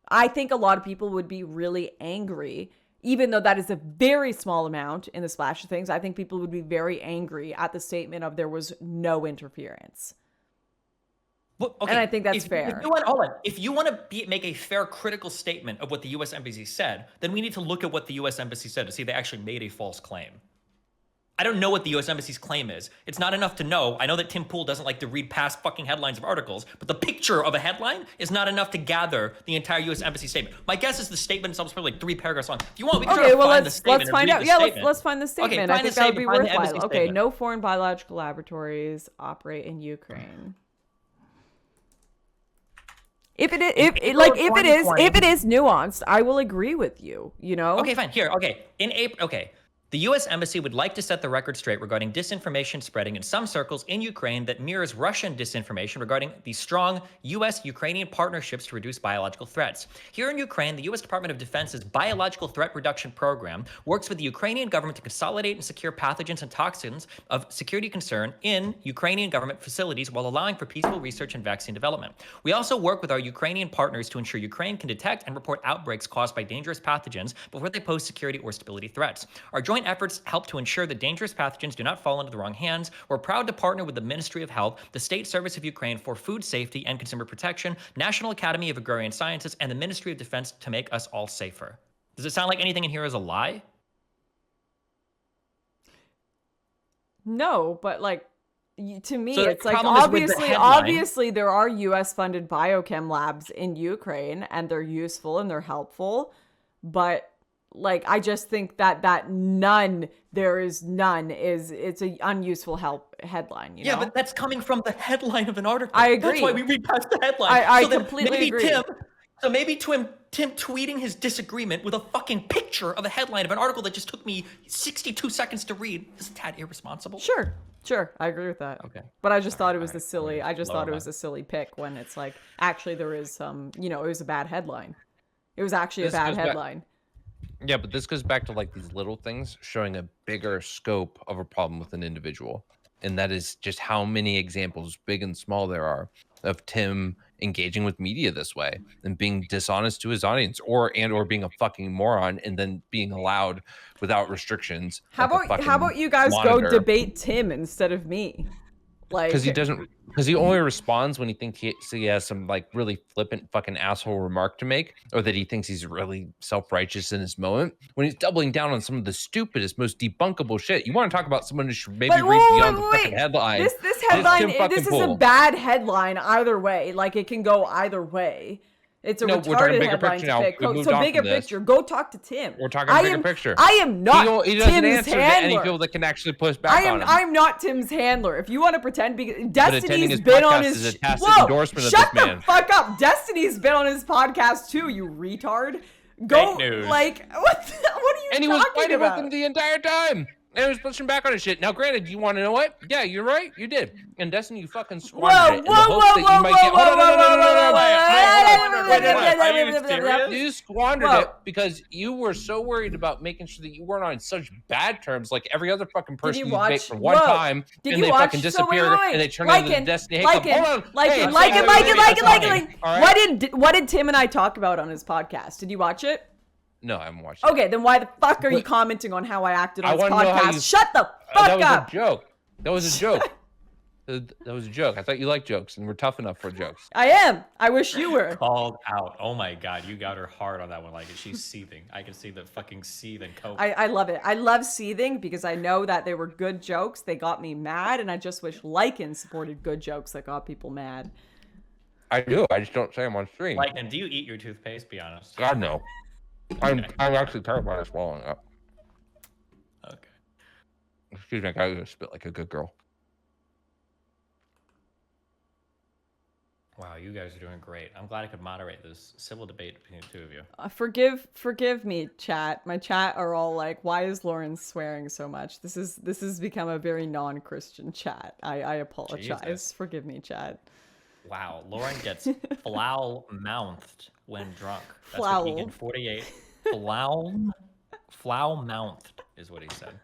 [SPEAKER 2] I think a lot of people would be really angry. Even though that is a very small amount in the splash of things, I think people would be very angry at the statement of there was no interference.
[SPEAKER 1] Well, okay.
[SPEAKER 2] And I think that's fair.
[SPEAKER 1] If you want to make a fair critical statement of what the U.S. Embassy said, then we need to look at what the U.S. Embassy said to see if they actually made a false claim. I don't know what the U.S. Embassy's claim is. It's not enough to know. I know that Tim Pool doesn't like to read past fucking headlines of articles, but the picture of a headline is not enough to gather the entire U.S. Embassy statement. My guess is the statement itself is probably like 3 paragraphs long. If you want, we can find the statement.
[SPEAKER 2] Let's find out. Yeah, let's find the statement.
[SPEAKER 1] Okay,
[SPEAKER 2] I think that would be worthwhile. Okay, no foreign biological laboratories operate in Ukraine. If it is nuanced, I will agree with you. You know.
[SPEAKER 1] Okay, fine. Here, okay. In April, okay. The U.S. Embassy would like to set the record straight regarding disinformation spreading in some circles in Ukraine that mirrors Russian disinformation regarding the strong U.S.-Ukrainian partnerships to reduce biological threats. Here in Ukraine, the U.S. Department of Defense's Biological Threat Reduction Program works with the Ukrainian government to consolidate and secure pathogens and toxins of security concern in Ukrainian government facilities while allowing for peaceful research and vaccine development. We also work with our Ukrainian partners to ensure Ukraine can detect and report outbreaks caused by dangerous pathogens before they pose security or stability threats. Our joint efforts help to ensure that dangerous pathogens do not fall into the wrong hands. We're proud to partner with the Ministry of Health, the State Service of Ukraine for Food Safety and Consumer Protection, National Academy of Agrarian Sciences, and the Ministry of Defense to make us all safer. Does it sound like anything in here is a lie?
[SPEAKER 2] No, but like, to me, so it's like obviously there are U.S. funded biochem labs in Ukraine and they're useful and they're helpful, but like, I just think that it's an unuseful headline, you know?
[SPEAKER 1] Yeah, but that's coming from the headline of an article.
[SPEAKER 2] I agree.
[SPEAKER 1] That's why we read past the headline.
[SPEAKER 2] I completely agree.
[SPEAKER 1] Maybe Tim tweeting his disagreement with a fucking picture of a headline of an article that just took me 62 seconds to read is a tad irresponsible.
[SPEAKER 2] Sure. I agree with that. Okay. But I just thought it was a silly pick when it's like, actually there is some, you know, it was a bad headline. It was actually a bad headline.
[SPEAKER 3] Yeah, but this goes back to like these little things showing a bigger scope of a problem with an individual. And that is just how many examples, big and small, there are of Tim engaging with media this way and being dishonest to his audience or being a fucking moron and then being allowed without restrictions.
[SPEAKER 2] How about you guys go debate Tim instead of me? Like,
[SPEAKER 3] because he only responds when he thinks he has some like really flippant fucking asshole remark to make, or that he thinks he's really self-righteous in his moment. When he's doubling down on some of the stupidest, most debunkable shit, you want to talk about someone who should maybe read beyond the fucking headline.
[SPEAKER 2] This headline, this is a bad headline either way. Like, it can go either way. It's a retarded headline to pick. So bigger picture. Go talk to Tim.
[SPEAKER 3] We're talking bigger picture.
[SPEAKER 2] I am not
[SPEAKER 3] he doesn't
[SPEAKER 2] Tim's
[SPEAKER 3] answer
[SPEAKER 2] handler.
[SPEAKER 3] To any people that can actually push back on him.
[SPEAKER 2] I'm not Tim's handler. If you want to pretend, because Destiny's been on his
[SPEAKER 3] endorsement
[SPEAKER 2] shut
[SPEAKER 3] of this man.
[SPEAKER 2] The fuck up. Destiny's been on his podcast too. You retard. Go like what are you talking about?
[SPEAKER 3] And he was fighting with him the entire time. And he was pushing back on his shit. Now, granted, you want to know what? Yeah, you're right. You did. And Destiny, you fucking squandered it. You squandered it because you were so worried about making sure that you weren't on such bad terms like every other fucking person you debate for one time, and they fucking disappear and they turn into the Destiny hiccup. Hold on.
[SPEAKER 2] Lycan. What did Tim and I talk about on his podcast? Did you watch it?
[SPEAKER 3] No, I haven't watched it.
[SPEAKER 2] Okay, then why the fuck are you commenting on how I acted on his podcast? Shut the fuck up!
[SPEAKER 3] That was a joke. That was a joke. That was a joke. I thought you liked jokes and were tough enough for jokes.
[SPEAKER 2] I am. I wish you were.
[SPEAKER 1] Called out. Oh my god, you got her hard on that one. Like, she's seething. I can see the fucking seeth and coke.
[SPEAKER 2] I love it. I love seething because I know that they were good jokes. They got me mad, and I just wish Lycan supported good jokes that got people mad.
[SPEAKER 3] I do. I just don't say them on stream.
[SPEAKER 1] Lycan, do you eat your toothpaste? Be honest.
[SPEAKER 3] God, no. I'm actually terrified of swallowing up.
[SPEAKER 1] Okay.
[SPEAKER 3] Excuse me, I gotta spit like a good girl.
[SPEAKER 1] Wow, you guys are doing great. I'm glad I could moderate this civil debate between the two of you.
[SPEAKER 2] Forgive me, chat. My chat are all like, "Why is Lauren swearing so much?" This has become a very non-Christian chat. I apologize. Jesus. Forgive me, chat.
[SPEAKER 1] Wow, Lauren gets foul-mouthed when drunk. That's what Egan 48. Foul-mouthed is what he said.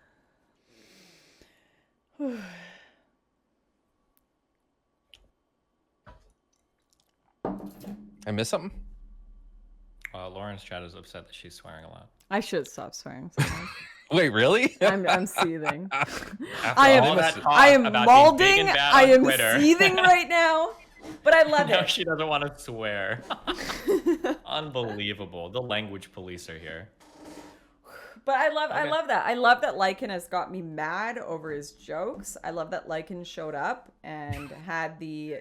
[SPEAKER 3] I missed something?
[SPEAKER 1] Lauren's chat is upset that she's swearing a lot.
[SPEAKER 2] I should stop swearing sometimes.
[SPEAKER 3] Wait, really?
[SPEAKER 2] I'm seething. I am maulding. I am seething right now. But I love it.
[SPEAKER 1] She doesn't want to swear. Unbelievable. The language police are here.
[SPEAKER 2] But I love that. I love that Lycan has got me mad over his jokes. I love that Lycan showed up and had the,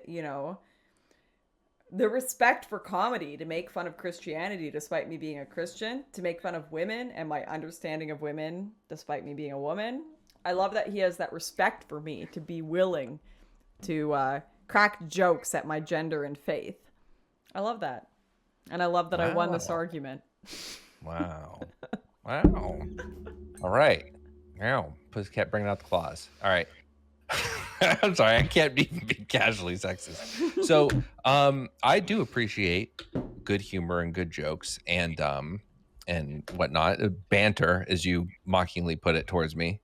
[SPEAKER 2] the respect for comedy to make fun of Christianity despite me being a Christian, to make fun of women and my understanding of women despite me being a woman. I love that he has that respect for me to be willing to crack jokes at my gender and faith. I love that. And I love that I won this argument.
[SPEAKER 3] Wow. Wow. All right. Now, Pussycat bringing out the claws. All right. I'm sorry, I can't even be casually sexist. So, I do appreciate good humor and good jokes and whatnot. Banter, as you mockingly put it towards me,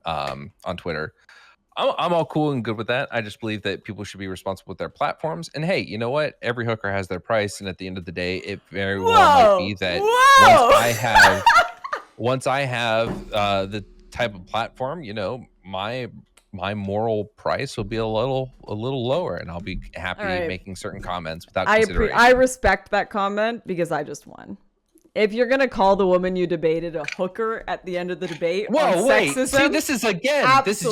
[SPEAKER 3] on Twitter. I'm all cool and good with that. I just believe that people should be responsible with their platforms. And hey, you know what? Every hooker has their price, and at the end of the day, it very well might be that once I have the type of platform, my moral price will be a little lower, and I'll be happy making certain comments without consideration.
[SPEAKER 2] I respect that comment because I just won. If you're gonna call the woman you debated a hooker at the end of the debate, sexism,
[SPEAKER 3] see, this is you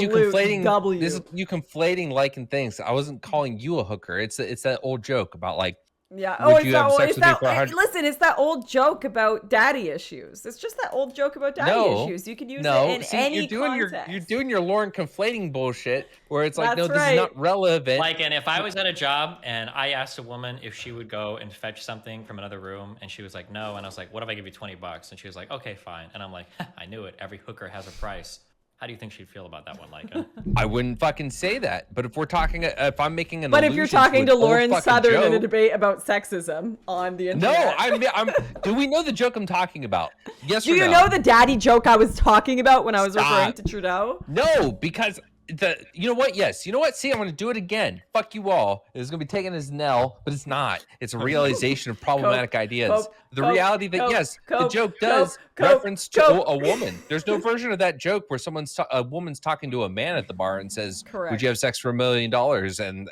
[SPEAKER 3] conflating. This is you conflating Lycan things. I wasn't calling you a hooker. It's that old joke about like.
[SPEAKER 2] Yeah. Listen, it's that old joke about daddy issues. It's just that old joke about daddy issues. You can use it in any context.
[SPEAKER 3] You're doing your Lauren conflating bullshit where it's like, this is not relevant.
[SPEAKER 1] Like, and if I was at a job and I asked a woman if she would go and fetch something from another room, and she was like, no, and I was like, what if I give you $20? And she was like, okay, fine. And I'm like, I knew it. Every hooker has a price. How do you think she'd feel about that one, Lycan?
[SPEAKER 3] I wouldn't fucking say that. But if I'm making
[SPEAKER 2] but if you're talking to Lauren Southern in a debate about sexism on the internet,
[SPEAKER 3] no, do we know the joke I'm talking about? Yes.
[SPEAKER 2] Do you know the daddy joke I was talking about when I was referring to Trudeau?
[SPEAKER 3] No, because you know what? Yes. You know what? See, I'm going to do it again. Fuck you all. It's going to be taken as Nell, but it's not. It's a realization of problematic ideas. The reality that, the joke does reference to a woman. There's no version of that joke where a woman's talking to a man at the bar and says, would you have sex for $1 million?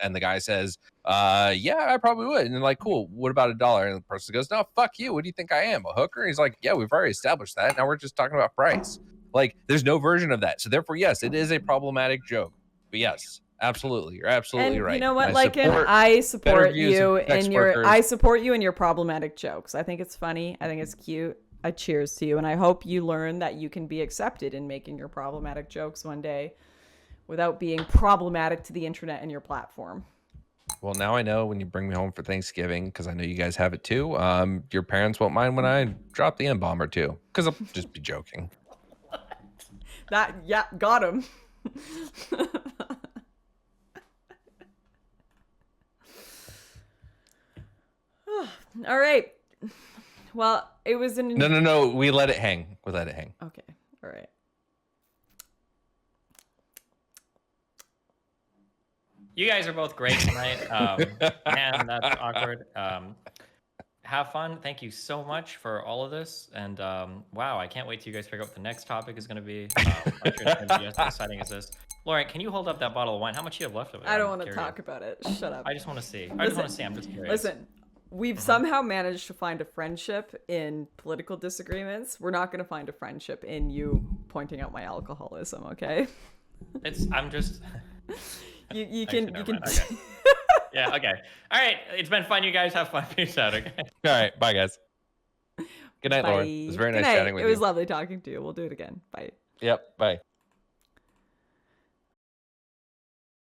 [SPEAKER 3] And the guy says, yeah, I probably would. And they're like, cool. What about $1? And the person goes, no, fuck you. What do you think I am? A hooker? And he's like, yeah, we've already established that. Now we're just talking about price. Like, there's no version of that. So therefore, yes, it is a problematic joke. But yes, absolutely. You're absolutely right.
[SPEAKER 2] You know what, Lycan? I support you in your problematic jokes. I think it's funny. I think it's cute. I cheers to you. And I hope you learn that you can be accepted in making your problematic jokes one day without being problematic to the internet and your platform.
[SPEAKER 3] Well, now I know when you bring me home for Thanksgiving, because I know you guys have it too, your parents won't mind when I drop the N-bomb or two, because I'll just be joking.
[SPEAKER 2] Got him. All right. Well, it was
[SPEAKER 3] No. We let it hang.
[SPEAKER 2] Okay. All right.
[SPEAKER 1] You guys are both great tonight. Man, that's awkward. Have fun. Thank you so much for all of this. And wow, I can't wait till you guys figure out what the next topic is going to be. I'm sure it's going to be as exciting as this. Lauren, can you hold up that bottle of wine? How much do you have left of it?
[SPEAKER 2] I don't want to talk about it. Shut up.
[SPEAKER 1] I just want to see. I'm just curious.
[SPEAKER 2] Listen, we've somehow managed to find a friendship in political disagreements. We're not going to find a friendship in you pointing out my alcoholism, okay?
[SPEAKER 1] I'm just...
[SPEAKER 2] You can...
[SPEAKER 1] Okay. Yeah, okay. All right. It's been fun. You guys have fun. Peace out, okay?
[SPEAKER 3] All right. Bye, guys. Good night, Lauren. It was very nice chatting with you.
[SPEAKER 2] It was lovely talking to you. We'll do it again. Bye.
[SPEAKER 3] Yep. Bye.